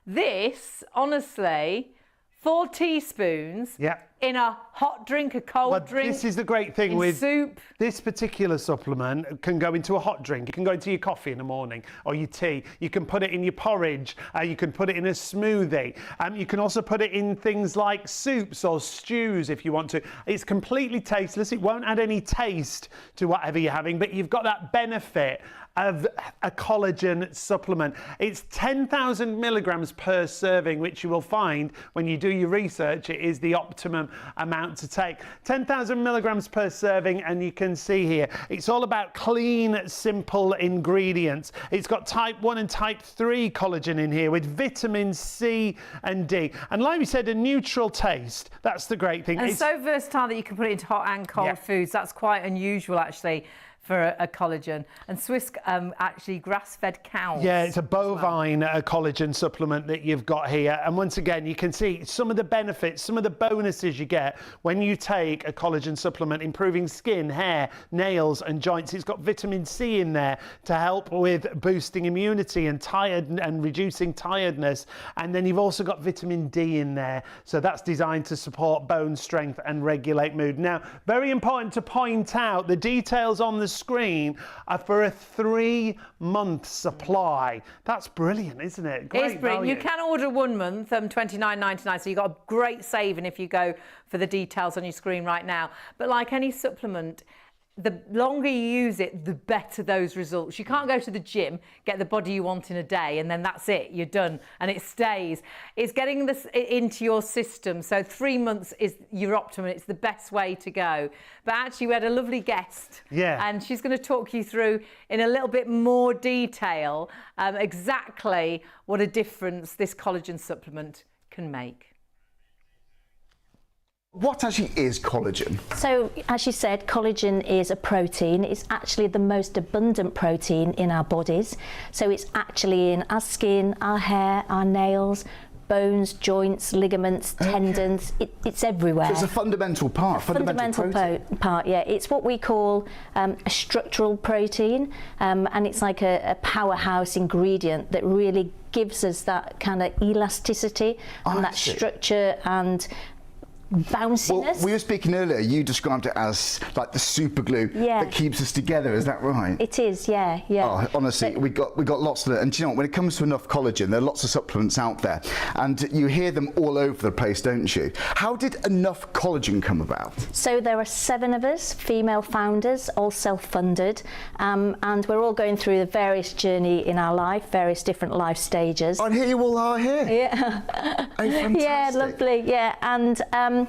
Speaker 1: This, honestly, 4 teaspoons in a hot drink, a cold drink.
Speaker 2: This is the great thing with
Speaker 1: soup.
Speaker 2: This particular supplement can go into a hot drink. It can go into your coffee in the morning or your tea. You can put it in your porridge. You can put it in a smoothie. You can also put it in things like soups or stews if you want to. It's completely tasteless. It won't add any taste to whatever you're having, but you've got that benefit of a collagen supplement. It's 10,000 milligrams per serving, which you will find when you do your research, it is the optimum amount to take. 10,000 milligrams per serving, and you can see here, it's all about clean, simple ingredients. It's got type 1 and type 3 collagen in here with vitamin C and D. And like we said, a neutral taste. That's the great thing.
Speaker 1: And it's so versatile that you can put it into hot and cold foods. That's quite unusual, actually, for a collagen. And Swiss actually grass-fed cows. Yeah,
Speaker 2: it's a bovine collagen supplement that you've got here. And once again, you can see some of the benefits, some of the bonuses you get when you take a collagen supplement, improving skin, hair, nails and joints. It's got vitamin C in there to help with boosting immunity and reducing tiredness. And then you've also got vitamin D in there. So that's designed to support bone strength and regulate mood. Now, very important to point out, the details on the screen are for a 3-month supply. That's brilliant, isn't it? Great
Speaker 1: it's brilliant.
Speaker 2: value.
Speaker 1: You can order 1 month, $29.99, so you've got a great saving if you go for the details on your screen right now. But like any supplement, the longer you use it, the better those results. You can't go to the gym, get the body you want in a day, and then that's it, you're done, and it stays. It's getting this into your system. So 3 months is your optimum. It's the best way to go. But actually, we had a lovely guest, and she's going to talk you through in a little bit more detail exactly what a difference this collagen supplement can make.
Speaker 5: What actually is collagen?
Speaker 6: So, as you said, collagen is a protein. It's actually the most abundant protein in our bodies. So it's actually in our skin, our hair, our nails, bones, joints, ligaments, tendons. It's everywhere.
Speaker 5: So it's a fundamental part.
Speaker 6: Fundamental part, yeah. It's what we call a structural protein, and it's like a powerhouse ingredient that really gives us that kind of elasticity and that structure and bounciness.
Speaker 5: Well, we were speaking earlier, you described it as like the super glue that keeps us together, is that right?
Speaker 6: It is, yeah.
Speaker 5: Oh, honestly, we got lots of it. And do you know what, when it comes to enough collagen, there are lots of supplements out there, and you hear them all over the place, don't you? How did enough collagen come about?
Speaker 6: So there are 7 of us, female founders, all self-funded, and we're all going through the various journey in our life, various different life stages.
Speaker 5: And here you all are here.
Speaker 6: Yeah.
Speaker 5: Oh, fantastic.
Speaker 6: Yeah, lovely, yeah. And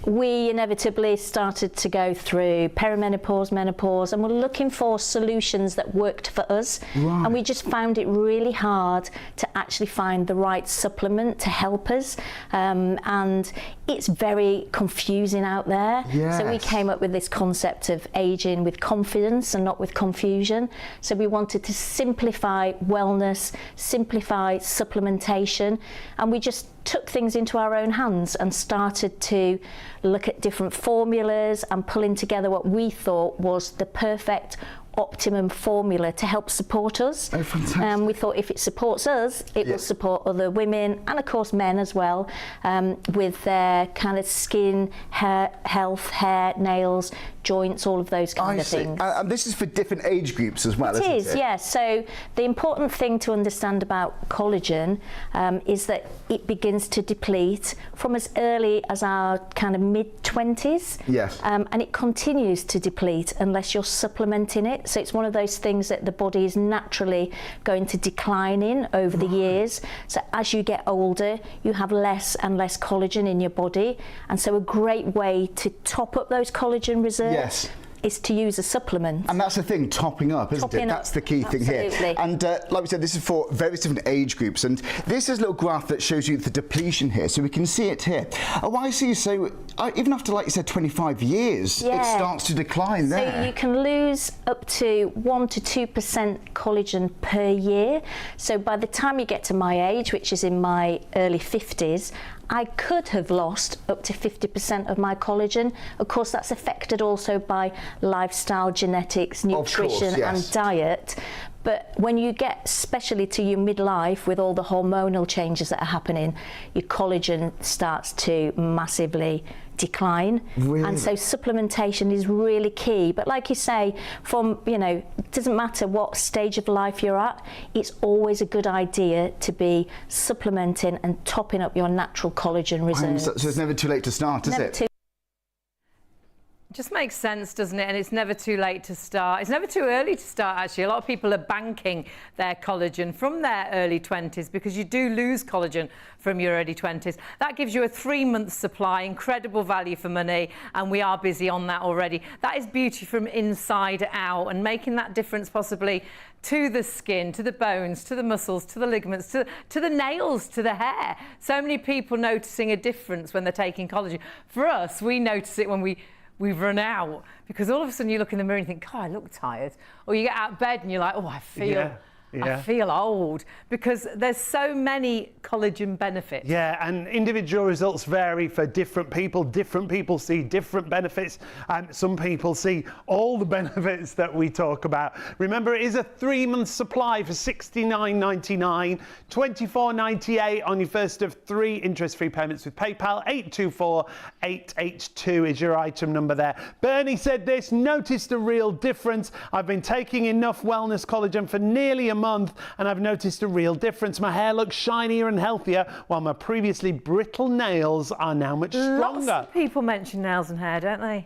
Speaker 6: we inevitably started to go through perimenopause, menopause, and we're looking for solutions that worked for us.
Speaker 5: Right.
Speaker 6: And we just found it really hard to actually find the right supplement to help us. And it's very confusing out there. So we
Speaker 5: Yes.
Speaker 6: came up with this concept of aging with confidence and not with confusion. So we wanted to simplify wellness, simplify supplementation, and we just took things into our own hands and started to look at different formulas and pulling together what we thought was the perfect optimum formula to help support us.
Speaker 5: Oh, fantastic.
Speaker 6: We thought if it supports us, it will support other women and of course men as well, with their kind of skin, hair health, hair, nails, joints, all of those kind
Speaker 5: I
Speaker 6: of
Speaker 5: see.
Speaker 6: things.
Speaker 5: And this is for different age groups as well,
Speaker 6: It
Speaker 5: isn't
Speaker 6: is,
Speaker 5: it?
Speaker 6: yes. So the important thing to understand about collagen is that it begins to deplete from as early as our kind of mid-20s.
Speaker 5: Yes.
Speaker 6: And it continues to deplete unless you're supplementing it. So it's one of those things that the body is naturally going to decline in over the years. So as you get older, you have less and less collagen in your body. And so a great way to top up those collagen reserves
Speaker 5: Yes.
Speaker 6: is to use a supplement.
Speaker 5: And that's the thing, topping up, isn't
Speaker 6: Topping
Speaker 5: it?
Speaker 6: up,
Speaker 5: That's the key thing here.
Speaker 6: absolutely.
Speaker 5: And like we said, this is for various different age groups. And this is a little graph that shows you the depletion here. So we can see it here. Oh, I see. So even after, like you said, 25 years, it starts to decline there.
Speaker 6: So you can lose up to 1 to 2% collagen per year. So by the time you get to my age, which is in my early 50s, I could have lost up to 50% of my collagen. Of course, that's affected also by lifestyle, genetics, nutrition and diet. But when you get especially to your midlife with all the hormonal changes that are happening, your collagen starts to massively decline.
Speaker 5: Really?
Speaker 6: And so supplementation is really key. But like you say, from, you know, it doesn't matter what stage of life you're at, it's always a good idea to be supplementing and topping up your natural collagen reserves.
Speaker 5: So it's never too late to start, is it?
Speaker 1: Just makes sense, doesn't it? And it's never too late to start. It's never too early to start, actually. A lot of people are banking their collagen from their early 20s because you do lose collagen from your early 20s. That gives you a 3-month supply, incredible value for money, and we are busy on that already. That is beauty from inside out and making that difference possibly to the skin, to the bones, to the muscles, to the ligaments, to the nails, to the hair. So many people noticing a difference when they're taking collagen. For us, we notice it when we've run out, because all of a sudden you look in the mirror and think, God, I look tired. Or you get out of bed and you're like, oh, I feel old, because there's so many collagen benefits.
Speaker 2: Yeah, and individual results vary for different people. Different people see different benefits, and some people see all the benefits that we talk about. Remember, it is a 3-month supply for $69.99, $24.98 on your first of 3 interest-free payments with PayPal. 824882 is your item number there. Bernie said this: noticed a real difference. I've been taking enough wellness collagen for nearly a month and I've noticed a real difference. My hair looks shinier and healthier, while my previously brittle nails are now much stronger.
Speaker 1: Lots of people mention nails and hair, don't they?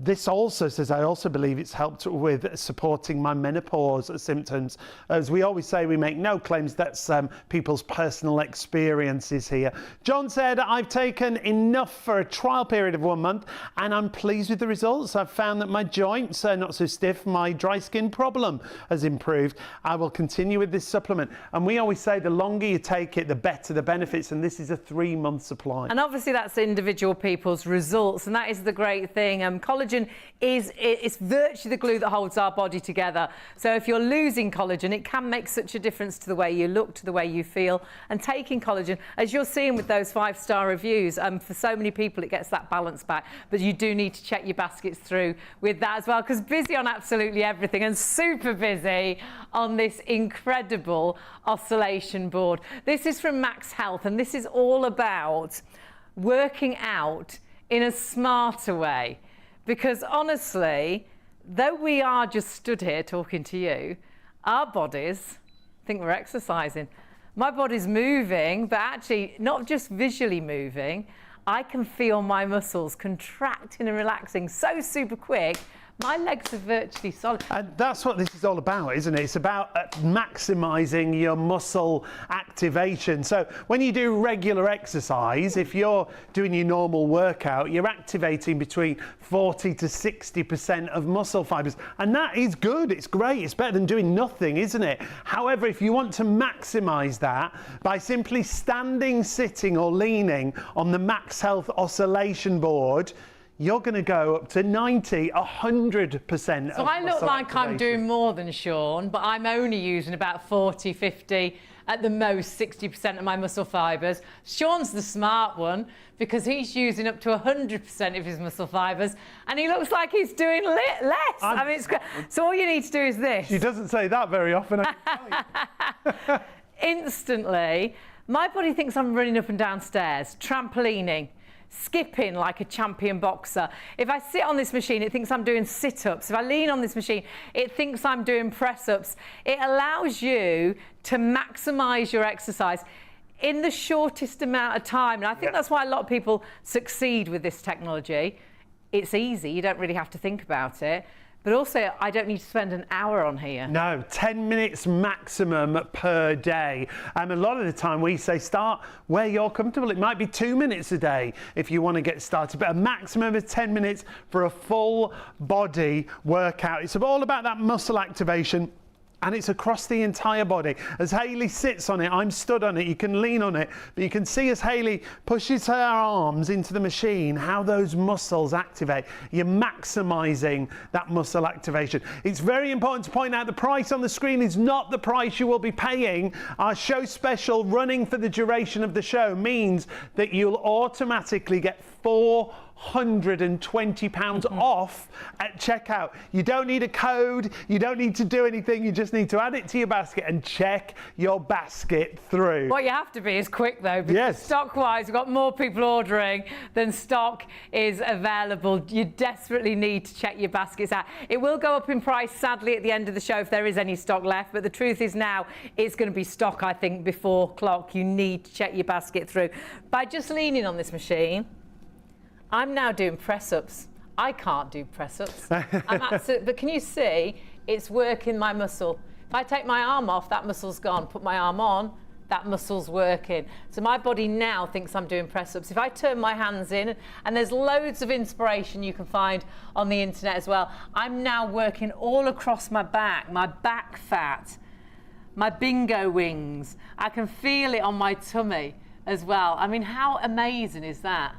Speaker 2: This also says, I also believe it's helped with supporting my menopause symptoms. As we always say, we make no claims. That's people's personal experiences here. John said, I've taken enough for a trial period of 1 month and I'm pleased with the results. I've found that my joints are not so stiff. My dry skin problem has improved. I will continue with this supplement. And we always say the longer you take it, the better the benefits. And this is a 3-month supply.
Speaker 1: And obviously that's individual people's results. And that is the great thing. Collagen it's virtually the glue that holds our body together. So if you're losing collagen, it can make such a difference to the way you look, to the way you feel. And taking collagen, as you're seeing with those 5-star reviews, for so many people it gets that balance back. But you do need to check your baskets through with that as well, because busy on absolutely everything and super busy on this incredible oscillation board. This is from MAXhealth, and this is all about working out in a smarter way. Because honestly, though we are just stood here talking to you, our bodies think we're exercising. My body's moving, but actually not just visually moving. I can feel my muscles contracting and relaxing so super quick. My legs are virtually solid.
Speaker 2: And that's what this is all about, isn't it? It's about maximising your muscle activation. So when you do regular exercise, if you're doing your normal workout, you're activating between 40 to 60% of muscle fibres. And that is good. It's great. It's better than doing nothing, isn't it? However, if you want to maximise that by simply standing, sitting or leaning on the MAXhealth oscillation board, you're going to go up to 90, 100%.
Speaker 1: So I look like I'm doing more than Sean, but I'm only using about 40, 50, at the most 60% of my muscle fibres. Sean's the smart one because he's using up to 100% of his muscle fibres, and he looks like he's doing less. I mean, it's great. So all you need to do is this.
Speaker 2: She doesn't say that very often. I can tell you.
Speaker 1: Instantly, my body thinks I'm running up and down stairs, trampolining, skipping like a champion boxer. If I sit on this machine, it thinks I'm doing sit-ups. If I lean on this machine, it thinks I'm doing press-ups. It allows you to maximise your exercise in the shortest amount of time. And I think that's why a lot of people succeed with this technology. It's easy, you don't really have to think about it. But also, I don't need to spend an hour on here.
Speaker 2: No, 10 minutes maximum per day. A lot of the time we say start where you're comfortable. It might be 2 minutes a day if you want to get started, but a maximum of 10 minutes for a full body workout. It's all about that muscle activation. And it's across the entire body. As Hayley sits on it, I'm stood on it, you can lean on it, but you can see as Hayley pushes her arms into the machine, how those muscles activate. You're maximising that muscle activation. It's very important to point out the price on the screen is not the price you will be paying. Our show special running for the duration of the show means that you'll automatically get £420 off at checkout. You don't need a code, you don't need to do anything, you just need to add it to your basket and check your basket through.
Speaker 1: What you have to be is quick though, because stock-wise, we've got more people ordering than stock is available. You desperately need to check your baskets out. It will go up in price, sadly, at the end of the show if there is any stock left, but the truth is now it's going to be stock, I think, before clock. You need to check your basket through. By just leaning on this machine, I'm now doing press-ups. I can't do press-ups. But can you see, it's working my muscle. If I take my arm off, that muscle's gone. Put my arm on, that muscle's working. So my body now thinks I'm doing press-ups. If I turn my hands in, and there's loads of inspiration you can find on the internet as well, I'm now working all across my back fat, my bingo wings. I can feel it on my tummy as well. I mean, how amazing is that?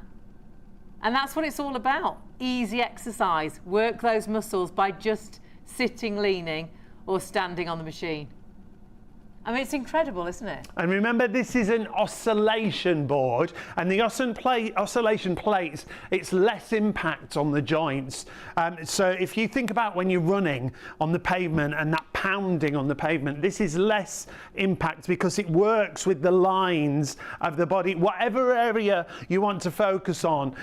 Speaker 1: And that's what it's all about. Easy exercise. Work those muscles by just sitting, leaning, or standing on the machine. I mean, it's incredible, isn't it?
Speaker 2: And remember, this is an oscillation board, and the oscillation plates, it's less impact on the joints. So if you think about when you're running on the pavement and that pounding on the pavement, this is less impact because it works with the lines of the body, whatever area you want to focus on.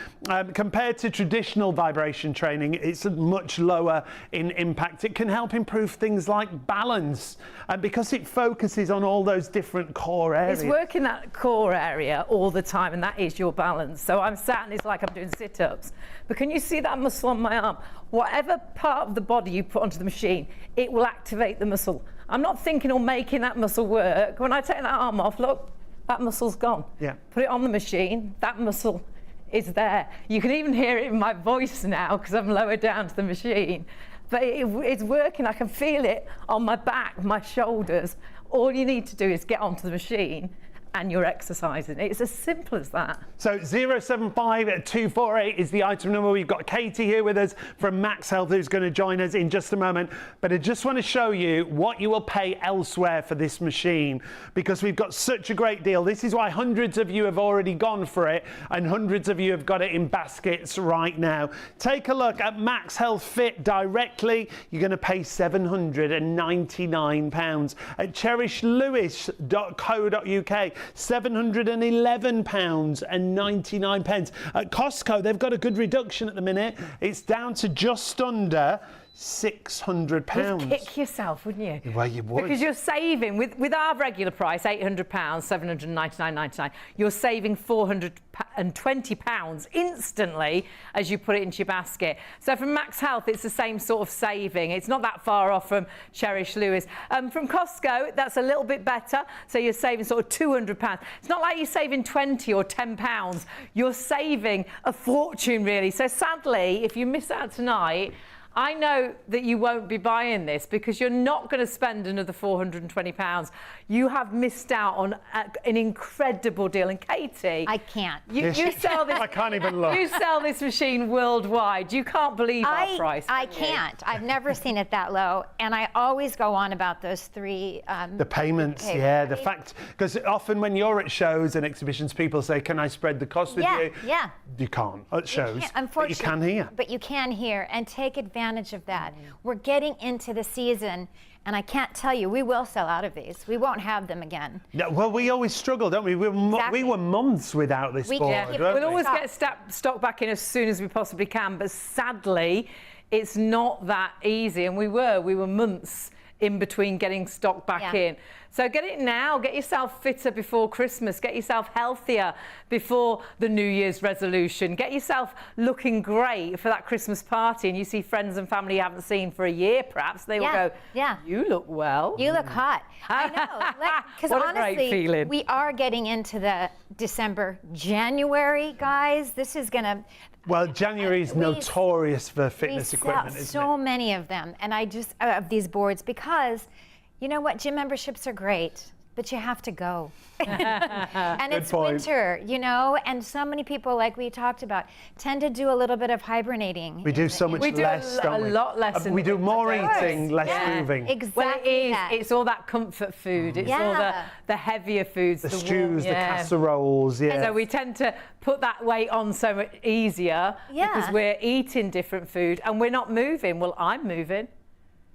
Speaker 2: Compared to traditional vibration training, it's much lower in impact. It can help improve things like balance, and because it focuses on all those different core areas.
Speaker 1: It's working that core area all the time, and that is your balance. So I'm sat and it's like I'm doing sit-ups. But can you see that muscle on my arm? Whatever part of the body you put onto the machine, it will activate the muscle. I'm not thinking or making that muscle work. When I take that arm off, look, that muscle's gone.
Speaker 2: Yeah.
Speaker 1: Put it on the machine, that muscle is there. You can even hear it in my voice now because I'm lower down to the machine. But it's working. I can feel it on my back, my shoulders. All you need to do is get onto the machine and you're exercising. It's as simple as that.
Speaker 2: So 075248 is the item number. We've got Katie here with us from MAXhealth who's going to join us in just a moment. But I just want to show you what you will pay elsewhere for this machine, because we've got such a great deal. This is why hundreds of you have already gone for it and hundreds of you have got it in baskets right now. Take a look at MAXhealth Fit directly. You're going to pay £799. At cherishlewis.co.uk, £711.99. At Costco, they've got a good reduction at the minute. It's down to just under £600.
Speaker 1: You'd kick yourself, wouldn't you?
Speaker 2: Well, you would.
Speaker 1: Because you're saving, with our regular price, £800, £799.99, you're saving £420 instantly as you put it into your basket. So from MAXhealth, it's the same sort of saving. It's not that far off from Cherish Lewis. From Costco, that's a little bit better. So you're saving sort of £200. It's not like you're saving 20 or £10. You're saving a fortune, really. So sadly, if you miss out tonight, I know that you won't be buying this because you're not going to spend another £420. You have missed out on an incredible deal. And Katie,
Speaker 3: I can't.
Speaker 1: You sell this.
Speaker 2: I can't even look.
Speaker 1: You sell this machine worldwide. You can't believe our price.
Speaker 3: I
Speaker 1: can you?
Speaker 3: can't. I've never seen it that low, and I always go on about those three.
Speaker 2: The payments, yeah, the fact, because often when you're at shows and exhibitions, people say, "Can I spread the cost with you?"
Speaker 3: Yeah.
Speaker 2: You can't at shows,
Speaker 3: Unfortunately,
Speaker 2: but you can here.
Speaker 3: But you can here, and take advantage of that. We're getting into the season, and I can't tell you, we will sell out of these. We won't have them again.
Speaker 2: No, well, we always struggle, don't we? We were months without this board, weren't
Speaker 1: We'll
Speaker 2: we?
Speaker 1: always get stock back in as soon as we possibly can, but sadly, it's not that easy. And we were months in between getting stock back in. So get it now. Get yourself fitter before Christmas. Get yourself healthier before the New Year's resolution. Get yourself looking great for that Christmas party. And you see friends and family you haven't seen for a year, perhaps. They will go, you look well.
Speaker 3: You look hot. I know. Because
Speaker 1: What a
Speaker 3: honestly,
Speaker 1: great feeling.
Speaker 3: we are getting into the December, January, guys. This is going to...
Speaker 2: Well, January is notorious for fitness equipment, isn't
Speaker 3: so
Speaker 2: it?
Speaker 3: many of them, and I just of these boards because, you know what, gym memberships are great, but you have to go. And it's winter, you know, and so many people, like we talked about, tend to do a little bit of hibernating.
Speaker 2: We do so much less, don't we?
Speaker 1: A lot less.
Speaker 2: We do more eating, less moving.
Speaker 3: Exactly.
Speaker 1: Well, it is. It's all that comfort food. It's all the heavier foods.
Speaker 2: The
Speaker 1: warm,
Speaker 2: stews, the casseroles,
Speaker 1: So we tend to put that weight on so much easier because we're eating different food and we're not moving. Well, I'm moving.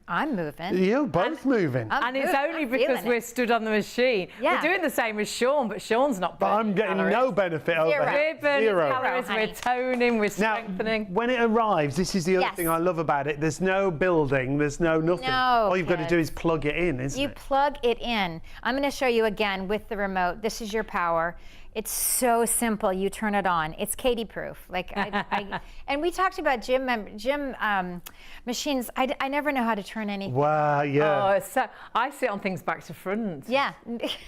Speaker 3: I'm moving.
Speaker 2: You're both moving.
Speaker 1: And it's only because we're stood on the machine.
Speaker 3: Yeah.
Speaker 1: We're doing the same as Sean, but Sean's not
Speaker 2: But
Speaker 1: burning
Speaker 2: I'm getting
Speaker 1: calories.
Speaker 2: no benefit over
Speaker 3: Zero.
Speaker 2: here.
Speaker 1: We're burning
Speaker 2: Zero.
Speaker 1: calories, we're
Speaker 3: honey.
Speaker 1: toning, we're
Speaker 2: Now,
Speaker 1: strengthening.
Speaker 2: when it arrives, this is the other
Speaker 3: Yes.
Speaker 2: thing I love about it. There's no building, there's no nothing.
Speaker 3: No,
Speaker 2: All you've got to do
Speaker 3: kids.
Speaker 2: is plug it in, isn't
Speaker 3: You
Speaker 2: it?
Speaker 3: plug it in. I'm going to show you again with the remote. This is your power. It's so simple. You turn it on. It's Katie proof. Like, and we talked about gym machines. I never know how to turn anything.
Speaker 2: Wow, yeah.
Speaker 1: Oh, it's so, I sit on things back to front.
Speaker 3: Yeah.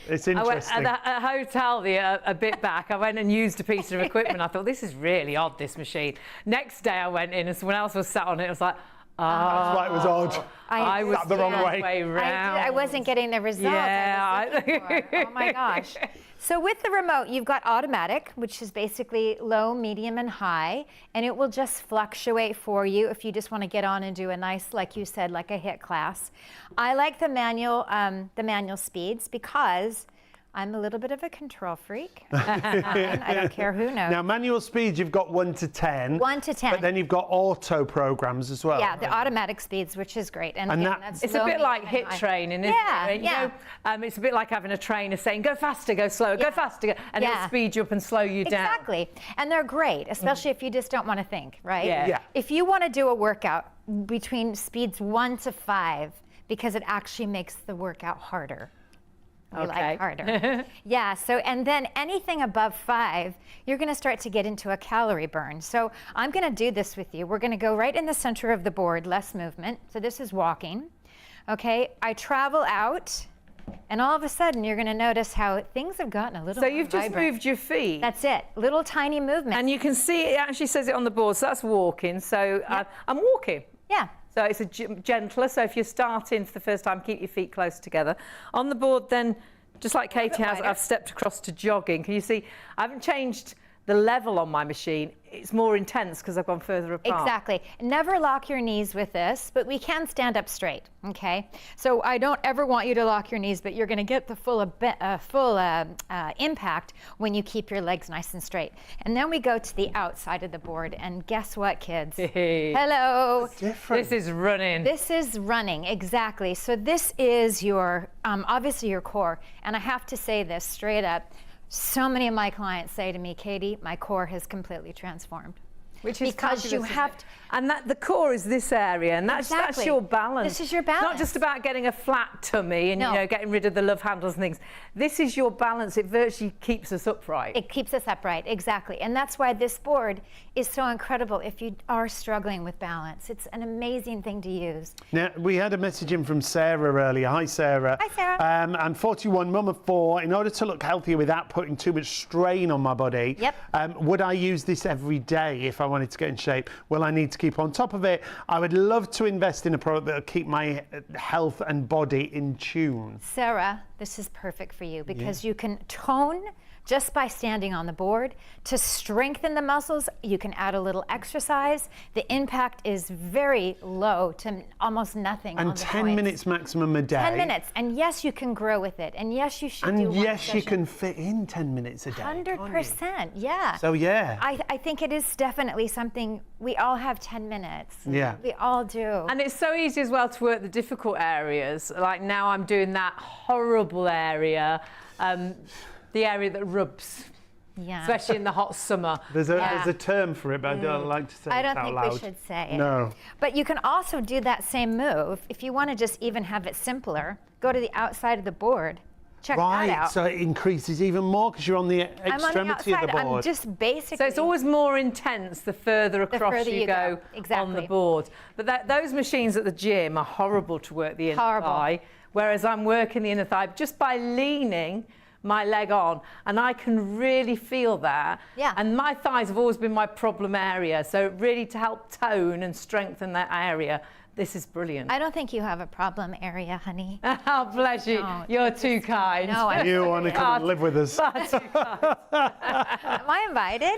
Speaker 2: It's
Speaker 1: I went
Speaker 2: interesting.
Speaker 1: at a hotel a bit back. I went and used a piece of equipment. I thought, this is really odd, this machine. Next day I went in and someone else was sat on it. I was like,
Speaker 2: That's why it was odd.
Speaker 1: I was
Speaker 2: Sat the wrong way.
Speaker 1: round.
Speaker 3: I wasn't getting the results I was looking for. Oh my gosh. So with the remote, you've got automatic, which is basically low, medium, and high, and it will just fluctuate for you if you just want to get on and do a nice, like you said, like a HIIT class. I like the manual speeds because I'm a little bit of a control freak. I don't care who knows.
Speaker 2: Now, manual speeds, you've got 1 to 10.
Speaker 3: 1 to 10.
Speaker 2: But then you've got auto programs as well.
Speaker 3: Yeah, the automatic speeds, which is great. And again, that's
Speaker 1: It's a
Speaker 3: low,
Speaker 1: bit like
Speaker 3: medium,
Speaker 1: HIIT
Speaker 3: and high.
Speaker 1: training, isn't it? You know, it's a bit like having a trainer saying, go faster, go slower, go faster, and it'll speed you up and slow you down.
Speaker 3: Exactly. And they're great, especially if you just don't want to think, right?
Speaker 1: Yeah.
Speaker 3: If you want to do a workout between speeds 1 to 5, because it actually makes the workout harder. We like harder. Yeah, so, and then anything above 5, you're going to start to get into a calorie burn. So I'm going to do this with you. We're going to go right in the center of the board, less movement. So this is walking. Okay, I travel out, and all of a sudden you're going to notice how things have gotten a little
Speaker 1: So
Speaker 3: more
Speaker 1: you've just
Speaker 3: vibrant.
Speaker 1: moved your feet.
Speaker 3: That's it, little tiny movement.
Speaker 1: And you can see it actually says it on the board. So that's walking. So I'm walking.
Speaker 3: Yeah.
Speaker 1: So it's a gentler. So if you're starting for the first time, keep your feet close together. On the board then, just like Katie has, I've stepped across to jogging. Can you see? I haven't changed the level on my machine. It's more intense because I've gone further apart.
Speaker 3: Exactly. Never lock your knees with this, but we can stand up straight, okay? So I don't ever want you to lock your knees, but you're gonna get the full impact when you keep your legs nice and straight. And then we go to the outside of the board, and guess what, kids? Hello.
Speaker 2: Different.
Speaker 1: This is running.
Speaker 3: This is running, exactly. So this is your, obviously your core. And I have to say this straight up. So many of my clients say to me, Katie, my core has completely transformed.
Speaker 1: Which is
Speaker 3: because you
Speaker 1: fabulous,
Speaker 3: have
Speaker 1: isn't
Speaker 3: to.
Speaker 1: it? And that the core is this area, and that's
Speaker 3: Exactly.
Speaker 1: your balance.
Speaker 3: This is your
Speaker 1: It's not
Speaker 3: balance.
Speaker 1: just about getting a flat tummy and
Speaker 3: No.
Speaker 1: you know getting rid of the love handles and things. This is your balance. It virtually keeps us upright.
Speaker 3: It keeps us upright, exactly. And that's why this board is so incredible if you are struggling with balance. It's an amazing thing to use.
Speaker 2: Now, we had a message in from Sarah earlier. Hi, Sarah.
Speaker 3: Hi, Sarah.
Speaker 2: I'm 41, mum of 4. In order to look healthier without putting too much strain on my body,
Speaker 3: Yep.
Speaker 2: Would I use this every day if I wanted to get in shape? Will I need to keep on top of it? I would love to invest in a product that will keep my health and body in tune.
Speaker 3: Sarah, this is perfect for you because you can tone just by standing on the board. To strengthen the muscles, you can add a little exercise. The impact is very low to almost nothing on
Speaker 2: And
Speaker 3: the
Speaker 2: 10
Speaker 3: joints.
Speaker 2: minutes maximum a day.
Speaker 3: 10 minutes. And yes, you can grow with it. And yes, you should do
Speaker 2: And
Speaker 3: one
Speaker 2: yes, you
Speaker 3: session.
Speaker 2: can fit in 10 minutes a day.
Speaker 3: 100%, yeah.
Speaker 2: So yeah.
Speaker 3: I think it is definitely something, we all have 10 minutes.
Speaker 2: Yeah.
Speaker 3: We all do.
Speaker 1: And it's so easy as well to work the difficult areas. Like now I'm doing that horrible area, the area that rubs,
Speaker 3: Yeah.
Speaker 1: especially in the hot summer.
Speaker 2: There's a term for it, but I don't like to say
Speaker 3: I
Speaker 2: it
Speaker 3: don't
Speaker 2: out
Speaker 3: think
Speaker 2: loud.
Speaker 3: we should say it.
Speaker 2: No.
Speaker 3: But you can also do that same move. If you want to just even have it simpler, go to the outside of the board. Check that
Speaker 2: Right,
Speaker 3: out.
Speaker 2: so it increases even more because you're on the
Speaker 3: I'm on the
Speaker 2: extremity
Speaker 3: outside.
Speaker 2: of the board.
Speaker 3: I'm just basically.
Speaker 1: So it's always more intense the further across
Speaker 3: further
Speaker 1: you
Speaker 3: you
Speaker 1: go
Speaker 3: go. Exactly.
Speaker 1: on the board. But those machines at the gym are horrible to work the inner
Speaker 3: Horrible.
Speaker 1: thigh, whereas I'm working the inner thigh just by leaning my leg on, and I can really feel that.
Speaker 3: Yeah.
Speaker 1: And my thighs have always been my problem area, so really to help tone and strengthen that area, this is brilliant.
Speaker 3: I don't think you have a problem area, honey.
Speaker 1: Oh, bless you.
Speaker 3: don't.
Speaker 1: You're too kind.
Speaker 3: No, I'm
Speaker 2: You want to come and live with us?
Speaker 1: Far too kind.
Speaker 3: Am I invited?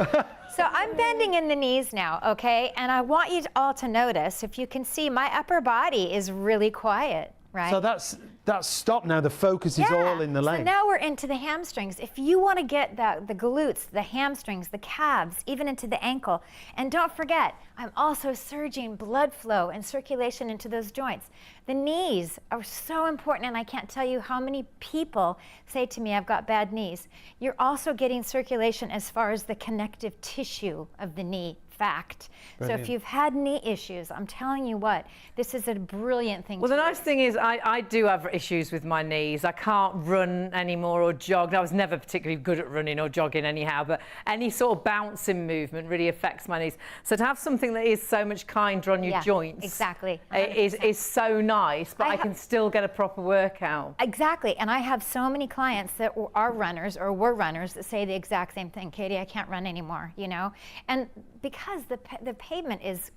Speaker 3: So I'm bending in the knees now, okay? And I want you all to notice, if you can see, my upper body is really quiet, right?
Speaker 2: So that's stopped now. The focus is all in the
Speaker 3: So
Speaker 2: leg.
Speaker 3: now we're into the hamstrings. If you want to get the glutes, the hamstrings, the calves, even into the ankle, and don't forget, I'm also surging blood flow and circulation into those joints. The knees are so important, and I can't tell you how many people say to me, I've got bad knees. You're also getting circulation as far as the connective tissue of the knee. Fact.
Speaker 2: Brilliant.
Speaker 3: So if you've had knee issues, I'm telling you what, this is a brilliant thing
Speaker 1: Well,
Speaker 3: to
Speaker 1: the
Speaker 3: do.
Speaker 1: nice thing is I do have issues with my knees. I can't run anymore or jog. I was never particularly good at running or jogging anyhow, but any sort of bouncing movement really affects my knees. So to have something that is so much kinder on your
Speaker 3: Yeah,
Speaker 1: joints
Speaker 3: exactly,
Speaker 1: is so nice, but I can still get a proper workout.
Speaker 3: Exactly, and I have so many clients that are runners or were runners that say the exact same thing. Katie, I can't run anymore, you know? And because the pavement is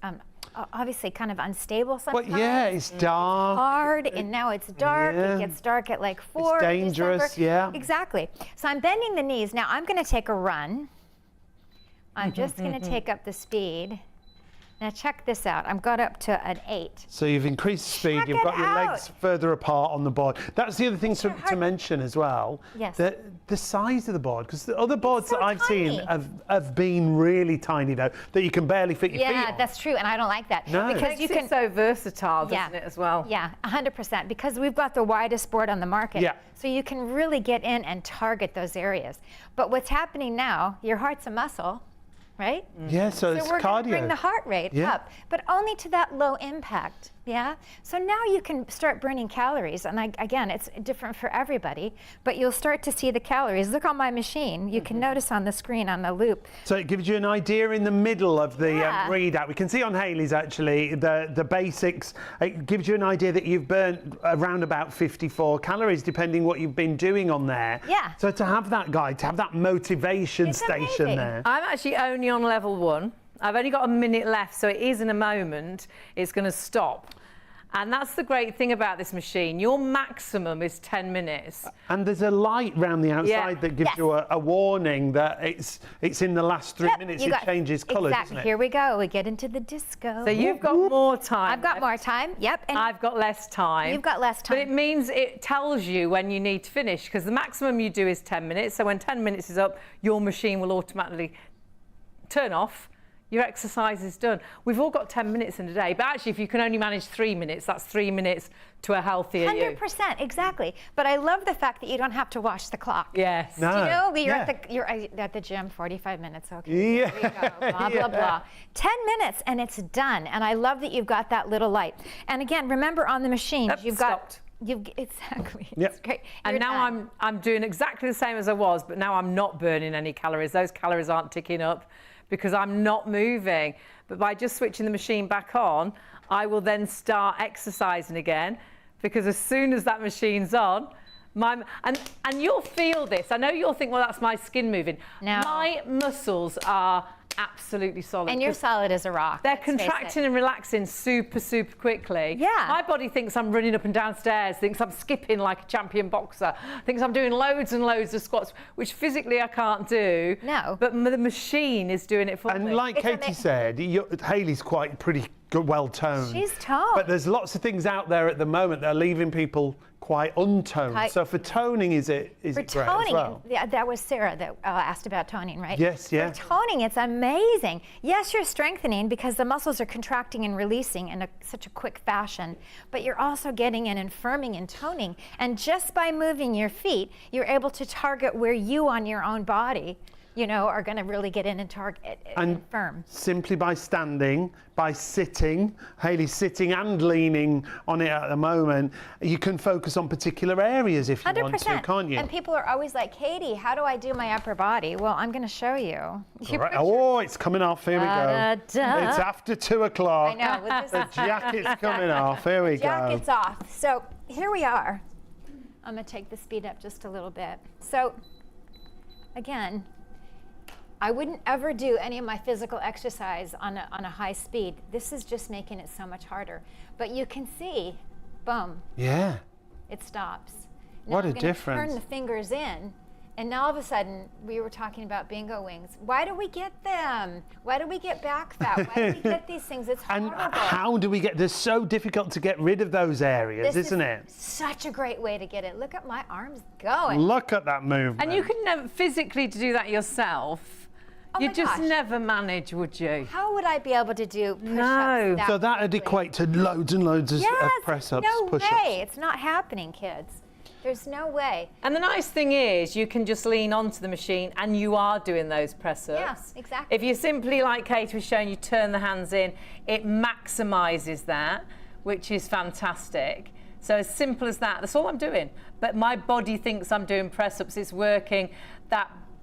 Speaker 3: obviously kind of unstable sometimes.
Speaker 2: But yeah, it's dark.
Speaker 3: Hard, and now it's dark.
Speaker 2: Yeah.
Speaker 3: It gets dark at like 4.
Speaker 2: dangerous,
Speaker 3: December.
Speaker 2: yeah.
Speaker 3: Exactly. So I'm bending the knees. Now I'm going to take a run. I'm just going to take up the speed. Now check this out. I've got up to an 8.
Speaker 2: So you've increased the speed,
Speaker 3: Check
Speaker 2: you've
Speaker 3: it
Speaker 2: got your
Speaker 3: out.
Speaker 2: legs further apart on the board. That's the other thing to mention as well.
Speaker 3: Yes.
Speaker 2: The size of the board, because the other boards
Speaker 3: so
Speaker 2: that I've seen
Speaker 3: tiny.
Speaker 2: have been really tiny though, that you can barely fit your feet
Speaker 3: Yeah,
Speaker 2: on.
Speaker 3: that's true, and I don't like that.
Speaker 2: No.
Speaker 3: Because you
Speaker 1: Makes
Speaker 3: can
Speaker 1: it so versatile, doesn't it, as well?
Speaker 3: Yeah, 100%, because we've got the widest board on the market.
Speaker 2: Yeah.
Speaker 3: So you can really get in and target those areas. But what's happening now, your heart's a muscle, right?
Speaker 2: Yeah, so it's
Speaker 3: we're going
Speaker 2: cardio.
Speaker 3: to bring the heart rate
Speaker 2: Yeah.
Speaker 3: up, but only to that low impact, yeah? So now you can start burning calories, and again, it's different for everybody, but you'll start to see the calories. Look on my machine. You can notice on the screen, on the loop.
Speaker 2: So it gives you an idea in the middle of the
Speaker 3: Yeah.
Speaker 2: readout. We can see on Hayley's actually the basics. It gives you an idea that you've burnt around about 54 calories, depending what you've been doing on there.
Speaker 3: Yeah.
Speaker 2: So to have that guide, to have that motivation
Speaker 3: It's
Speaker 2: station
Speaker 3: amazing.
Speaker 2: there.
Speaker 1: I'm actually only on level 1. I've only got a minute left, so it is in a moment, it's going to stop. And that's the great thing about this machine. Your maximum is 10 minutes.
Speaker 2: And there's a light round the outside
Speaker 1: Yeah.
Speaker 2: that gives
Speaker 3: Yes.
Speaker 2: you a warning that it's in the last 3
Speaker 3: Yep,
Speaker 2: minutes.
Speaker 3: you
Speaker 2: It
Speaker 3: got-
Speaker 2: changes colours,
Speaker 3: Exactly.
Speaker 2: doesn't it?
Speaker 3: Here we go. We get into the disco.
Speaker 1: So you've got more time.
Speaker 3: I've got
Speaker 1: left.
Speaker 3: more time. Yep. And
Speaker 1: I've got less time.
Speaker 3: You've got less time.
Speaker 1: But it means it tells you when you need to finish, because the maximum you do is 10 minutes. So when 10 minutes is up, your machine will automatically turn off. your exercise is done. We've all got 10 minutes in a day, but actually if you can only manage 3 minutes, that's 3 minutes to a healthier you.
Speaker 3: 100%, exactly. But I love the fact that you don't have to watch the clock.
Speaker 1: Yes.
Speaker 2: No.
Speaker 3: You know,
Speaker 2: Yeah.
Speaker 3: you're at the gym, 45 minutes, okay.
Speaker 2: Yeah.
Speaker 3: Here we go, blah, blah, blah. 10 minutes and it's done. And I love that you've got that little light. And again, remember on the machines,
Speaker 1: Yep,
Speaker 3: you've
Speaker 1: stopped.
Speaker 3: Exactly.
Speaker 2: Yep.
Speaker 3: It's great.
Speaker 1: And
Speaker 3: You're
Speaker 1: now
Speaker 3: done.
Speaker 1: I'm doing exactly the same as I was, but now I'm not burning any calories. Those calories aren't ticking up because I'm not moving. But by just switching the machine back on, I will then start exercising again, because as soon as that machine's on, and you'll feel this. I know you'll think, well, that's my skin moving.
Speaker 3: No.
Speaker 1: My muscles are absolutely solid.
Speaker 3: And you're
Speaker 1: 'cause
Speaker 3: solid as a rock.
Speaker 1: they're
Speaker 3: let's face it.
Speaker 1: contracting and relaxing super, super quickly.
Speaker 3: Yeah.
Speaker 1: My body thinks I'm running up and down stairs, thinks I'm skipping like a champion boxer, thinks I'm doing loads and loads of squats, which physically I can't do.
Speaker 3: No.
Speaker 1: But the machine is doing it for me.
Speaker 2: And like
Speaker 3: It's
Speaker 2: Katie said, Hayley's quite pretty good, well toned.
Speaker 3: She's toned.
Speaker 2: But there's lots of things out there at the moment that are leaving people quite untoned. So for toning, is it
Speaker 3: For
Speaker 2: great
Speaker 3: toning,
Speaker 2: as well?
Speaker 3: yeah, that was Sarah that asked about toning, right?
Speaker 2: Yes, yeah.
Speaker 3: For toning, it's amazing. Yes, you're strengthening because the muscles are contracting and releasing in such a quick fashion, but you're also getting an and firming and toning. And just by moving your feet, you're able to target where you on your own body, you know, are going to really get in and target and firm.
Speaker 2: Simply by standing, by sitting, Hayley's sitting and leaning on it at the moment, you can focus on particular areas if you want to, can't you?
Speaker 3: And people are always like, Katie, how do I do my upper body? Well, I'm going to show you.
Speaker 2: All right. Oh, it's coming off. Here we go.
Speaker 3: Da-da-da.
Speaker 2: It's after 2 o'clock.
Speaker 3: I know. With
Speaker 2: The
Speaker 3: this
Speaker 2: jacket's coming off. Here we go.
Speaker 3: jacket's off. So here we are. I'm going to take the speed up just a little bit. So again, I wouldn't ever do any of my physical exercise on a high speed. This is just making it so much harder. But you can see, boom,
Speaker 2: Yeah.
Speaker 3: it stops.
Speaker 2: What
Speaker 3: now
Speaker 2: a
Speaker 3: I'm gonna
Speaker 2: difference.
Speaker 3: Turn the fingers in, and now all of a sudden, we were talking about bingo wings. Why do we get them? Why do we get back fat? Why do we get these things? It's
Speaker 2: And
Speaker 3: horrible.
Speaker 2: how do we get this? So difficult to get rid of those areas,
Speaker 3: This
Speaker 2: isn't
Speaker 3: is
Speaker 2: it?
Speaker 3: Such a great way to get it. Look at my arms going.
Speaker 2: Look at that movement.
Speaker 1: And you could never physically to do that yourself.
Speaker 3: Oh
Speaker 1: You'd
Speaker 3: my
Speaker 1: just
Speaker 3: gosh.
Speaker 1: never manage, would you?
Speaker 3: How would I be able to do push-ups
Speaker 1: No.
Speaker 3: that
Speaker 2: So that'd
Speaker 3: quickly?
Speaker 2: equate to loads and loads of
Speaker 3: Yes,
Speaker 2: press-ups,
Speaker 3: no
Speaker 2: push-ups.
Speaker 3: way. It's not happening, kids. There's no way.
Speaker 1: And the nice thing is you can just lean onto the machine and you are doing those press-ups.
Speaker 3: Yeah, exactly.
Speaker 1: If you simply, like Kate was showing, you turn the hands in, it maximises that, which is fantastic. So as simple as that, that's all I'm doing. But my body thinks I'm doing press-ups, it's working.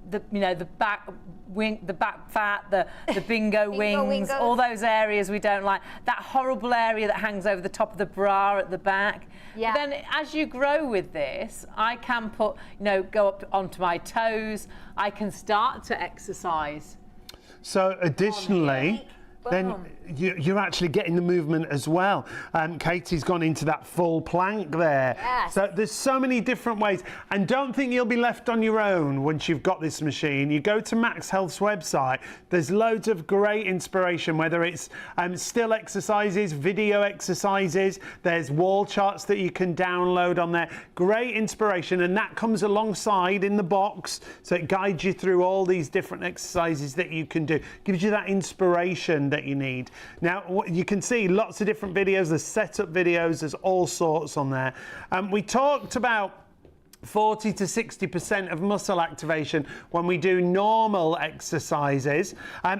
Speaker 1: The back fat, the bingo wings,
Speaker 3: wingos.
Speaker 1: all those areas we don't like. That horrible area that hangs over the top of the bra at the back.
Speaker 3: Yeah.
Speaker 1: Then as you grow with this, I can go up onto my toes. I can start to exercise.
Speaker 2: So additionally, then
Speaker 3: Boom.
Speaker 2: you're actually getting the movement as well. Katie's gone into that full plank there.
Speaker 3: Yes.
Speaker 2: So there's so many different ways. And don't think you'll be left on your own once you've got this machine. You go to MAXhealth's website, there's loads of great inspiration, whether it's still exercises, video exercises, there's wall charts that you can download on there. Great inspiration, and that comes alongside in the box, so it guides you through all these different exercises that you can do. Gives you that inspiration that you need. Now, you can see lots of different videos, there's setup videos, there's all sorts on there. We talked about 40 to 60% of muscle activation when we do normal exercises.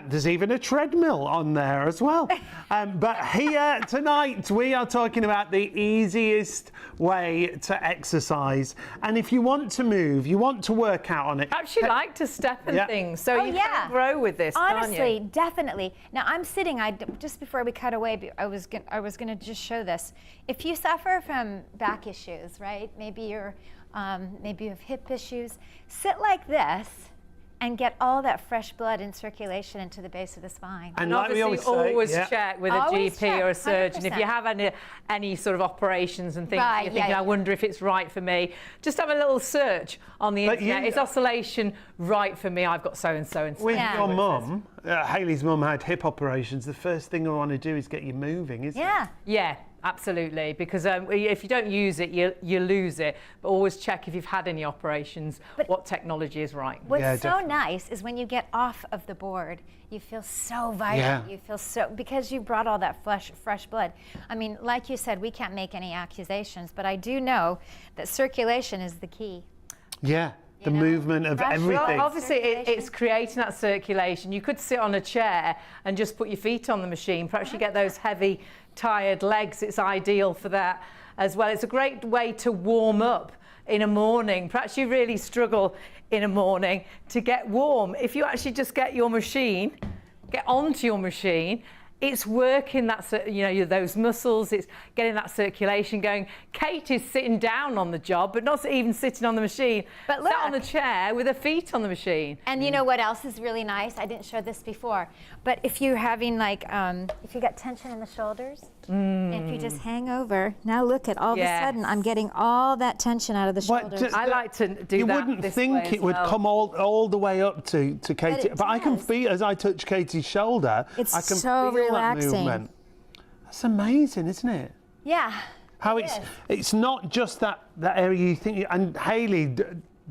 Speaker 2: There's even a treadmill on there as well. But here tonight, we are talking about the easiest way to exercise. And if you want to move, you want to work out on it.
Speaker 1: Perhaps you like to step and
Speaker 2: Yeah.
Speaker 1: things, so you can grow with this,
Speaker 3: Honestly,
Speaker 1: can't you?
Speaker 3: definitely. Now I'm sitting. Just before we cut away, I was going to just show this. If you suffer from back issues, right? Maybe you have hip issues. Sit like this and get all that fresh blood and circulation into the base of the spine.
Speaker 2: And
Speaker 1: And
Speaker 2: like we
Speaker 1: obviously
Speaker 2: always say,
Speaker 1: always check with a
Speaker 3: Always
Speaker 1: GP or a
Speaker 3: check,
Speaker 1: surgeon. If you
Speaker 3: 100%.
Speaker 1: have any sort of operations and things,
Speaker 3: Right,
Speaker 1: you're thinking,
Speaker 3: yeah,
Speaker 1: I wonder if it's right for me. Just have a little search on the
Speaker 2: But
Speaker 1: internet.
Speaker 2: you-
Speaker 1: Is oscillation right for me? I've got so-and-so and so.
Speaker 2: With
Speaker 3: Yeah.
Speaker 2: your mum, Hayley's mum had hip operations. The first thing I want to do is get you moving, isn't it?
Speaker 3: Yeah.
Speaker 1: Yeah, Absolutely, because if you don't use it, you lose it. But always check if you've had any operations, what technology is right.
Speaker 3: What's so nice is when you get off of the board, you feel so vibrant. You feel so, because you brought all that fresh blood. I mean, like you said, we can't make any accusations, but I do know that circulation is the key.
Speaker 2: Yeah. The movement of everything.
Speaker 1: Well, obviously, it's creating that circulation. You could sit on a chair and just put your feet on the machine. Perhaps you get those heavy, tired legs. It's ideal for that as well. It's a great way to warm up in a morning. Perhaps you really struggle in a morning to get warm. If you actually just get your machine, get onto your machine, it's working that, those muscles, it's getting that circulation going. Kate is sitting down on the job, but not even sitting on the machine, but sat on the chair with her feet on the machine.
Speaker 3: And you know what else is really nice? I didn't show this before, but if you're having if you got tension in the shoulders, if you just hang over, now look at all of a sudden, I'm getting all that tension out of the shoulders.
Speaker 1: I like to do
Speaker 2: you
Speaker 1: that.
Speaker 2: You wouldn't
Speaker 1: this
Speaker 2: think
Speaker 1: way
Speaker 2: it would come all the way up to Katie, but I can feel, as I touch Katie's shoulder,
Speaker 3: it's
Speaker 2: I can
Speaker 3: so
Speaker 2: feel
Speaker 3: relaxing.
Speaker 2: that movement. That's amazing, isn't it?
Speaker 3: Yeah.
Speaker 2: How it's not just that area you think, and Hayley,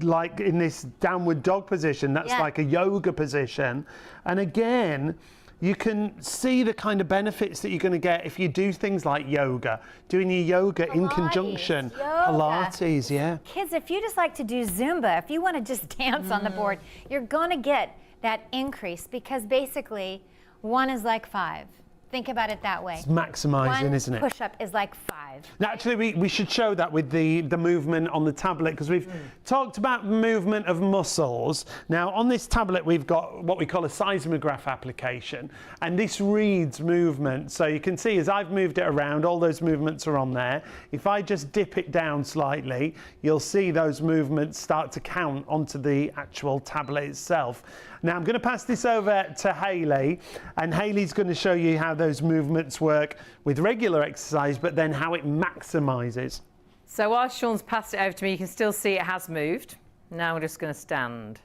Speaker 2: like in this downward dog position, that's like a yoga position, and again, you can see the kind of benefits that you're going to get if you do things like yoga, doing your yoga in conjunction. Pilates,
Speaker 3: Kids, if you just like to do Zumba, if you want to just dance on the board, you're going to get that increase, because basically 1 is like 5. Think about it that way.
Speaker 2: It's maximising, isn't it?
Speaker 3: Push-up is like 5.
Speaker 2: Now, actually, we should show that with the movement on the tablet, because we've talked about movement of muscles. Now, on this tablet, we've got what we call a seismograph application, and this reads movement. So you can see as I've moved it around, all those movements are on there. If I just dip it down slightly, you'll see those movements start to count onto the actual tablet itself. Now, I'm going to pass this over to Hayley, and Hayley's going to show you how those movements work with regular exercise, but then how it maximises.
Speaker 1: So while Sean's passed it over to me, you can still see it has moved. Now we're just going to stand.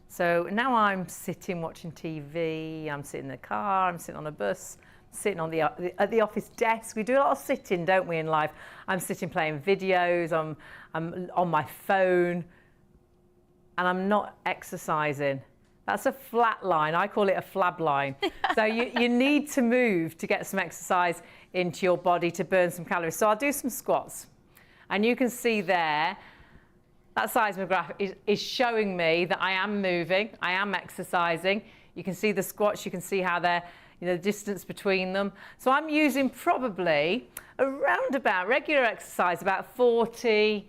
Speaker 1: So now I'm sitting watching TV, I'm sitting in the car, I'm sitting on a bus, sitting on at the office desk. We do a lot of sitting, don't we, in life? I'm sitting playing videos, I'm on my phone, and I'm not exercising. That's a flat line. I call it a flab line. So you need to move to get some exercise into your body to burn some calories. So I'll do some squats. And you can see there, that seismograph is showing me that I am moving, I am exercising. You can see the squats, you can see how they're, the distance between them. So I'm using probably around about regular exercise, about 40,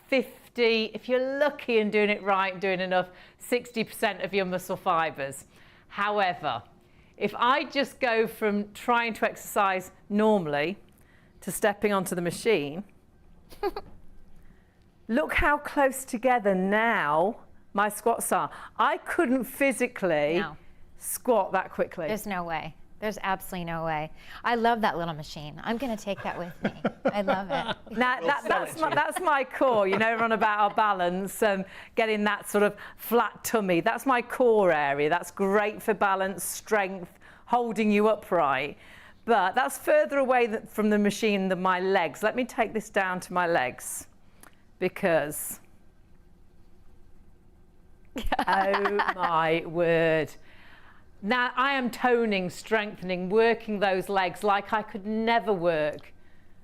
Speaker 1: 50, if you're lucky and doing it right, doing enough, 60% of your muscle fibers. However, if I just go from trying to exercise normally to stepping onto the machine, look how close together now my squats are. I couldn't physically squat that quickly.
Speaker 3: There's no way. There's absolutely no way. I love that little machine. I'm going to take that with me. I love it.
Speaker 1: Now, that's my core. We're on about our balance and getting that sort of flat tummy. That's my core area. That's great for balance, strength, holding you upright. But that's further away from the machine than my legs. Let me take this down to my legs, because, oh my word. Now I am toning, strengthening, working those legs like I could never work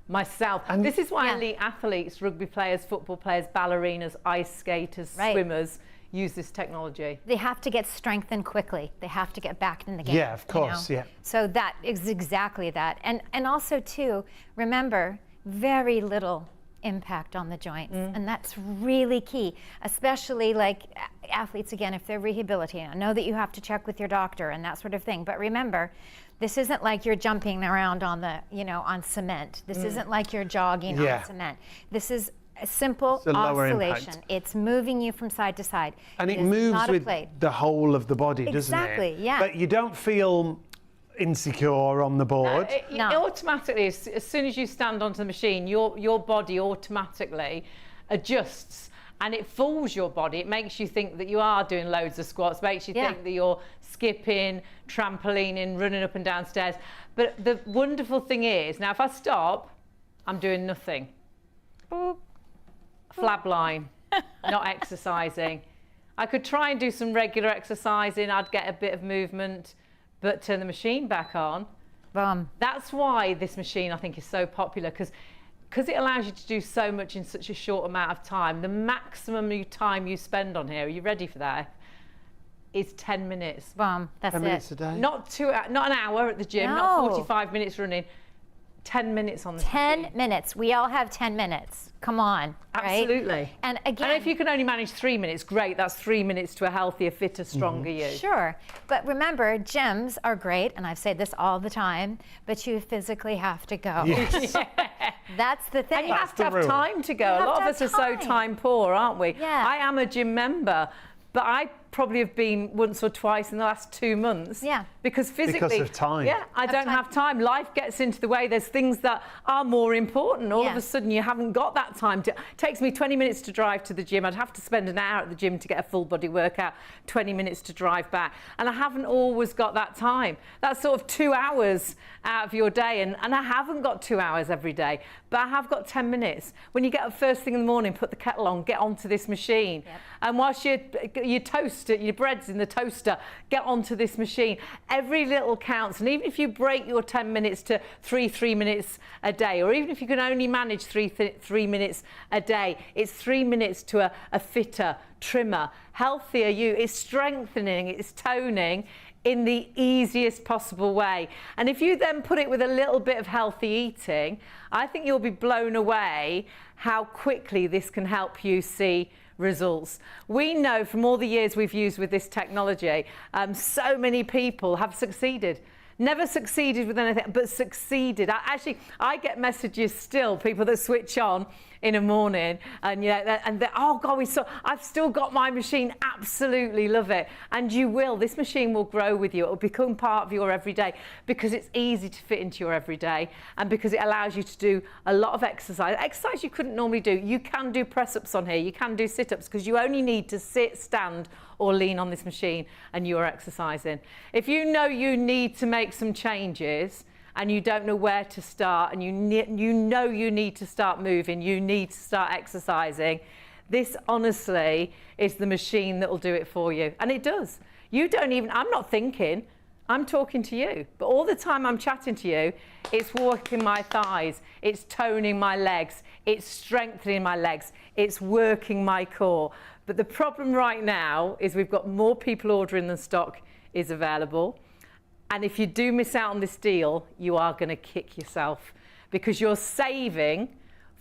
Speaker 1: myself. And this is why elite athletes, rugby players, football players, ballerinas, ice skaters, swimmers use this technology.
Speaker 3: They have to get strengthened quickly. They have to get back in the game.
Speaker 2: Yeah, of course,
Speaker 3: So that is exactly that. And also too, remember, very little impact on the joints, and that's really key, especially like athletes, again, if they're rehabilitating. I know that you have to check with your doctor and that sort of thing, but remember, this isn't like you're jumping around on the, on cement. This isn't like you're jogging on cement. This is a simple oscillation. It's moving you from side to side.
Speaker 2: And it moves with the whole of the body, doesn't it?
Speaker 3: Exactly, yeah.
Speaker 2: But you don't feel insecure on the board.
Speaker 1: Automatically, as soon as you stand onto the machine, your body automatically adjusts and it fools your body. It makes you think that you are doing loads of squats, makes you think that you're skipping, trampolining, running up and down stairs. But the wonderful thing is, now if I stop, I'm doing nothing. Boop. Flab line, not exercising. I could try and do some regular exercising, I'd get a bit of movement, but turn the machine back on. That's why this machine I think is so popular, because it allows you to do so much in such a short amount of time. The maximum time you spend on here, are you ready for that? Is 10 minutes.
Speaker 3: That's
Speaker 2: 10 minutes a day.
Speaker 1: Not an hour at the gym, not 45 minutes running. 10 minutes on the
Speaker 3: 10 minutes. We all have 10 minutes. Come on.
Speaker 1: Absolutely.
Speaker 3: Right? And again,
Speaker 1: if you can only manage 3 minutes, great. That's 3 minutes to a healthier, fitter, stronger you.
Speaker 3: Sure. But remember, gyms are great, and I've said this all the time, but you physically have to go.
Speaker 2: Yes.
Speaker 3: That's the thing.
Speaker 1: And you have to have time to go. A lot of us are so time poor, aren't we?
Speaker 3: Yeah.
Speaker 1: I am a gym member, but I probably have been once or twice in the last 2 months.
Speaker 3: Yeah.
Speaker 1: Because physically.
Speaker 2: Because of time.
Speaker 1: Yeah, I don't have time. Life gets into the way. There's things that are more important. All of a sudden, you haven't got that time. It takes me 20 minutes to drive to the gym. I'd have to spend an hour at the gym to get a full body workout, 20 minutes to drive back. And I haven't always got that time. That's sort of 2 hours out of your day. And I haven't got 2 hours every day, but I have got 10 minutes. When you get up first thing in the morning, put the kettle on, get onto this machine. And whilst you toast it, your bread's in the toaster, get onto this machine. Every little counts. And even if you break your 10 minutes to 3 minutes a day, or even if you can only manage 3 minutes a day, it's 3 minutes to a fitter, trimmer, healthier you. It's strengthening, it's toning in the easiest possible way. And if you then put it with a little bit of healthy eating, I think you'll be blown away how quickly this can help you see results. We know from all the years we've used with this technology, so many people have succeeded. Never succeeded with anything, but succeeded. I get messages still, people that switch on in the morning, and oh God, I've still got my machine. Absolutely love it, and you will. This machine will grow with you. It will become part of your everyday because it's easy to fit into your everyday, and because it allows you to do a lot of exercise you couldn't normally do. You can do press-ups on here. You can do sit-ups because you only need to sit, stand, or lean on this machine, and you are exercising. If you know you need to make some changes and you don't know where to start, and you know you need to start moving, you need to start exercising, this honestly is the machine that will do it for you. And it does. I'm not thinking, I'm talking to you, but all the time I'm chatting to you, it's working my thighs, it's toning my legs, it's strengthening my legs, it's working my core. But the problem right now is we've got more people ordering than stock is available. And if you do miss out on this deal, you are going to kick yourself, because you're saving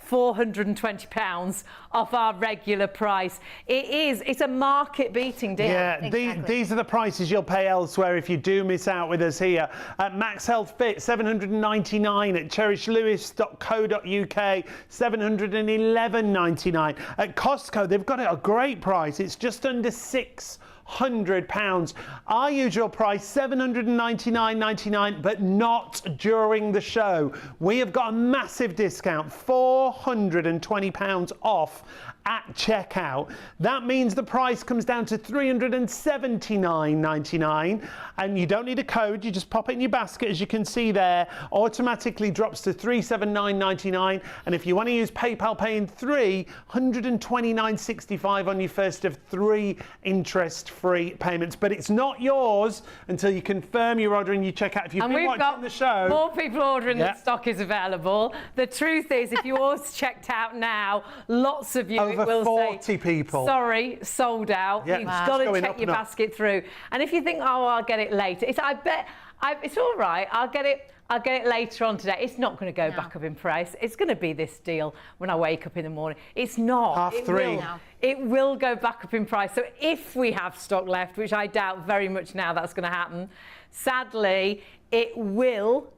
Speaker 1: £420 off our regular price. It's a market-beating deal.
Speaker 2: Yeah,
Speaker 3: Exactly.
Speaker 2: these are the prices you'll pay elsewhere if you do miss out with us here. At MAXhealth Fit, $799. At cherishLewis.co.uk, $711.99. At Costco, they've got it a great price. It's just under £600. Our usual price, $799.99, but not during the show. We have got a massive discount, £420 off at checkout. That means the price comes down to $379.99, and you don't need a code. You just pop it in your basket, as you can see there. Automatically drops to $379.99, and if you want to use PayPal Pay in 3, $129.65 on your first of 3 interest-free payments. But it's not yours until you confirm your order and you check out. If you've been watching the show,
Speaker 1: more people ordering than stock is available. The truth is, if you're checked out now, lots of you
Speaker 2: over
Speaker 1: will
Speaker 2: 40
Speaker 1: say,
Speaker 2: people.
Speaker 1: Sorry, sold out.
Speaker 2: Yeah,
Speaker 1: You've
Speaker 2: it's
Speaker 1: got to
Speaker 2: going
Speaker 1: check
Speaker 2: up
Speaker 1: your
Speaker 2: and up.
Speaker 1: basket through. And if you think, oh, I'll get it later, it's all right. I'll get it later on today. It's not going to go back up in price. It's going to be this deal when I wake up in the morning. It's not. It will go back up in price. So if we have stock left, which I doubt very much now that's going to happen, sadly, it will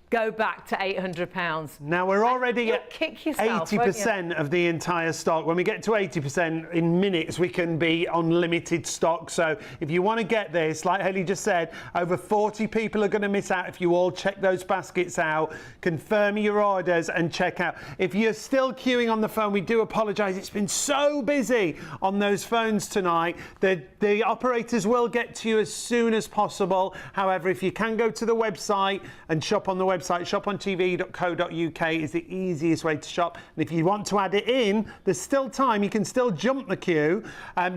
Speaker 1: go back to £800.
Speaker 2: Now we're already
Speaker 1: You'll
Speaker 2: at
Speaker 1: kick yourself, won't you?
Speaker 2: 80% of the entire stock. When we get to 80% in minutes, we can be on limited stock. So if you want to get this, like Hayley just said, over 40 people are going to miss out if you all check those baskets out, confirm your orders and check out. If you're still queuing on the phone, we do apologise. It's been so busy on those phones tonight. The operators will get to you as soon as possible. However, if you can go to the website and shop on the website, shopontv.co.uk is the easiest way to shop. And if you want to add it in, there's still time. You can still jump the queue.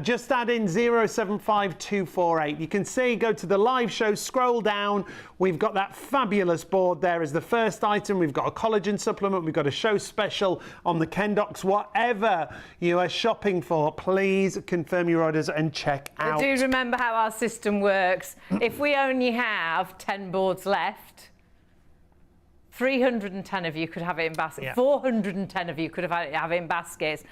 Speaker 2: Just add in 075248. You can see, go to the live show, scroll down. We've got that fabulous board there as the first item. We've got a collagen supplement. We've got a show special on the Kendox. Whatever you are shopping for, please confirm your orders and check out.
Speaker 1: Do remember how our system works. If we only have 10 boards left, 310 of you could have it in baskets.
Speaker 2: Yeah.
Speaker 1: 410 of you could have it in baskets.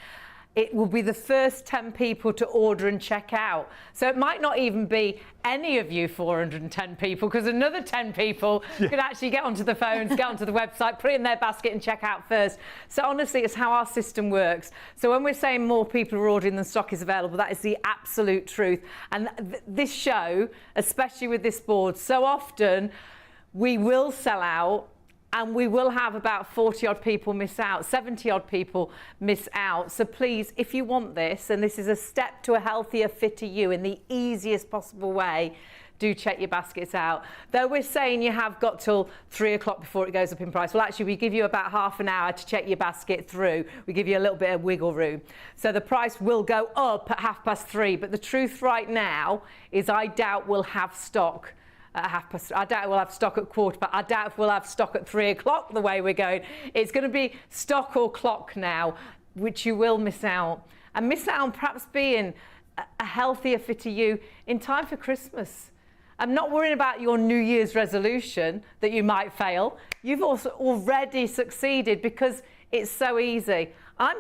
Speaker 1: It will be the first 10 people to order and check out. So it might not even be any of you 410 people, because another 10 people could actually get onto the phones, get onto the website, put it in their basket and check out first. So honestly, it's how our system works. So when we're saying more people are ordering than stock is available, that is the absolute truth. And this show, especially with this board, so often we will sell out, and we will have about 40 odd people miss out, 70 odd people miss out. So please, if you want this, and this is a step to a healthier, fitter you in the easiest possible way, do check your baskets out. Though we're saying you have got till 3 o'clock before it goes up in price. Well, actually, we give you about half an hour to check your basket through. We give you a little bit of wiggle room. So the price will go up at 3:30. But the truth right now is I doubt we'll have stock at 3:30. I doubt we'll have stock at 4:15, but I doubt if we'll have stock at 3 o'clock the way we're going. It's going to be stock or clock now, which you will miss out. And miss out on perhaps being a healthier, fitter you in time for Christmas. I'm not worrying about your New Year's resolution that you might fail. You've also already succeeded because it's so easy. I'm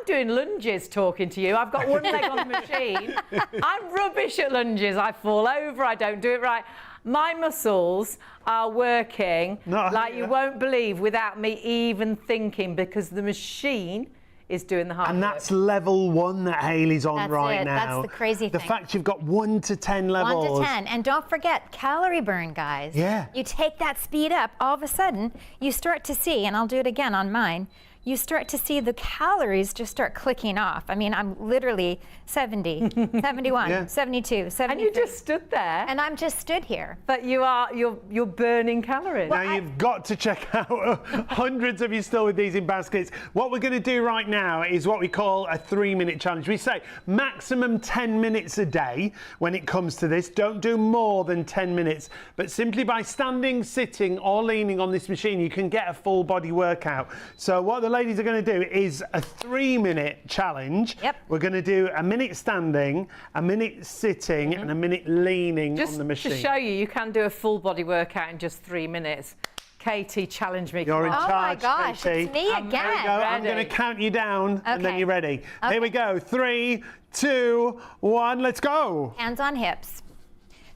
Speaker 1: doing lunges talking to you. I've got one leg on the machine. I'm rubbish at lunges. I fall over. I don't do it right. My muscles are working like you won't believe without me even thinking, because the machine is doing the hard work.
Speaker 2: And that's level 1 that Hayley's on
Speaker 3: That's
Speaker 2: right
Speaker 3: it.
Speaker 2: now.
Speaker 3: That's the crazy
Speaker 2: The
Speaker 3: thing.
Speaker 2: fact you've got 1 to 10 levels.
Speaker 3: 1 to 10. And don't forget calorie burn, guys.
Speaker 2: Yeah.
Speaker 3: You take that speed up, all of a sudden, you start to see, and I'll do it again on mine, you start to see the calories just start clicking off. I mean, I'm literally 70, 71, 72, 73.
Speaker 1: And you just stood there.
Speaker 3: And I'm just stood here.
Speaker 1: But you're burning calories.
Speaker 2: Now you've got to check out hundreds of you still with these in baskets. What we're going to do right now is what we call a 3-minute challenge. We say maximum 10 minutes a day when it comes to this. Don't do more than 10 minutes. But simply by standing, sitting or leaning on this machine, you can get a full body workout. So what the ladies are going to do is a 3-minute challenge.
Speaker 3: Yep.
Speaker 2: We're going to do a minute standing, a minute sitting and a minute leaning on the machine.
Speaker 1: Just to show you can do a full body workout in just 3 minutes. Katie, challenge me.
Speaker 2: You're in
Speaker 3: Oh my
Speaker 2: charge,
Speaker 3: gosh,
Speaker 2: Katie.
Speaker 3: it's me again.
Speaker 2: There we go. I'm
Speaker 1: Ready.
Speaker 2: going to count you down and then
Speaker 3: Okay.
Speaker 2: you're ready.
Speaker 3: Okay.
Speaker 2: Here we go. 3, 2, 1, let's go.
Speaker 3: Hands on hips.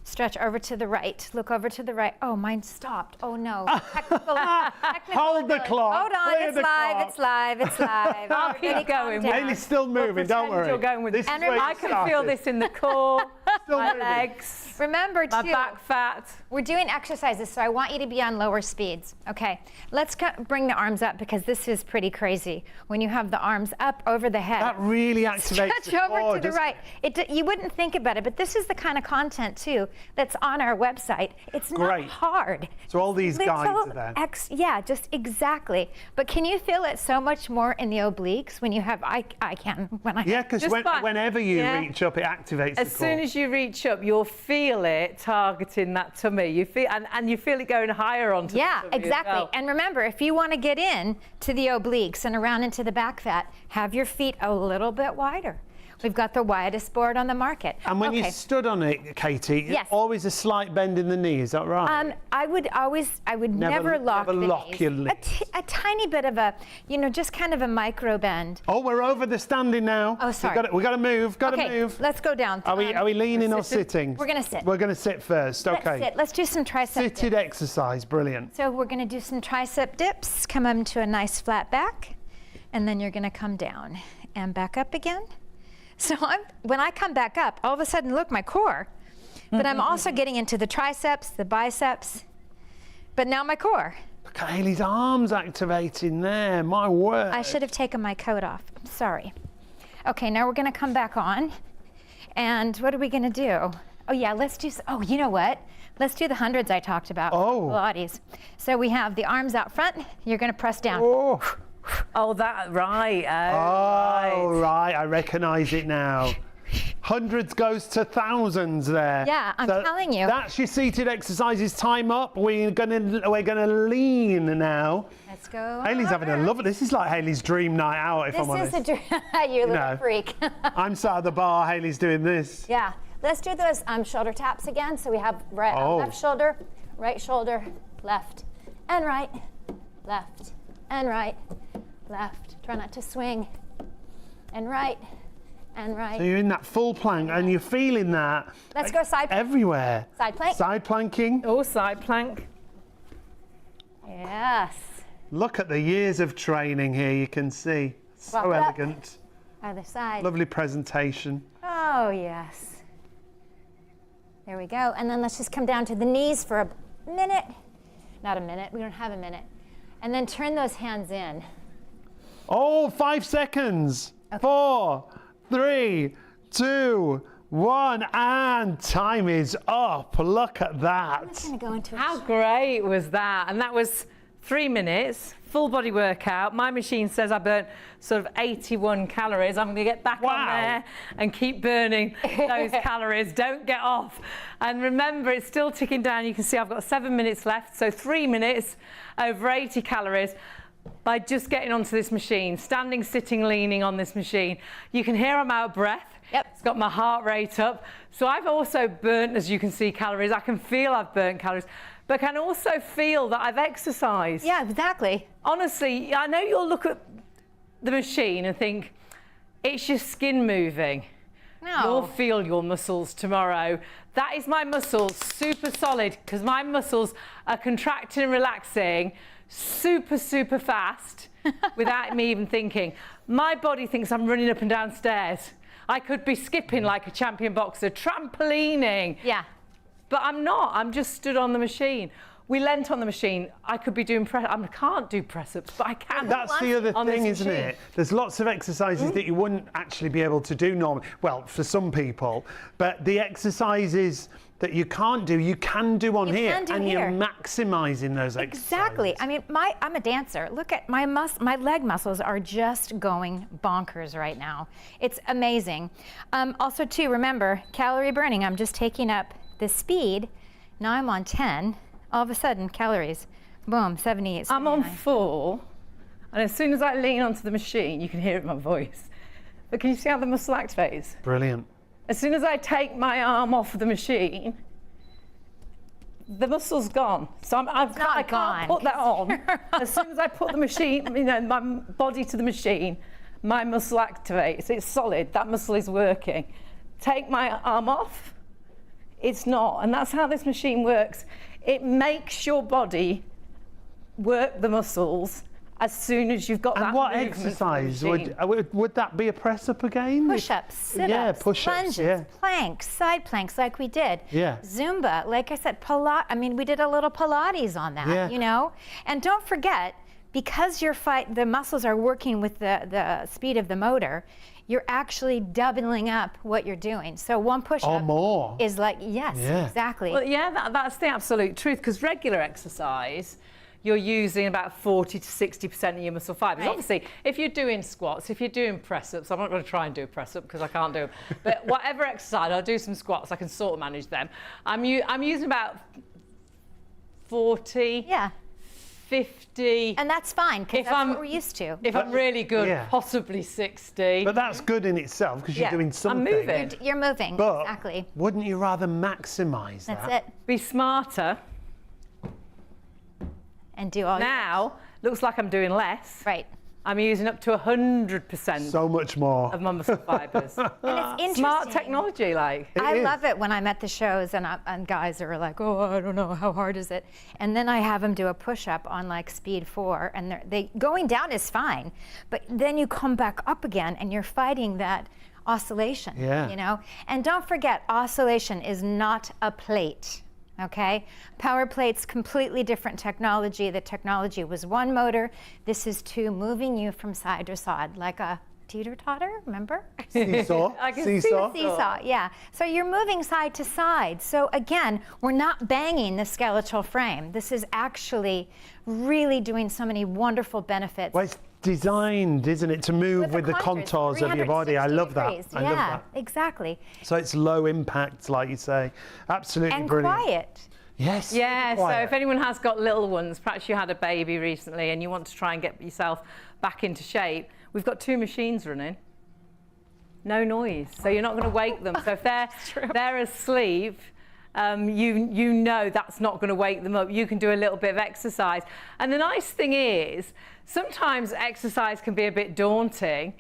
Speaker 3: Stretch over to the right. Look over to the right. Oh, mine stopped. Oh no. Technical
Speaker 2: Hold the
Speaker 3: ability.
Speaker 2: clock.
Speaker 3: Hold on.
Speaker 2: Clear
Speaker 3: It's
Speaker 2: the
Speaker 3: live.
Speaker 2: clock.
Speaker 3: It's live. It's live.
Speaker 1: I'll keep
Speaker 3: Everybody calm
Speaker 1: going.
Speaker 3: down.
Speaker 2: Hayley's still moving, don't worry.
Speaker 1: You're going with
Speaker 2: This is
Speaker 3: And
Speaker 2: where you
Speaker 1: I can
Speaker 2: started.
Speaker 1: feel this in the core,
Speaker 2: Still
Speaker 1: my
Speaker 2: moving.
Speaker 1: legs,
Speaker 3: Remember
Speaker 1: my
Speaker 3: too,
Speaker 1: back fat.
Speaker 3: we're doing exercises, so I want you to be on lower speeds. Okay, let's bring the arms up, because this is pretty crazy. When you have the arms up over the head.
Speaker 2: That really activates
Speaker 3: Stretch
Speaker 2: the
Speaker 3: over
Speaker 2: core,
Speaker 3: to the
Speaker 2: doesn't
Speaker 3: right. You wouldn't think about it, but this is the kind of content too that's on our website. It's
Speaker 2: Great.
Speaker 3: not hard.
Speaker 2: So all these guides are there.
Speaker 3: Yeah, just exactly. But can you feel it so much more in the obliques when you have? I can when I.
Speaker 2: Yeah, because
Speaker 1: Just by-
Speaker 2: whenever you
Speaker 1: yeah.
Speaker 2: reach up, it activates
Speaker 1: As
Speaker 2: the core.
Speaker 1: soon as you reach up, you'll feel it targeting that tummy. You feel, and you feel it going higher onto
Speaker 3: Yeah,
Speaker 1: the tummy as
Speaker 3: exactly.
Speaker 1: well.
Speaker 3: And remember, if you want to get in to the obliques and around into the back fat, have your feet a little bit wider. We've got the widest board on the market.
Speaker 2: And when you stood on it, Katie,
Speaker 3: Yes.
Speaker 2: always a slight bend in the knee, is that right?
Speaker 3: I would never lock
Speaker 2: never
Speaker 3: the
Speaker 2: lock
Speaker 3: knees.
Speaker 2: your knees.
Speaker 3: A tiny bit of a, just kind of a micro bend.
Speaker 2: Oh, we're over the standing now.
Speaker 3: Oh, sorry.
Speaker 2: We got to move. Got to
Speaker 3: Okay,
Speaker 2: move.
Speaker 3: let's go down.
Speaker 2: Are we leaning or sitting?
Speaker 3: We're gonna sit.
Speaker 2: We're going to sit first.
Speaker 3: Let's
Speaker 2: Okay.
Speaker 3: sit. Let's do some tricep
Speaker 2: Seated
Speaker 3: dips.
Speaker 2: exercise. Brilliant.
Speaker 3: So we're going to do some tricep dips. Come up to a nice flat back, and then you're going to come down and back up again. So when I come back up, all of a sudden, look, my core. But I'm also getting into the triceps, the biceps, but now my core.
Speaker 2: Look at Hayley's arms activating there. My word.
Speaker 3: I should have taken my coat off. I'm sorry. Okay, now we're going to come back on. And what are we going to do? Oh, yeah, let's do, oh, you know what? Let's do the hundreds I talked about.
Speaker 2: Oh.
Speaker 3: Pilates. So we have the arms out front. You're going to press down.
Speaker 2: Oh,
Speaker 1: Oh, that, right.
Speaker 2: right. I recognise it now. Hundreds goes to thousands there.
Speaker 3: Yeah, I'm telling you.
Speaker 2: That's your seated exercises. Time up. We're gonna lean now.
Speaker 3: Let's go.
Speaker 2: Hayley's having a love. This is like Hayley's dream night out, if I'm honest.
Speaker 3: This is a dream. You little
Speaker 2: know.
Speaker 3: freak.
Speaker 2: I'm sat at the bar. Hayley's doing this.
Speaker 3: Yeah. Let's do those shoulder taps again. So we have left shoulder, right shoulder, left, and right, left, and right, left. Try not to swing. And right, and right.
Speaker 2: So you're in that full plank, and you're feeling that.
Speaker 3: Let's go side plank.
Speaker 2: Everywhere.
Speaker 3: Side plank.
Speaker 2: Side planking.
Speaker 1: Oh, side plank.
Speaker 3: Yes.
Speaker 2: Look at the years of training here. You can see. So
Speaker 3: Walk it up.
Speaker 2: elegant.
Speaker 3: Other side.
Speaker 2: Lovely presentation.
Speaker 3: Oh, yes. There we go. And then let's just come down to the knees for a minute. Not a minute. We don't have a minute. And then turn those hands in.
Speaker 2: Oh, 5 seconds. 4, 3, 2, 1, and time is up. Look at that.
Speaker 3: I'm just going to go into a
Speaker 1: How great was that? And that was 3 minutes, full body workout. My machine says I burnt sort of 81 calories. I'm going to get back on there and keep burning those calories. Don't get off. And remember, it's still ticking down. You can see I've got 7 minutes left. So 3 minutes, over 80 calories. By just getting onto this machine, standing, sitting, leaning on this machine. You can hear I'm out of breath.
Speaker 3: Yep.
Speaker 1: It's got my heart rate up. So I've also burnt, as you can see, calories. I can feel I've burnt calories, but can also feel that I've exercised.
Speaker 3: Yeah, exactly.
Speaker 1: Honestly, I know you'll look at the machine and think, it's your skin moving.
Speaker 3: No.
Speaker 1: You'll feel your muscles tomorrow. That is my muscles, super solid, because my muscles are contracting and relaxing super, super fast without me even thinking. My body thinks I'm running up and down stairs. I could be skipping like a champion boxer, trampolining.
Speaker 3: Yeah.
Speaker 1: But I'm not. I'm just stood on the machine. We leant on the machine. I could be doing I can't do press-ups, but I can.
Speaker 2: That's the other
Speaker 1: on this
Speaker 2: thing, isn't
Speaker 1: machine.
Speaker 2: it? There's lots of exercises that you wouldn't actually be able to do normally. Well, for some people, but the exercises that you can't do, you can do on here,
Speaker 3: can do
Speaker 2: and
Speaker 3: here.
Speaker 2: you're maximising those exercises.
Speaker 3: Exactly. I mean, I'm a dancer. Look at my leg muscles are just going bonkers right now. It's amazing. Also, too, remember, calorie burning. I'm just taking up the speed. Now I'm on 10. All of a sudden, calories, boom, 78.
Speaker 1: I'm on
Speaker 3: 79.
Speaker 1: 4, and as soon as I lean onto the machine, you can hear it in my voice. But can you see how the muscle activates?
Speaker 2: Brilliant.
Speaker 1: As soon as I take my arm off of the machine, the muscle's gone. So I
Speaker 3: not
Speaker 1: can't
Speaker 3: gone,
Speaker 1: put that on. As soon as I put the machine, my body to the machine, my muscle activates. It's solid. That muscle is working. Take my arm off, it's not. And that's how this machine works. It makes your body work the muscles as soon as you've got that
Speaker 2: And what
Speaker 1: movement from the
Speaker 2: exercise
Speaker 1: machine.
Speaker 2: would that be? A press-up again?
Speaker 3: Push-ups, sit-ups,
Speaker 2: Yeah, push-ups,
Speaker 3: lunges,
Speaker 2: yeah.
Speaker 3: planks, side planks like we did.
Speaker 2: Yeah.
Speaker 3: Zumba, like I said, we did a little Pilates on that,
Speaker 2: Yeah.
Speaker 3: you know? And don't forget, because the muscles are working with the speed of the motor, you're actually doubling up what you're doing. So one push-up
Speaker 2: Or more.
Speaker 3: is like, yes,
Speaker 2: Yeah.
Speaker 3: exactly.
Speaker 1: Well, yeah, that's the absolute truth, because regular exercise, you're using about 40 to 60% of your muscle fibers.
Speaker 3: Right.
Speaker 1: Obviously, if you're doing squats, if you're doing press-ups, I'm not going to try and do a press-up because I can't do them, but whatever exercise, I'll do some squats, I can sort of manage them. I'm using about 40,
Speaker 3: yeah.
Speaker 1: 50.
Speaker 3: And that's fine, because that's what we're used to.
Speaker 1: If I'm really good,
Speaker 2: Yeah.
Speaker 1: possibly 60.
Speaker 2: But that's good in itself because you're doing something.
Speaker 1: I'm moving.
Speaker 3: You're moving,
Speaker 2: But
Speaker 3: exactly.
Speaker 2: wouldn't you rather maximise that?
Speaker 3: That's it.
Speaker 1: Be smarter.
Speaker 3: And do all
Speaker 1: Now, looks like I'm doing less.
Speaker 3: Right.
Speaker 1: I'm using up to 100%
Speaker 2: So much more.
Speaker 1: of my muscle fibers.
Speaker 3: And it's interesting.
Speaker 1: Smart technology, like.
Speaker 3: I
Speaker 2: is.
Speaker 3: love it when I'm at the shows and guys are like, oh, I don't know, how hard is it? And then I have them do a push-up on like speed 4, and they going down is fine, but then you come back up again and you're fighting that oscillation,
Speaker 2: Yeah.
Speaker 3: you know? And don't forget, oscillation is not a plate. Okay, power plate's completely different technology. The technology was 1 motor. This is 2, moving you from side to side like a teeter-totter, remember?
Speaker 2: Seesaw.
Speaker 1: I can see
Speaker 2: Seesaw.
Speaker 3: Seesaw, yeah. So you're moving side to side. So again, we're not banging the skeletal frame. This is actually really doing so many wonderful benefits.
Speaker 2: Well, it's designed, isn't it, to move with the contours of your body. I love that.
Speaker 3: 360
Speaker 2: I love
Speaker 3: yeah,
Speaker 2: that.
Speaker 3: exactly.
Speaker 2: So it's low impact, like you say. Absolutely
Speaker 3: And
Speaker 2: brilliant.
Speaker 3: quiet.
Speaker 2: Yes.
Speaker 1: Yeah, so
Speaker 2: quiet.
Speaker 1: if anyone has got little ones, perhaps you had a baby recently and you want to try and get yourself back into shape, we've got 2 machines running. No noise, so you're not going to wake them. So if they're asleep, you know that's not going to wake them up. You can do a little bit of exercise. And the nice thing is, sometimes exercise can be a bit daunting.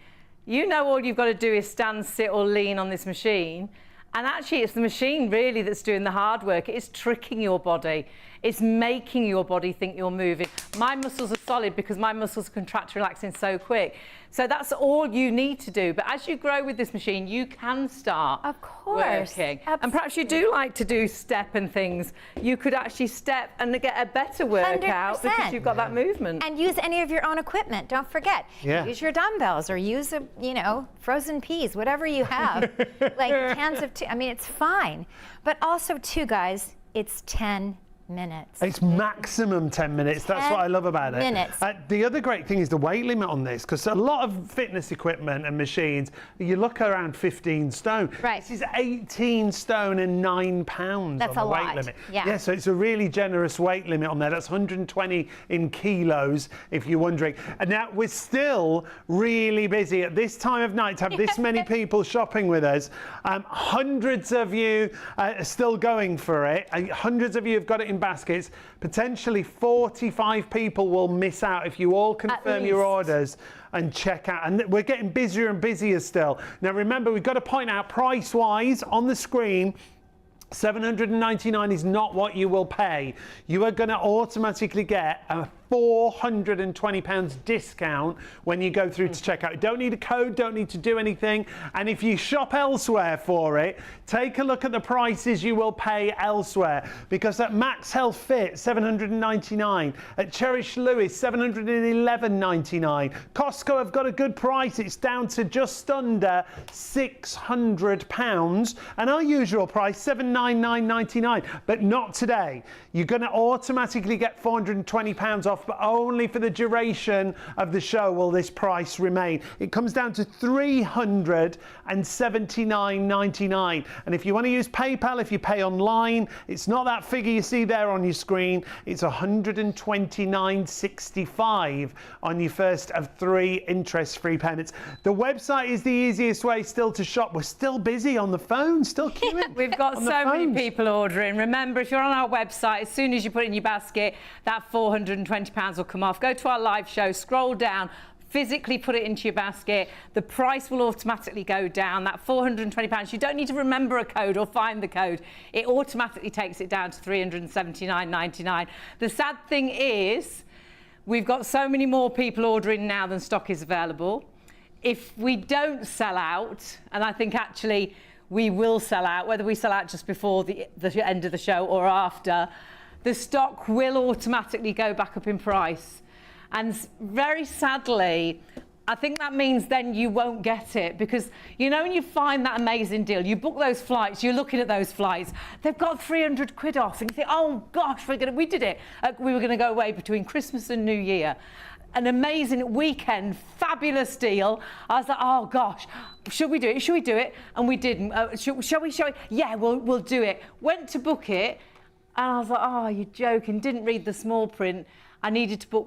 Speaker 1: You know all you've got to do is stand, sit or lean on this machine. And actually, it's the machine really that's doing the hard work. It's tricking your body. It's making your body think you're moving. My muscles are solid because my muscles contract relaxing so quick. So that's all you need to do. But as you grow with this machine, you can start
Speaker 3: Of course,
Speaker 1: working. And perhaps you do like to do step and things. You could actually step and get a better workout because
Speaker 3: 100%.
Speaker 1: you've got that movement.
Speaker 3: And use any of your own equipment. Don't forget.
Speaker 2: Yeah.
Speaker 3: Use your dumbbells or use, frozen peas, whatever you have. Like cans of I mean, it's fine. But also, too, guys, it's 10 minutes.
Speaker 2: It's maximum 10 minutes. That's what I love about it.
Speaker 3: Minutes.
Speaker 2: The other great thing is the weight limit on this, because a lot of fitness equipment and machines, you look around 15 stone.
Speaker 3: Right.
Speaker 2: This is 18 stone and 9 pounds
Speaker 3: That's
Speaker 2: on
Speaker 3: a
Speaker 2: the weight
Speaker 3: lot.
Speaker 2: limit.
Speaker 3: Yeah.
Speaker 2: So it's a really generous weight limit on there. That's 120 in kilos, if you're wondering. And now we're still really busy at this time of night to have this many people shopping with us. Hundreds of you are still going for it. Hundreds of you have got it in baskets. Potentially 45 people will miss out if you all confirm your orders and check out. And we're getting busier and busier still. Now remember, we've got to point out price-wise on the screen, $799 is not what you will pay. You are going to automatically get a £420 discount when you go through to checkout. You don't need a code, don't need to do anything. And if you shop elsewhere for it, take a look at the prices you will pay elsewhere. Because at MAXhealth Fit, $799. At Cherish Lewis, $711.99. Costco have got a good price. It's down to just under £600. And our usual price, $799.99. But not today. You're going to automatically get £420 off, but only for the duration of the show will this price remain. It comes down to $379.99. And if you want to use PayPal, if you pay online, it's not that figure you see there on your screen. It's $129.65 on your first of 3 interest-free payments. The website is the easiest way still to shop. We're still busy on the phone, still queuing.
Speaker 1: We've got
Speaker 2: on the
Speaker 1: so many
Speaker 2: phones.
Speaker 1: people ordering. Remember, if you're on our website, as soon as you put it in your basket, that £420 will come off. Go to our live show, scroll down, physically put it into your basket. The price will automatically go down. That £420, you don't need to remember a code or find the code. It automatically takes it down to $379.99. The sad thing is, we've got so many more people ordering now than stock is available. If we don't sell out, and I think actually we will sell out, whether we sell out just before the end of the show or after, the stock will automatically go back up in price. And very sadly, I think that means then you won't get it, because you know when you find that amazing deal, you book those flights, you're looking at those flights, they've got 300 quid off, and you think, oh gosh, we did it. We were going to go away between Christmas and New Year. An amazing weekend, fabulous deal. I was like, oh gosh, should we do it? Should we do it? And we didn't. Shall we? Yeah, we'll do it. Went to book it. And I was like, oh, you're joking. Didn't read the small print. I needed to book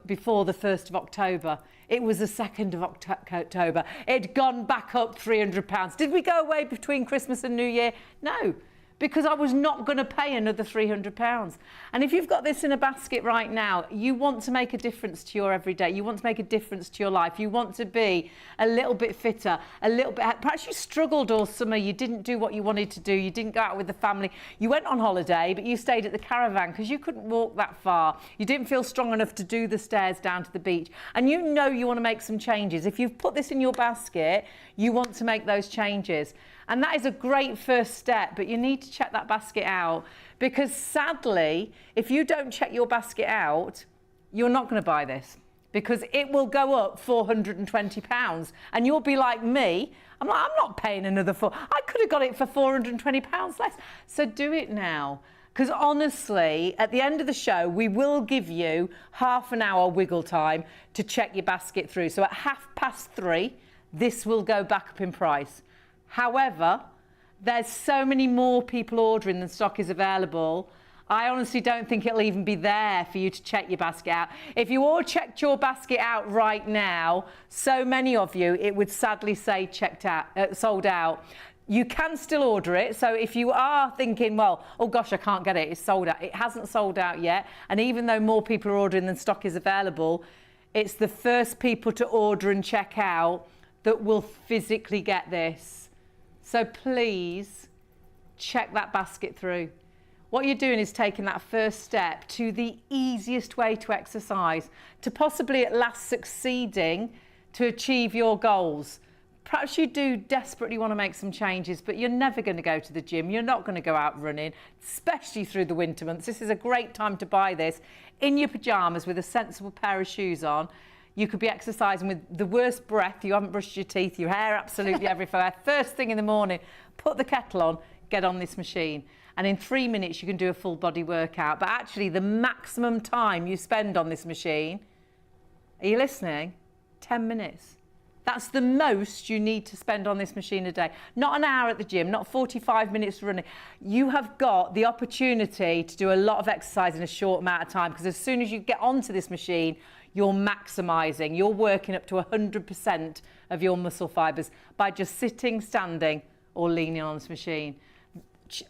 Speaker 1: before the 1st of October. It was the 2nd of October. It'd gone back up £300. Did we go away between Christmas and New Year? No, because I was not going to pay another £300. And if you've got this in a basket right now, you want to make a difference to your everyday. You want to make a difference to your life. You want to be a little bit fitter, a little bit... Perhaps you struggled all summer. You didn't do what you wanted to do. You didn't go out with the family. You went on holiday, but you stayed at the caravan because you couldn't walk that far. You didn't feel strong enough to do the stairs down to the beach. And you know you want to make some changes. If you've put this in your basket, you want to make those changes. And that is a great first step, but you need to check that basket out, because sadly, if you don't check your basket out, you're not going to buy this, because it will go up £420 and you'll be like me. I'm not paying another I could have got it for £420 less. So do it now. Because honestly, at the end of the show, we will give you half an hour wiggle time to check your basket through. So at 3:30, this will go back up in price. However, there's so many more people ordering than stock is available. I honestly don't think it'll even be there for you to check your basket out. If you all checked your basket out right now, so many of you, it would sadly say sold out. You can still order it. So if you are thinking, well, oh gosh, I can't get it, it's sold out. It hasn't sold out yet. And even though more people are ordering than stock is available, it's the first people to order and check out that will physically get this. So please check that basket through. What you're doing is taking that first step to the easiest way to exercise, to possibly at last succeeding to achieve your goals. Perhaps you do desperately want to make some changes, but you're never going to go to the gym. You're not going to go out running, especially through the winter months. This is a great time to buy this in your pyjamas with a sensible pair of shoes on. You could be exercising with the worst breath, you haven't brushed your teeth, your hair absolutely everywhere. First thing in the morning, put the kettle on, get on this machine. And in 3 minutes, you can do a full body workout. But actually, the maximum time you spend on this machine, are you listening? 10 minutes. That's the most you need to spend on this machine a day. Not an hour at the gym, not 45 minutes running. You have got the opportunity to do a lot of exercise in a short amount of time, because as soon as you get onto this machine, you're maximising, you're working up to 100% of your muscle fibres by just sitting, standing or leaning on this machine.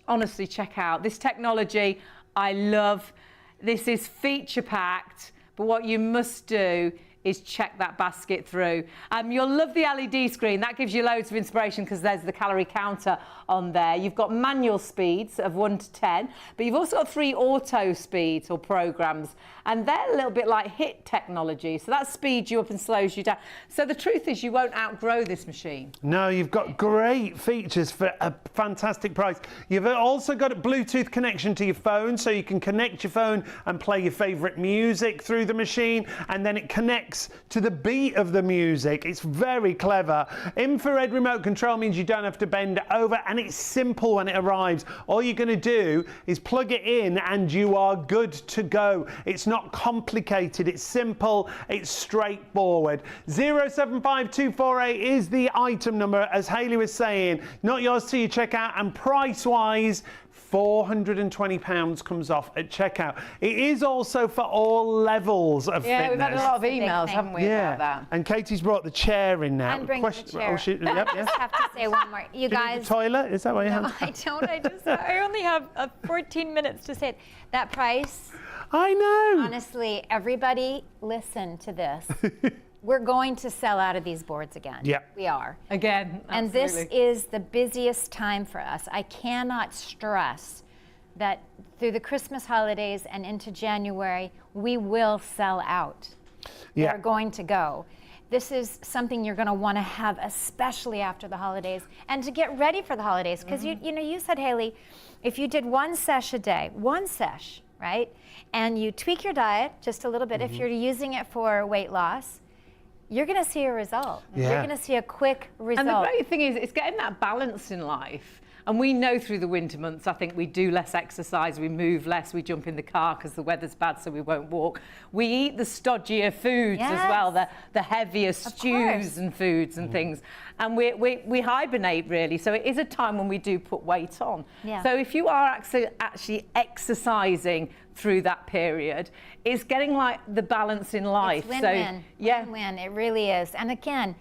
Speaker 1: Honestly, check out this technology. I love. This is feature packed, but what you must do is check that basket through. You'll love the LED screen. That gives you loads of inspiration because there's the calorie counter on there. You've got manual speeds of 1 to 10, but you've also got 3 auto speeds or programs, and they're a little bit like HIIT technology. So that speeds you up and slows you down. So the truth is you won't outgrow this machine.
Speaker 2: No, you've got great features for a fantastic price. You've also got a Bluetooth connection to your phone, so you can connect your phone and play your favourite music through the machine, and then it connects to the beat of the music. It's very clever. Infrared remote control means you don't have to bend over, and it's simple when it arrives. All you're going to do is plug it in and you are good to go. It's not complicated, it's simple, it's straightforward. 075248 is the item number, as Hayley was saying. Not yours till you check out, and price wise, £420 comes off at checkout. It is also for all levels of fitness.
Speaker 1: Yeah, we've had a lot of emails, haven't we, about that?
Speaker 2: And Katie's brought the chair in now.
Speaker 3: I'm bringing the chair.
Speaker 2: Yep,
Speaker 3: I just have to say one more. You
Speaker 2: Do you
Speaker 3: guys.
Speaker 2: need the toilet? Is that what you have?
Speaker 3: I don't. I only have 14 minutes to say it. That price.
Speaker 2: I know.
Speaker 3: Honestly, everybody listen to this. We're going to sell out of these boards again.
Speaker 2: Yeah.
Speaker 3: We are.
Speaker 1: Again,
Speaker 3: And
Speaker 1: absolutely.
Speaker 3: this is the busiest time for us. I cannot stress that through the Christmas holidays and into January, we will sell out.
Speaker 2: Yeah.
Speaker 3: We're going to go. This is something you're going to want to have, especially after the holidays, and to get ready for the holidays. Because you said, Hayley, if you did 1 sesh a day, 1 sesh, right, and you tweak your diet just a little bit, if you're using it for weight loss, you're going to see a result.
Speaker 2: Yeah.
Speaker 3: You're going to see a quick result.
Speaker 1: And the great thing is, it's getting that balance in life. And we know through the winter months, I think we do less exercise, we move less, we jump in the car because the weather's bad, so we won't walk. We eat the stodgier foods as well, the heavier stews and foods and things. And we hibernate, really. So it is a time when we do put weight on.
Speaker 3: Yeah.
Speaker 1: So if you are actually exercising through that period. It's getting like the balance in life.
Speaker 3: It's win-win.
Speaker 1: So yeah,
Speaker 3: Win-win. It really is. And again,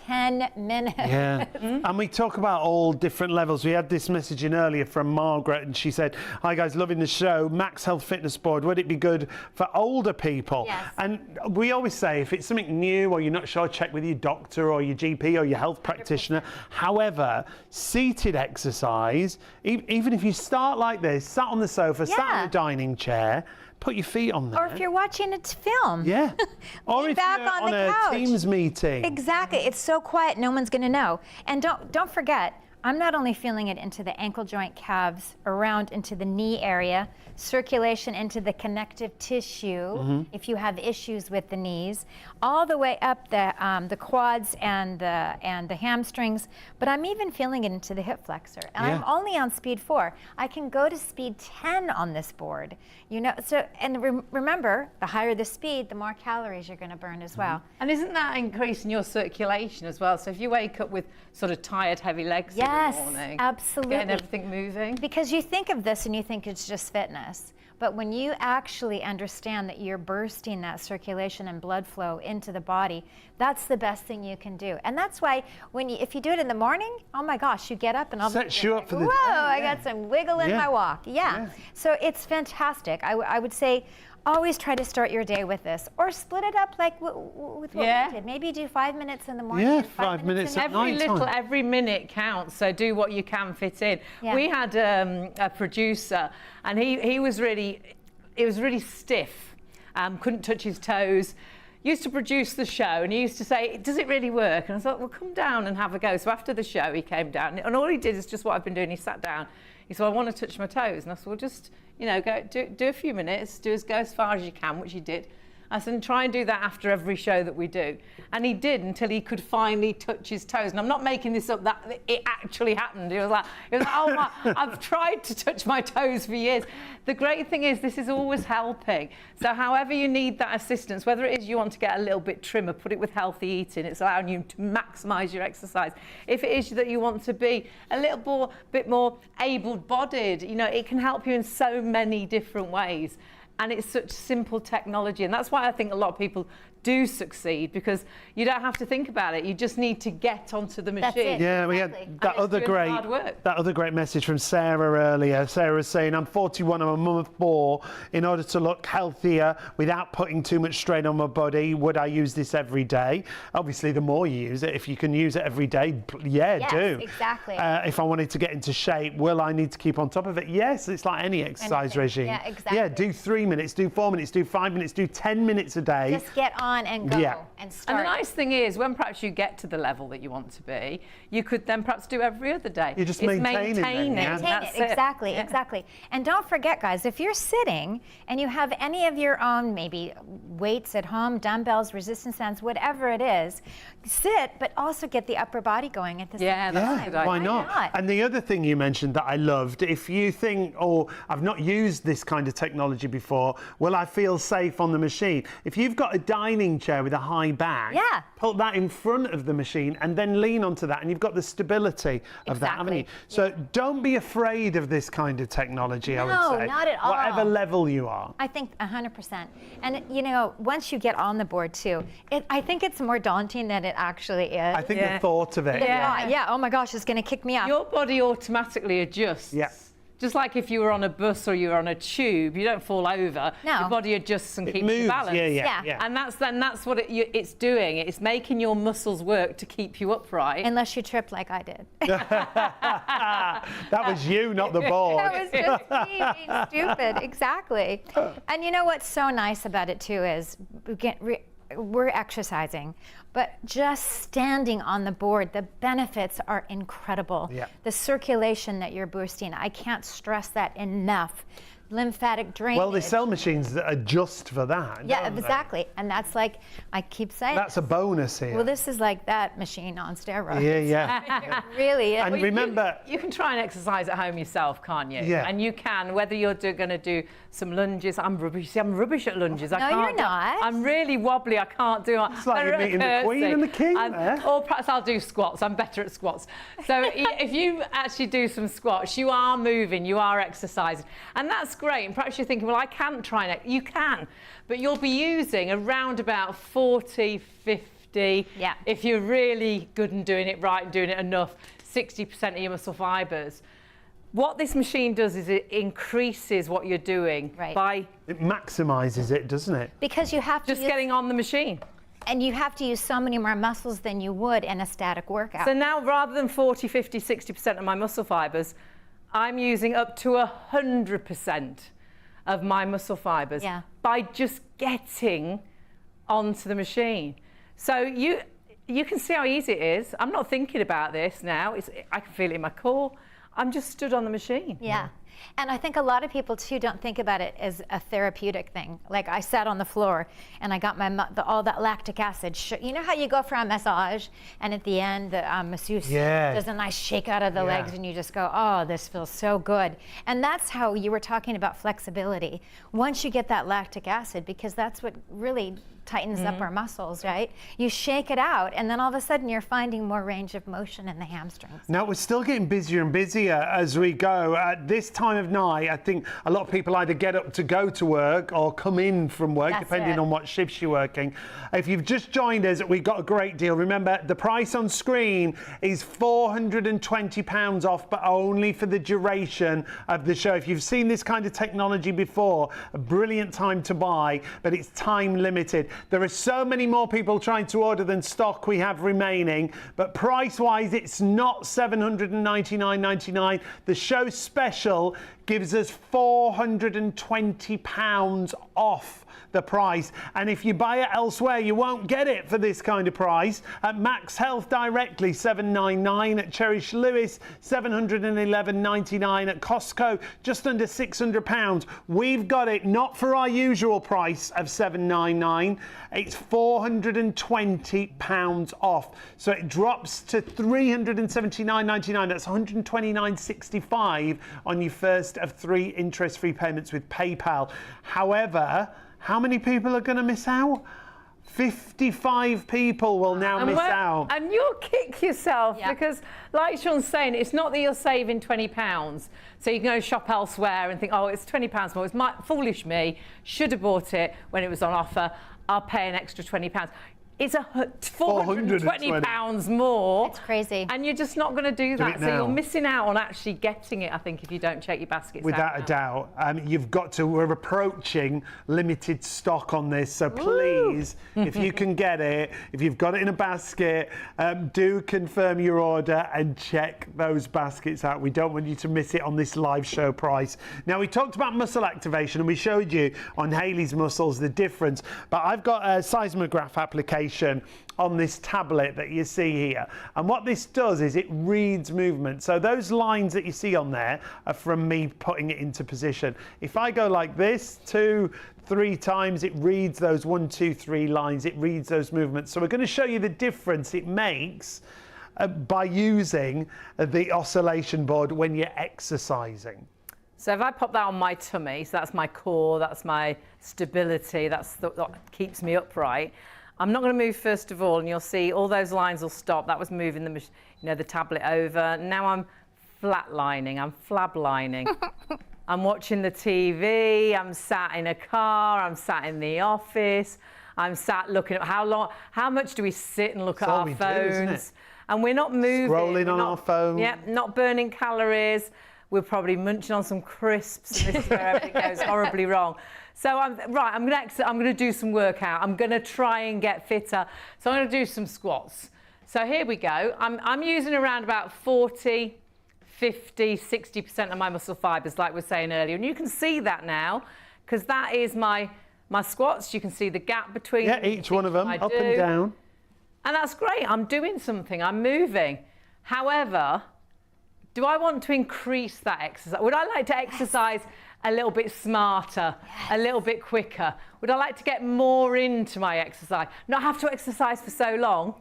Speaker 3: 10 minutes.
Speaker 2: Yeah, and we talk about all different levels. We had this message in earlier from Margaret, and she said, "Hi guys, loving the show. MAXhealth Fitness Board. Would it be good for older people?"
Speaker 3: Yes.
Speaker 2: And we always say, if it's something new or you're not sure, check with your doctor or your GP or your health practitioner. However, seated exercise, even if you start like this, sat on the sofa, sat
Speaker 3: Yeah.
Speaker 2: on a dining chair, put your feet on there.
Speaker 3: Or if you're watching a film.
Speaker 2: Yeah. Or
Speaker 3: Lean
Speaker 2: if
Speaker 3: back
Speaker 2: you're
Speaker 3: on
Speaker 2: on
Speaker 3: the
Speaker 2: a
Speaker 3: couch.
Speaker 2: Teams meeting.
Speaker 3: Exactly. It's so quiet, no one's going to know. And don't forget, I'm not only feeling it into the ankle joint, calves, around into the knee area, circulation into the connective tissue, if you have issues with the knees, all the way up the quads and the hamstrings. But I'm even feeling it into the hip flexor. And I'm only on speed 4. I can go to speed 10 on this board. You know, so and remember, the higher the speed, the more calories you're going to burn as well.
Speaker 1: and isn't that increasing your circulation as well? So if you wake up with sort of tired, heavy legs
Speaker 3: Yes,
Speaker 1: in the morning,
Speaker 3: absolutely.
Speaker 1: getting everything moving.
Speaker 3: Because you think of this and you think it's just fitness. But when you actually understand that you're bursting that circulation and blood flow into the body, that's the best thing you can do. And that's why if you do it in the morning, oh my gosh, you get up and all of a
Speaker 2: Sets
Speaker 3: sudden
Speaker 2: you
Speaker 3: you're
Speaker 2: up for
Speaker 3: like,
Speaker 2: the
Speaker 3: whoa,
Speaker 2: day,
Speaker 3: I
Speaker 2: yeah.
Speaker 3: got some wiggle in
Speaker 2: Yeah.
Speaker 3: my walk. Yeah. So it's fantastic. I would say always try to start your day with this, or split it up like with what we did. Maybe do 5 minutes in the morning.
Speaker 2: Yeah,
Speaker 3: and
Speaker 2: 5 minutes
Speaker 3: in the
Speaker 2: at
Speaker 3: evening.
Speaker 2: night.
Speaker 1: Every minute counts, so do what you can fit in.
Speaker 3: Yeah.
Speaker 1: We had a producer, and it was really stiff, couldn't touch his toes. Used to produce the show, and he used to say, "Does it really work?" And I thought, well, come down and have a go. So after the show, he came down, and all he did is just what I've been doing. He sat down. He said, "I want to touch my toes," and I said, "Well, just go do a few minutes, go as far as you can," which he did. I said, "And try and do that after every show that we do." And he did until he could finally touch his toes. And I'm not making this up, that it actually happened. He was like, "Oh my, I've tried to touch my toes for years." The great thing is this is always helping. So however you need that assistance, whether it is you want to get a little bit trimmer, put it with healthy eating, it's allowing you to maximise your exercise. If it is that you want to be a little bit more able-bodied, it can help you in so many different ways. And it's such simple technology, and that's why I think a lot of people do succeed, because you don't have to think about it. You just need to get onto the machine.
Speaker 3: That's it.
Speaker 2: Yeah, we
Speaker 3: Exactly.
Speaker 2: had that
Speaker 1: And it's doing hard work.
Speaker 2: other great message from Sarah earlier. Sarah was saying, "I'm 41, I'm a mum of 4. In order to look healthier without putting too much strain on my body, would I use this every day?" Obviously, the more you use it, if you can use it every day,
Speaker 3: Yes,
Speaker 2: do.
Speaker 3: exactly.
Speaker 2: If I wanted to get into shape, will I need to keep on top of it? Yes, it's like any exercise
Speaker 3: Anything.
Speaker 2: regime.
Speaker 3: Yeah, exactly.
Speaker 2: Yeah, do 3 minutes, do 4 minutes, do 5 minutes, do 10 minutes a day.
Speaker 3: Just get on and go
Speaker 2: Yeah.
Speaker 3: and
Speaker 1: And
Speaker 3: start.
Speaker 1: the nice thing is, when perhaps you get to the level that you want to be, you could then perhaps do every other day.
Speaker 2: You just
Speaker 1: It's
Speaker 2: maintain it then,
Speaker 1: maintaining.
Speaker 2: yeah?
Speaker 3: Maintain
Speaker 1: That's
Speaker 3: it. Exactly,
Speaker 1: Yeah.
Speaker 3: exactly. And don't forget, guys, if you're sitting and you have any of your own, maybe weights at home, dumbbells, resistance bands, whatever it is, sit, but also get the upper body going at the
Speaker 1: Yeah,
Speaker 3: same
Speaker 1: that's
Speaker 3: time.
Speaker 1: a good idea.
Speaker 2: Why not? And the other thing you mentioned that I loved, if you think, "Oh, I've not used this kind of technology before, will I feel safe on the machine?" If you've got a dining chair with a high back,
Speaker 3: Yeah.
Speaker 2: put that in front of the machine and then lean onto that, and you've got the stability of that, haven't you?
Speaker 3: Exactly.
Speaker 2: So don't be afraid of this kind of technology, I
Speaker 3: No,
Speaker 2: would say.
Speaker 3: not at all.
Speaker 2: Whatever level you are.
Speaker 3: I think 100%. And once you get on the board too, I think it's more daunting than it actually is.
Speaker 2: I think
Speaker 1: Yeah.
Speaker 2: the thought of it.
Speaker 3: Yeah. Oh my gosh, it's going to kick me off.
Speaker 1: Your body automatically adjusts.
Speaker 2: Yeah.
Speaker 1: Just like if you were on a bus or you were on a tube, you don't fall over.
Speaker 3: No.
Speaker 1: Your body adjusts and
Speaker 2: It
Speaker 1: keeps
Speaker 2: moves.
Speaker 1: you balanced.
Speaker 3: Yeah.
Speaker 1: And that's what it's doing. It's making your muscles work to keep you upright.
Speaker 3: Unless you tripped like I did.
Speaker 2: That was you, not the board.
Speaker 3: That was just me being stupid. Exactly. And you know what's so nice about it too is we're exercising, but just standing on the board, the benefits are incredible.
Speaker 2: Yeah.
Speaker 3: The circulation that you're boosting, I can't stress that enough. Lymphatic drainage.
Speaker 2: Well, they sell machines that adjust for that.
Speaker 3: Yeah,
Speaker 2: don't they?
Speaker 3: exactly. And that's like, I keep saying,
Speaker 2: That's a bonus here.
Speaker 3: well, this is like that machine on steroids.
Speaker 2: Yeah.
Speaker 3: It really is.
Speaker 2: And remember,
Speaker 1: You can try and exercise at home yourself, can't you?
Speaker 2: Yeah.
Speaker 1: And you can, whether you're going to do some lunges. I'm rubbish. See, I'm rubbish at lunges. I
Speaker 3: No,
Speaker 1: can't
Speaker 3: you're not.
Speaker 1: I'm really wobbly. I can't do it.
Speaker 2: It's like you're meeting the Queen and the King there.
Speaker 1: Or perhaps I'll do squats. I'm better at squats. So if you actually do some squats, you are moving, you are exercising. And that's great. And perhaps you're thinking, well, I can't try it. You can, but you'll be using around about 40, 50.
Speaker 3: Yeah.
Speaker 1: If you're really good and doing it right and doing it enough, 60% of your muscle fibers. What this machine does is it increases what you're doing by...
Speaker 2: It maximises it, doesn't it?
Speaker 3: Because you have to
Speaker 1: just getting on the machine.
Speaker 3: And you have to use so many more muscles than you would in a static workout.
Speaker 1: So now, rather than 40, 50, 60% of my muscle fibers, I'm using up to 100% of my muscle fibers by just getting onto the machine. So you can see how easy it is. I'm not thinking about this now. I can feel it in my core. I'm just stood on the machine.
Speaker 3: Yeah. And I think a lot of people too don't think about it as a therapeutic thing. Like I sat on the floor and I got all that lactic acid. You know how you go for a massage and at the end the masseuse does a nice shake out of the legs and you just go, oh, this feels so good. And that's how you were talking about flexibility. Once you get that lactic acid, because that's what really tightens up our muscles, right? You shake it out and then all of a sudden you're finding more range of motion in the hamstrings.
Speaker 2: Now we're still getting busier and busier as we go. At this time of night, I think a lot of people either get up to go to work or come in from work, depending on what shifts you're working. If you've just joined us, we've got a great deal. Remember, the price on screen is £420 off, but only for the duration of the show. If you've seen this kind of technology before, a brilliant time to buy, but it's time limited. There are so many more people trying to order than stock we have remaining, but price-wise, it's not $799.99. The show special gives us £420 off the price, and if you buy it elsewhere you won't get it for this kind of price. At MAXhealth directly $799, at Cherish Lewis $711.99, at Costco just under £600. We've got it not for our usual price of $799, it's £420 off, so it drops to $379.99. that's $129.65 on your first of 3 interest-free payments with PayPal. However, how many people are going to miss out? 55 people will now miss out.
Speaker 1: And you'll kick yourself because, like Sean's saying, it's not that you're saving £20. So you can go shop elsewhere and think, oh, it's £20 more. It's foolish me. Should have bought it when it was on offer. I'll pay an extra £20. It's £420 more.
Speaker 3: It's crazy.
Speaker 1: And you're just not going to do that. So you're missing out on actually getting it, I think, if you don't check your baskets
Speaker 2: Without a doubt. You've got to, we're approaching limited stock on this. So please, if you can get it, if you've got it in a basket, do confirm your order and check those baskets out. We don't want you to miss it on this live show price. Now, we talked about muscle activation and we showed you on Hayley's muscles the difference, but I've got a seismograph application on this tablet that you see here, and what this does is it reads movement. So those lines that you see on there are from me putting it into position. If I go like this 2, 3 times, it reads those 1, 2, 3 lines, it reads those movements. So we're going to show you the difference it makes by using the oscillation board when you're exercising.
Speaker 1: So if I pop that on my tummy, so that's my core, that's my stability, that's what keeps me upright. I'm not going to move first of all, and you'll see all those lines will stop. That was moving the tablet over. Now I'm flatlining, I'm flablining. I'm watching the TV, I'm sat in a car, I'm sat in the office, I'm sat looking at how much do we sit and look at our phones? And we're not moving.
Speaker 2: Scrolling on our phone.
Speaker 1: Yeah, not burning calories. We're probably munching on some crisps, and this is where everything goes horribly wrong. So I'm going to do some workout. I'm going to try and get fitter. So I'm going to do some squats. So here we go. I'm using around about 40, 50, 60% of my muscle fibers, like we were saying earlier. And you can see that now, because that is my squats. You can see the gap between
Speaker 2: each one of them, up and down.
Speaker 1: And that's great. I'm doing something. I'm moving. However, do I want to increase that exercise? Would I like to exercise a little bit smarter, a little bit quicker? Would I like to get more into my exercise? Not have to exercise for so long?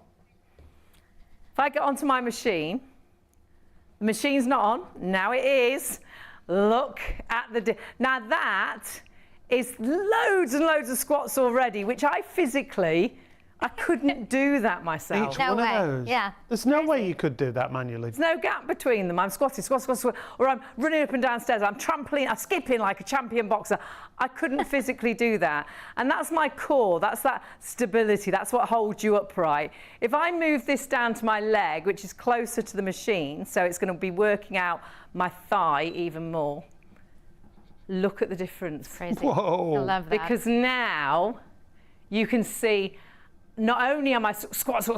Speaker 1: If I get onto my machine, the machine's not on, now it is. Look at now that is loads and loads of squats already, which I physically I couldn't do that myself.
Speaker 2: Each
Speaker 3: No
Speaker 2: one
Speaker 3: way.
Speaker 2: of those.
Speaker 3: Yeah.
Speaker 2: There's no way you could do that manually.
Speaker 1: There's no gap between them. I'm squatting, or I'm running up and down stairs. I'm trampoline, I'm skipping like a champion boxer. I couldn't physically do that. And that's my core. That's that stability. That's what holds you upright. If I move this down to my leg, which is closer to the machine, so it's going to be working out my thigh even more. Look at the difference.
Speaker 3: Crazy.
Speaker 2: Whoa.
Speaker 3: I love that.
Speaker 1: Because now you can see, not only am I squats,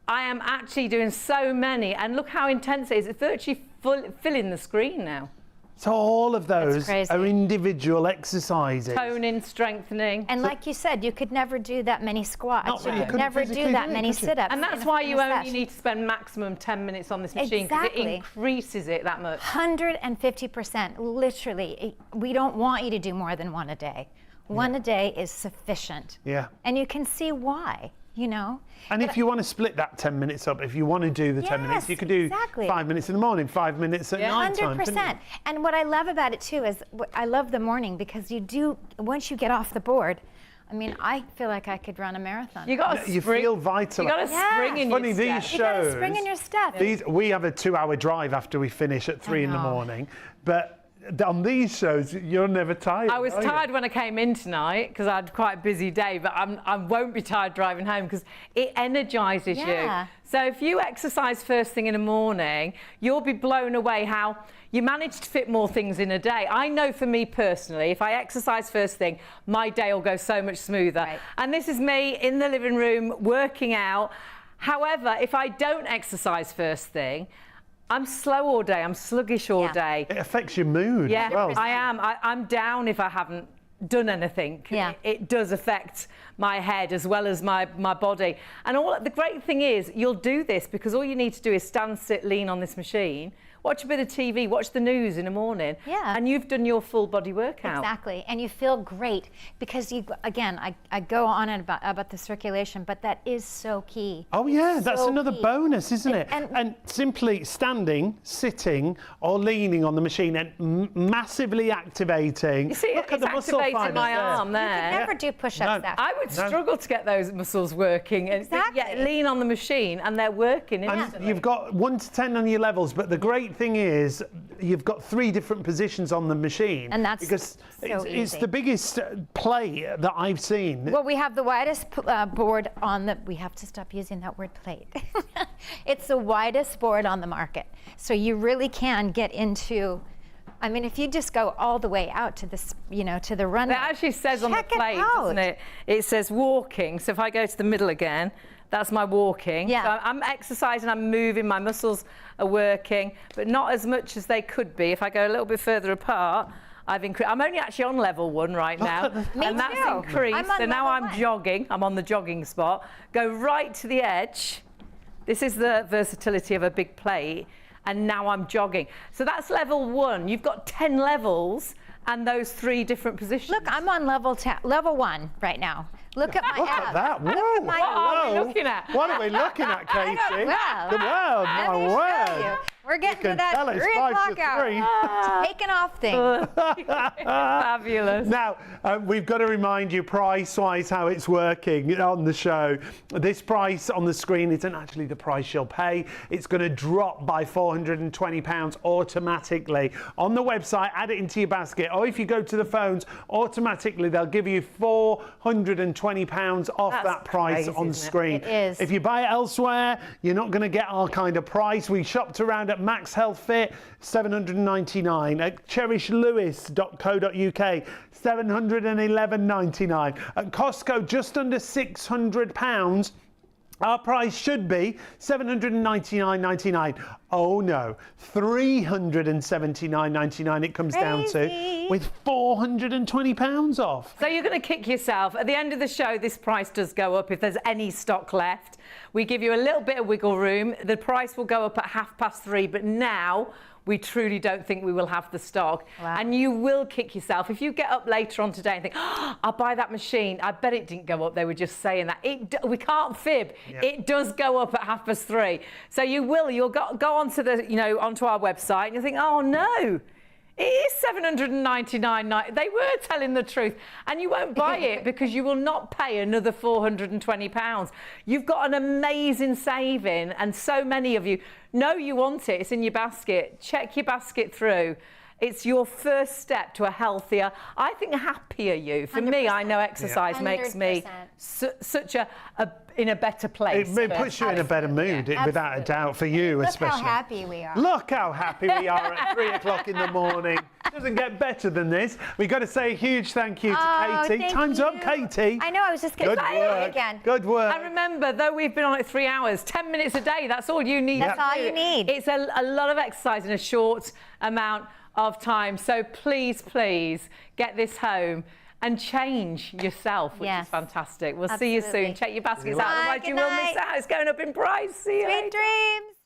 Speaker 1: I am actually doing so many, and look how intense it is. It's virtually filling the screen now.
Speaker 2: So all of those
Speaker 3: crazy.
Speaker 2: are individual exercises.
Speaker 1: Toning, strengthening.
Speaker 3: And like you said, you could never do that many squats.
Speaker 2: Not
Speaker 3: You
Speaker 2: really.
Speaker 3: could
Speaker 2: Couldn't
Speaker 3: never
Speaker 2: physically
Speaker 3: do that
Speaker 2: do it,
Speaker 3: many
Speaker 2: could you?
Speaker 3: sit-ups.
Speaker 1: And that's
Speaker 3: in
Speaker 1: why
Speaker 3: in
Speaker 1: you
Speaker 3: a
Speaker 1: only
Speaker 3: set.
Speaker 1: need to spend maximum 10 minutes on this machine, because it
Speaker 3: Exactly.
Speaker 1: increases it that much.
Speaker 3: 150%, literally. We don't want you to do more than one a day. One a day is sufficient.
Speaker 2: Yeah.
Speaker 3: And you can see why, you know?
Speaker 2: And if you want to split that 10 minutes up, if you want to do the 10 minutes,
Speaker 3: Yes,
Speaker 2: you could do
Speaker 3: exactly.
Speaker 2: 5 minutes in the morning, 5 minutes at night time.
Speaker 3: 100%. And what I love about it too is I love the morning, because you do, once you get off the board, I mean, I feel like I could run a marathon.
Speaker 1: You got to
Speaker 2: You
Speaker 1: spring.
Speaker 2: feel vital.
Speaker 1: You got to
Speaker 3: Yeah.
Speaker 1: spring in
Speaker 2: Funny,
Speaker 1: your
Speaker 2: these
Speaker 1: step.
Speaker 3: You got to
Speaker 2: shows.
Speaker 3: spring in your step.
Speaker 2: We have a 2-hour drive after we finish at 3 in the
Speaker 3: know.
Speaker 2: morning, but on these shows, you're never tired.
Speaker 1: I was
Speaker 2: are you?
Speaker 1: tired when I came in tonight because I had quite a busy day, but I won't be tired driving home because it energises
Speaker 3: Yeah.
Speaker 1: you. So if you exercise first thing in the morning, you'll be blown away how you manage to fit more things in a day. I know for me personally, if I exercise first thing, my day will go so much smoother.
Speaker 3: Right.
Speaker 1: And this is me in the living room working out. However, if I don't exercise first thing, I'm slow all day, I'm sluggish all
Speaker 3: Yeah.
Speaker 1: day.
Speaker 2: It affects your mood
Speaker 1: Yeah,
Speaker 2: as well.
Speaker 1: I am. I'm down if I haven't done anything.
Speaker 3: Yeah.
Speaker 1: It does affect my head as well as my body. And the great thing is, you'll do this because all you need to do is stand, sit, lean on this machine, watch a bit of TV, watch the news in the morning,
Speaker 3: Yeah.
Speaker 1: and you've done your full body workout.
Speaker 3: Exactly, and you feel great because you, again, I go on and about the circulation, but that is so key.
Speaker 2: Oh yeah, that's
Speaker 3: So
Speaker 2: another
Speaker 3: key.
Speaker 2: bonus, isn't it?
Speaker 3: And-
Speaker 2: Simply standing, sitting, or leaning on the machine and massively activating.
Speaker 1: You see,
Speaker 2: Look at
Speaker 1: it's
Speaker 2: the muscle
Speaker 1: activating
Speaker 2: fibers
Speaker 1: my
Speaker 2: there.
Speaker 1: arm there.
Speaker 3: You could never do push-ups.
Speaker 2: No.
Speaker 3: That
Speaker 1: I would
Speaker 2: No.
Speaker 1: struggle to get those muscles working. And
Speaker 3: Exactly.
Speaker 1: yeah, lean on the machine and they're working
Speaker 2: And
Speaker 1: instantly.
Speaker 2: you've got 1 to 10 on your levels, but the great thing is you've got 3 different positions on the machine.
Speaker 3: And that's
Speaker 2: because
Speaker 3: so
Speaker 2: it's
Speaker 3: easy.
Speaker 2: the biggest play that I've seen.
Speaker 3: Well, we have the widest board on the. We have to stop using that word plate. It's the widest board on the market, so you really can get into. I mean, if you just go all the way out to this, you know, to the run.
Speaker 1: It actually says on the
Speaker 3: Check it
Speaker 1: plate,
Speaker 3: out.
Speaker 1: doesn't it? It says walking. So if I go to the middle again, that's my walking.
Speaker 3: Yeah.
Speaker 1: So I'm exercising, I'm moving, my muscles are working, but not as much as they could be. If I go a little bit further apart, I've increased. I'm only actually on level 1 right now,
Speaker 3: Me
Speaker 1: and that's
Speaker 3: too.
Speaker 1: increased.
Speaker 3: I'm on
Speaker 1: So now
Speaker 3: level
Speaker 1: I'm
Speaker 3: 1.
Speaker 1: jogging. I'm on the jogging spot. Go right to the edge. This is the versatility of a big plate. And now I'm jogging. So that's level 1. You've got 10 levels and those 3 different positions.
Speaker 3: Look, I'm on level 1 right now. Look at my
Speaker 2: Look
Speaker 3: abs.
Speaker 2: at that. Whoa.
Speaker 3: Look at my
Speaker 1: What are we
Speaker 2: Hello.
Speaker 1: looking at?
Speaker 2: What are we looking at, Katie?
Speaker 3: Well,
Speaker 2: The world,
Speaker 3: let
Speaker 2: my
Speaker 3: me show
Speaker 2: word.
Speaker 3: you. We're getting
Speaker 2: can
Speaker 3: to that
Speaker 2: tell it's
Speaker 3: 3
Speaker 2: 5
Speaker 3: o'clock
Speaker 2: to
Speaker 3: hour.
Speaker 2: 3.
Speaker 3: Taking off thing.
Speaker 1: Fabulous.
Speaker 2: Now, we've got to remind you price-wise how it's working on the show. This price on the screen isn't actually the price you'll pay. It's going to drop by £420 automatically. On the website, add it into your basket. Or if you go to the phones, automatically they'll give you £420 off
Speaker 1: That's
Speaker 2: that price
Speaker 1: crazy,
Speaker 2: on
Speaker 1: isn't it?
Speaker 2: screen.
Speaker 3: It is.
Speaker 2: If you buy it elsewhere, you're not going to get our kind of price. We shopped around at MAXhealth Fit, $799. At cherishlewis.co.uk, $711.99. At Costco, just under £600. Our price should be $799.99. Oh no, $379.99 it comes down to,
Speaker 3: Crazy.
Speaker 2: with £420 off.
Speaker 1: So you're going to kick yourself. At the end of the show, this price does go up if there's any stock left. We give you a little bit of wiggle room. The price will go up at 3:30, but now we truly don't think we will have the stock.
Speaker 3: Wow.
Speaker 1: And you will kick yourself. If you get up later on today and think, oh, I'll buy that machine, I bet it didn't go up. They were just saying that. We can't fib.
Speaker 2: Yeah.
Speaker 1: It does go up at 3:30. So you'll go onto onto our website and you think, oh no, It is £799. They were telling the truth, and you won't buy it because you will not pay another £420. You've got an amazing saving, and so many of you know you want it. It's in your basket. Check your basket through. It's your first step to a healthier, I think, happier you. For me, I know exercise makes me such in a better place.
Speaker 2: It puts you in a better mood, without a doubt, for you especially.
Speaker 3: Look how happy we are.
Speaker 2: Look how happy we are at 3 o'clock in the morning. Doesn't get better than this. We've got to say a huge thank you to Katie. Time's up, Katie.
Speaker 3: I know, I was just going to say it again.
Speaker 2: Good work.
Speaker 1: And remember, though we've been on it 3 hours, 10 minutes a day, that's all you need.
Speaker 3: That's all you need.
Speaker 1: It's a lot of exercise in a short amount of time. So please, please get this home and change yourself, which is fantastic. We'll see you soon. Check your baskets out, otherwise you will miss out. It's going up in price. See you later.
Speaker 3: Sweet dreams.